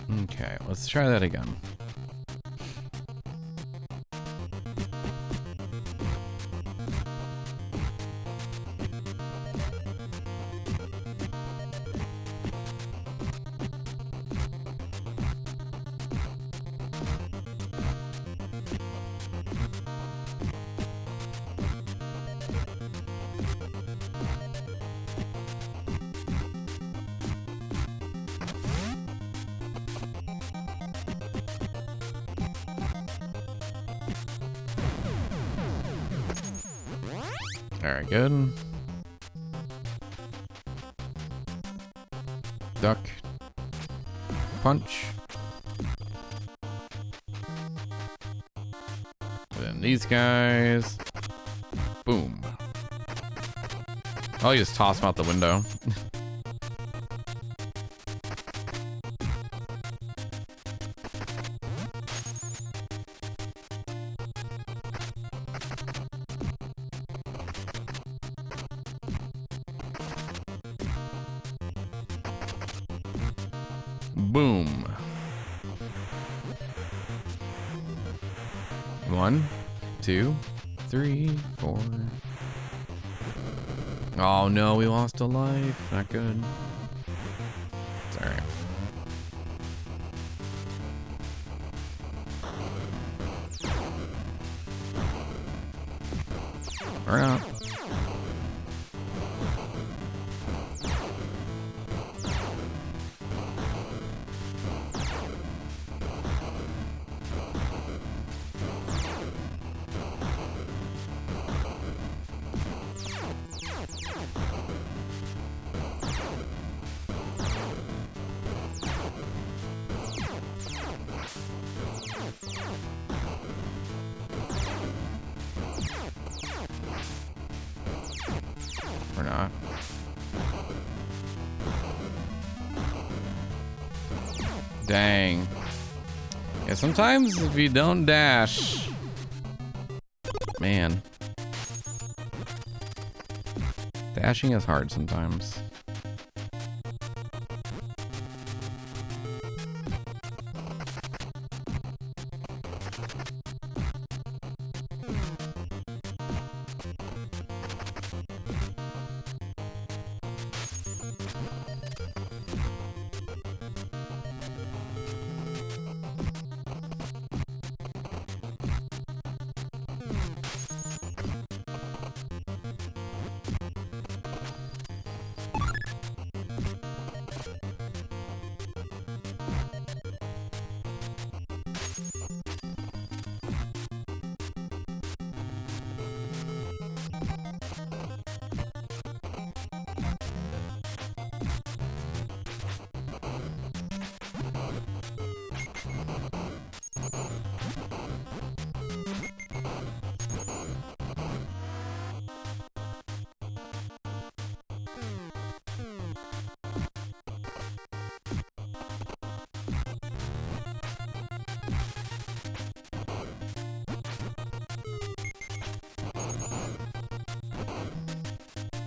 Okay, let's try that again. Very good. Duck. Punch. And then these guys. Boom. I'll just toss them out the window. Boom. 1, 2, 3, 4. Oh no, we lost a life. Not good. It's alright. Or not. Or not. Dang. Yeah, sometimes if you don't dash, man, dashing is hard sometimes.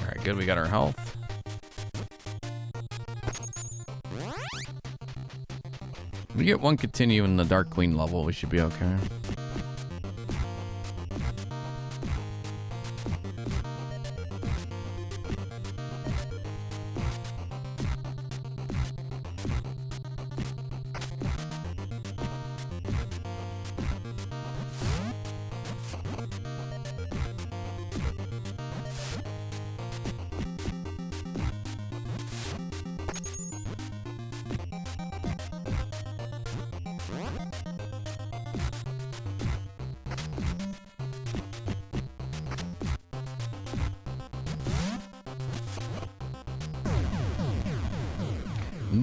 Alright, good, we got our health. We get one continue in the Dark Queen level, we should be okay.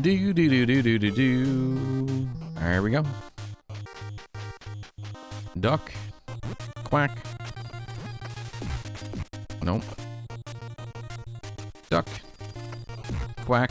Do do do do do do do. There we go. Duck. Quack. Nope. Duck. Quack.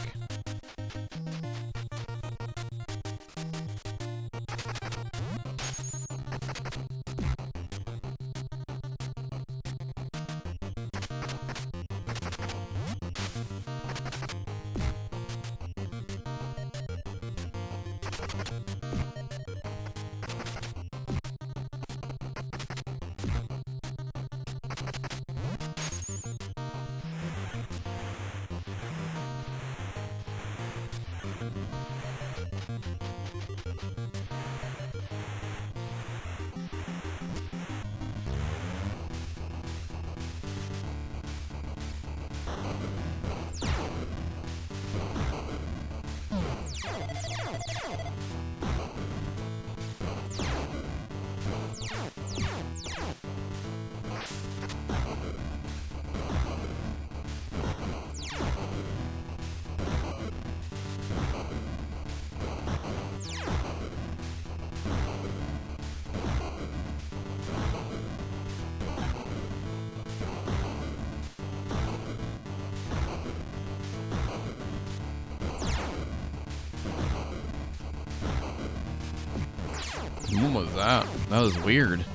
What was that? That was weird.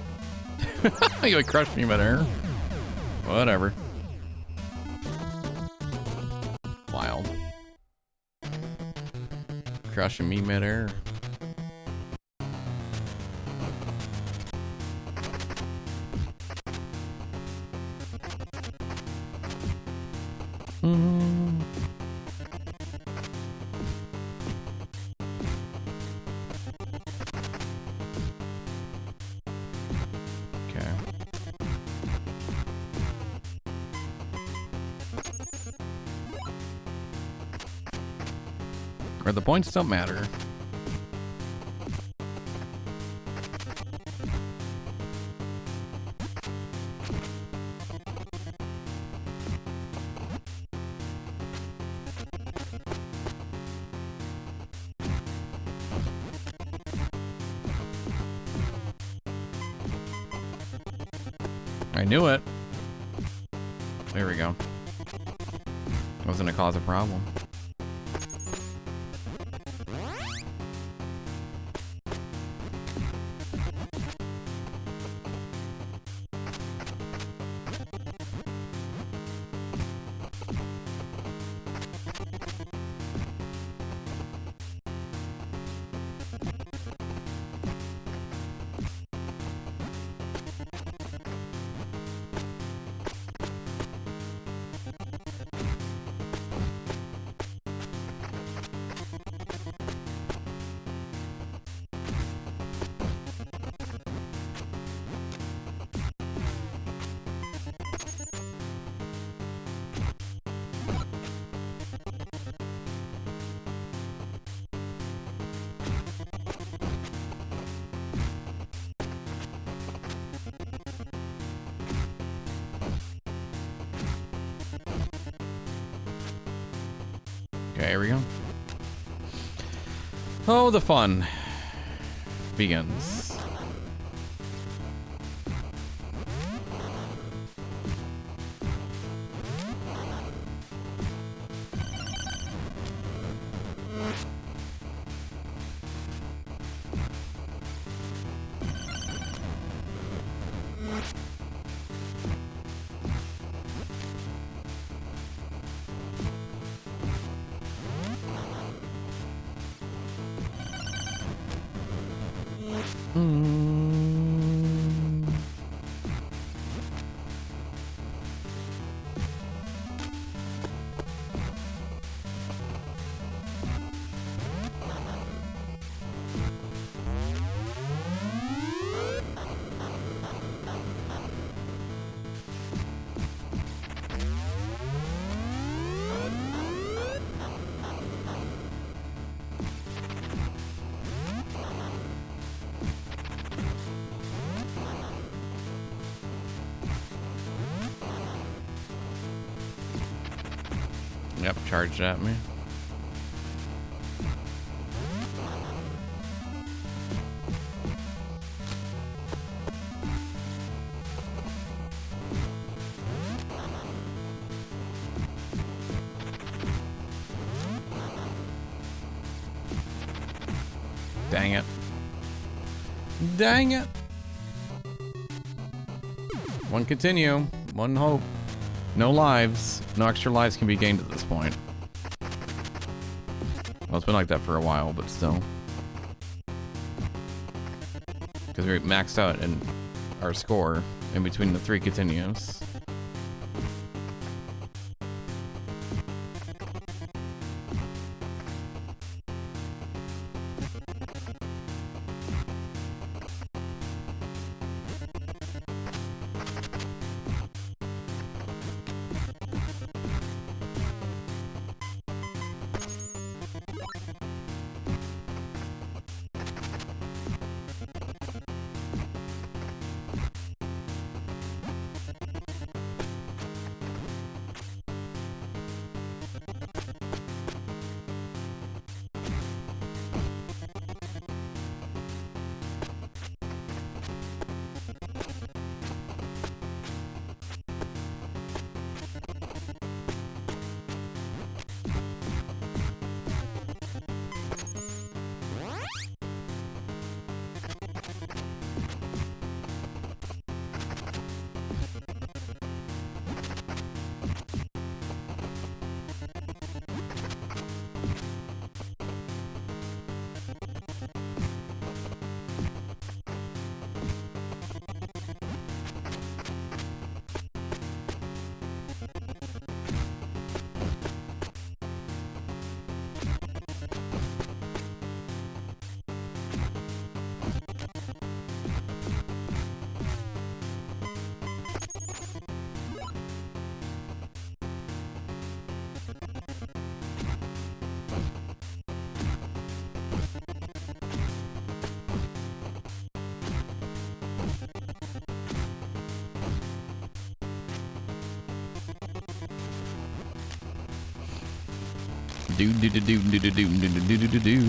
You like crushed me midair. Whatever. Wild. Crushing me midair. Or the points don't matter. I knew it. There we go. Wasn't gonna cause a problem. Okay, here we go. Oh, the fun begins. Yep, charged at me. Dang it. Dang it. One continue. One hope. No lives. No extra lives can be gained at this point. Well, it's been like that for a while, but still. because we maxed out in our score in between the 3 continues. Do do do do do do do do do do do.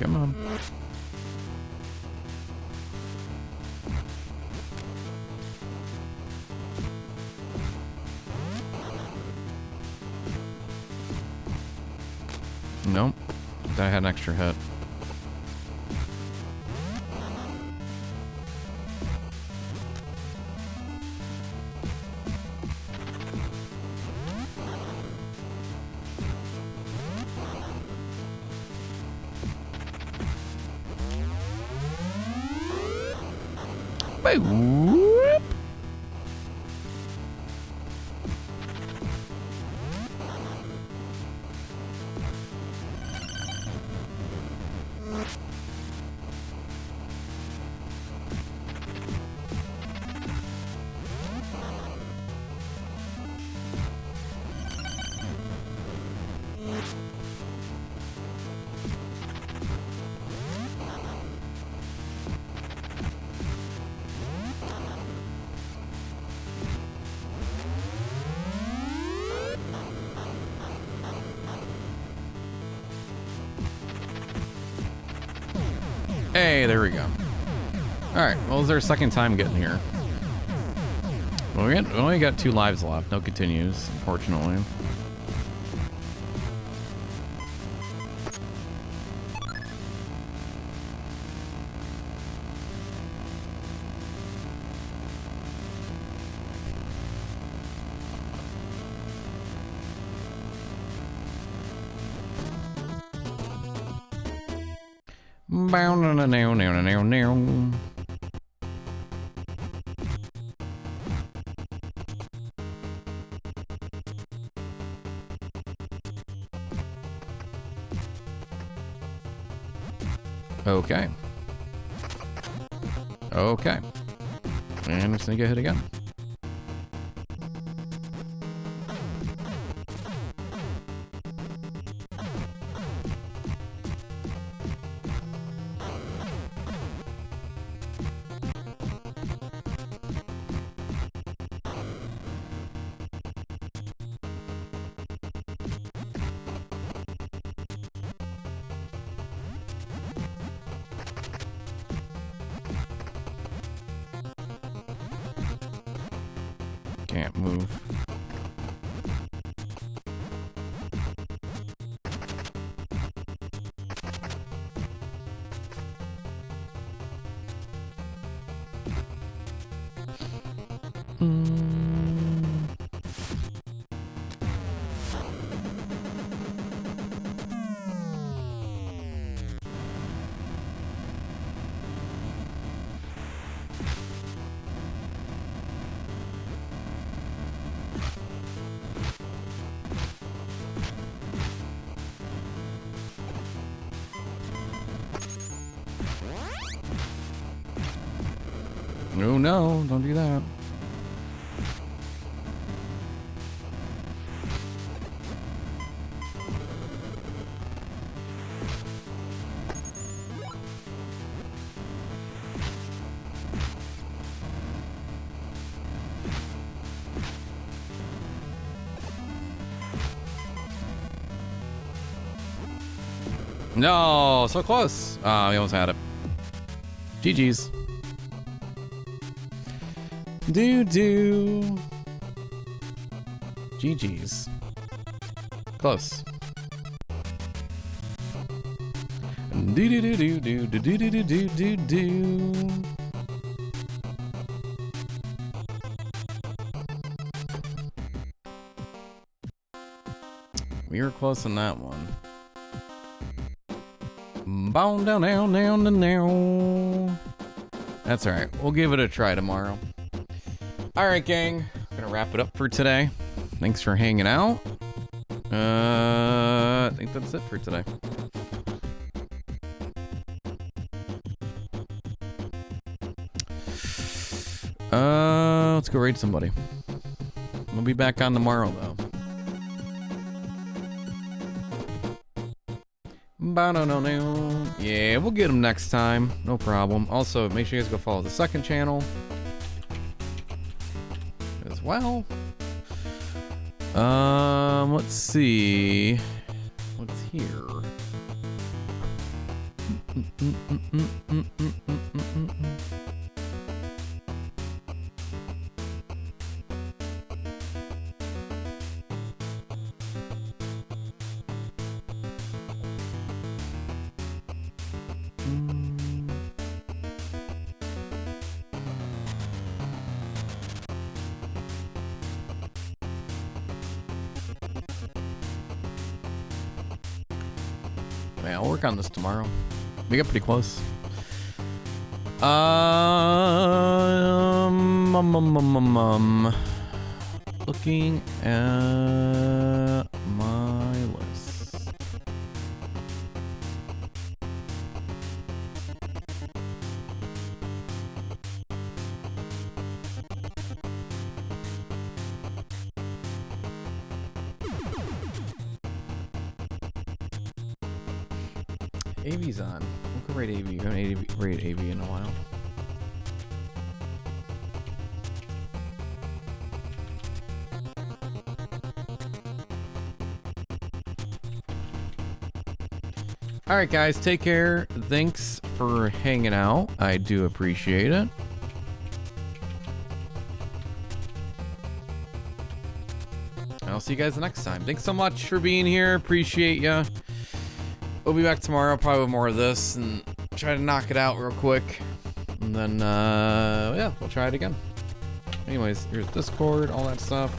Come on. Nope. I had an extra hit. Whoop. Hey, there we go. Alright, well, it's our second time getting here. Well, we only got 2 lives left. No continues, unfortunately. Okay. Okay. And it's gonna get hit again. Can't move. Oh no, don't do that. No, so close. We almost had it. GG's. Do. GG's. Close. Do. We were close on that one. Bound down. That's all right. We'll give it a try tomorrow. All right, gang. Gonna wrap it up for today. Thanks for hanging out. I think that's it for today. Let's go raid somebody. We'll be back on tomorrow, though. Yeah, we'll get them next time. No problem. Also, make sure you guys go follow the second channel as well. Let's see what's here. Yeah, I'll work on this tomorrow. We got pretty close. Looking at my list. AV's on. We'll go rate AV. We haven't rated AV in a while. Alright guys, take care. Thanks for hanging out. I do appreciate it. I'll see you guys next time. Thanks so much for being here. Appreciate ya. We'll be back tomorrow, probably with more of this, and try to knock it out real quick. And then, yeah, we'll try it again. Anyways, here's Discord, all that stuff.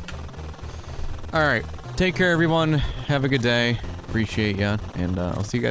Alright, take care everyone. Have a good day. Appreciate ya. And I'll see you guys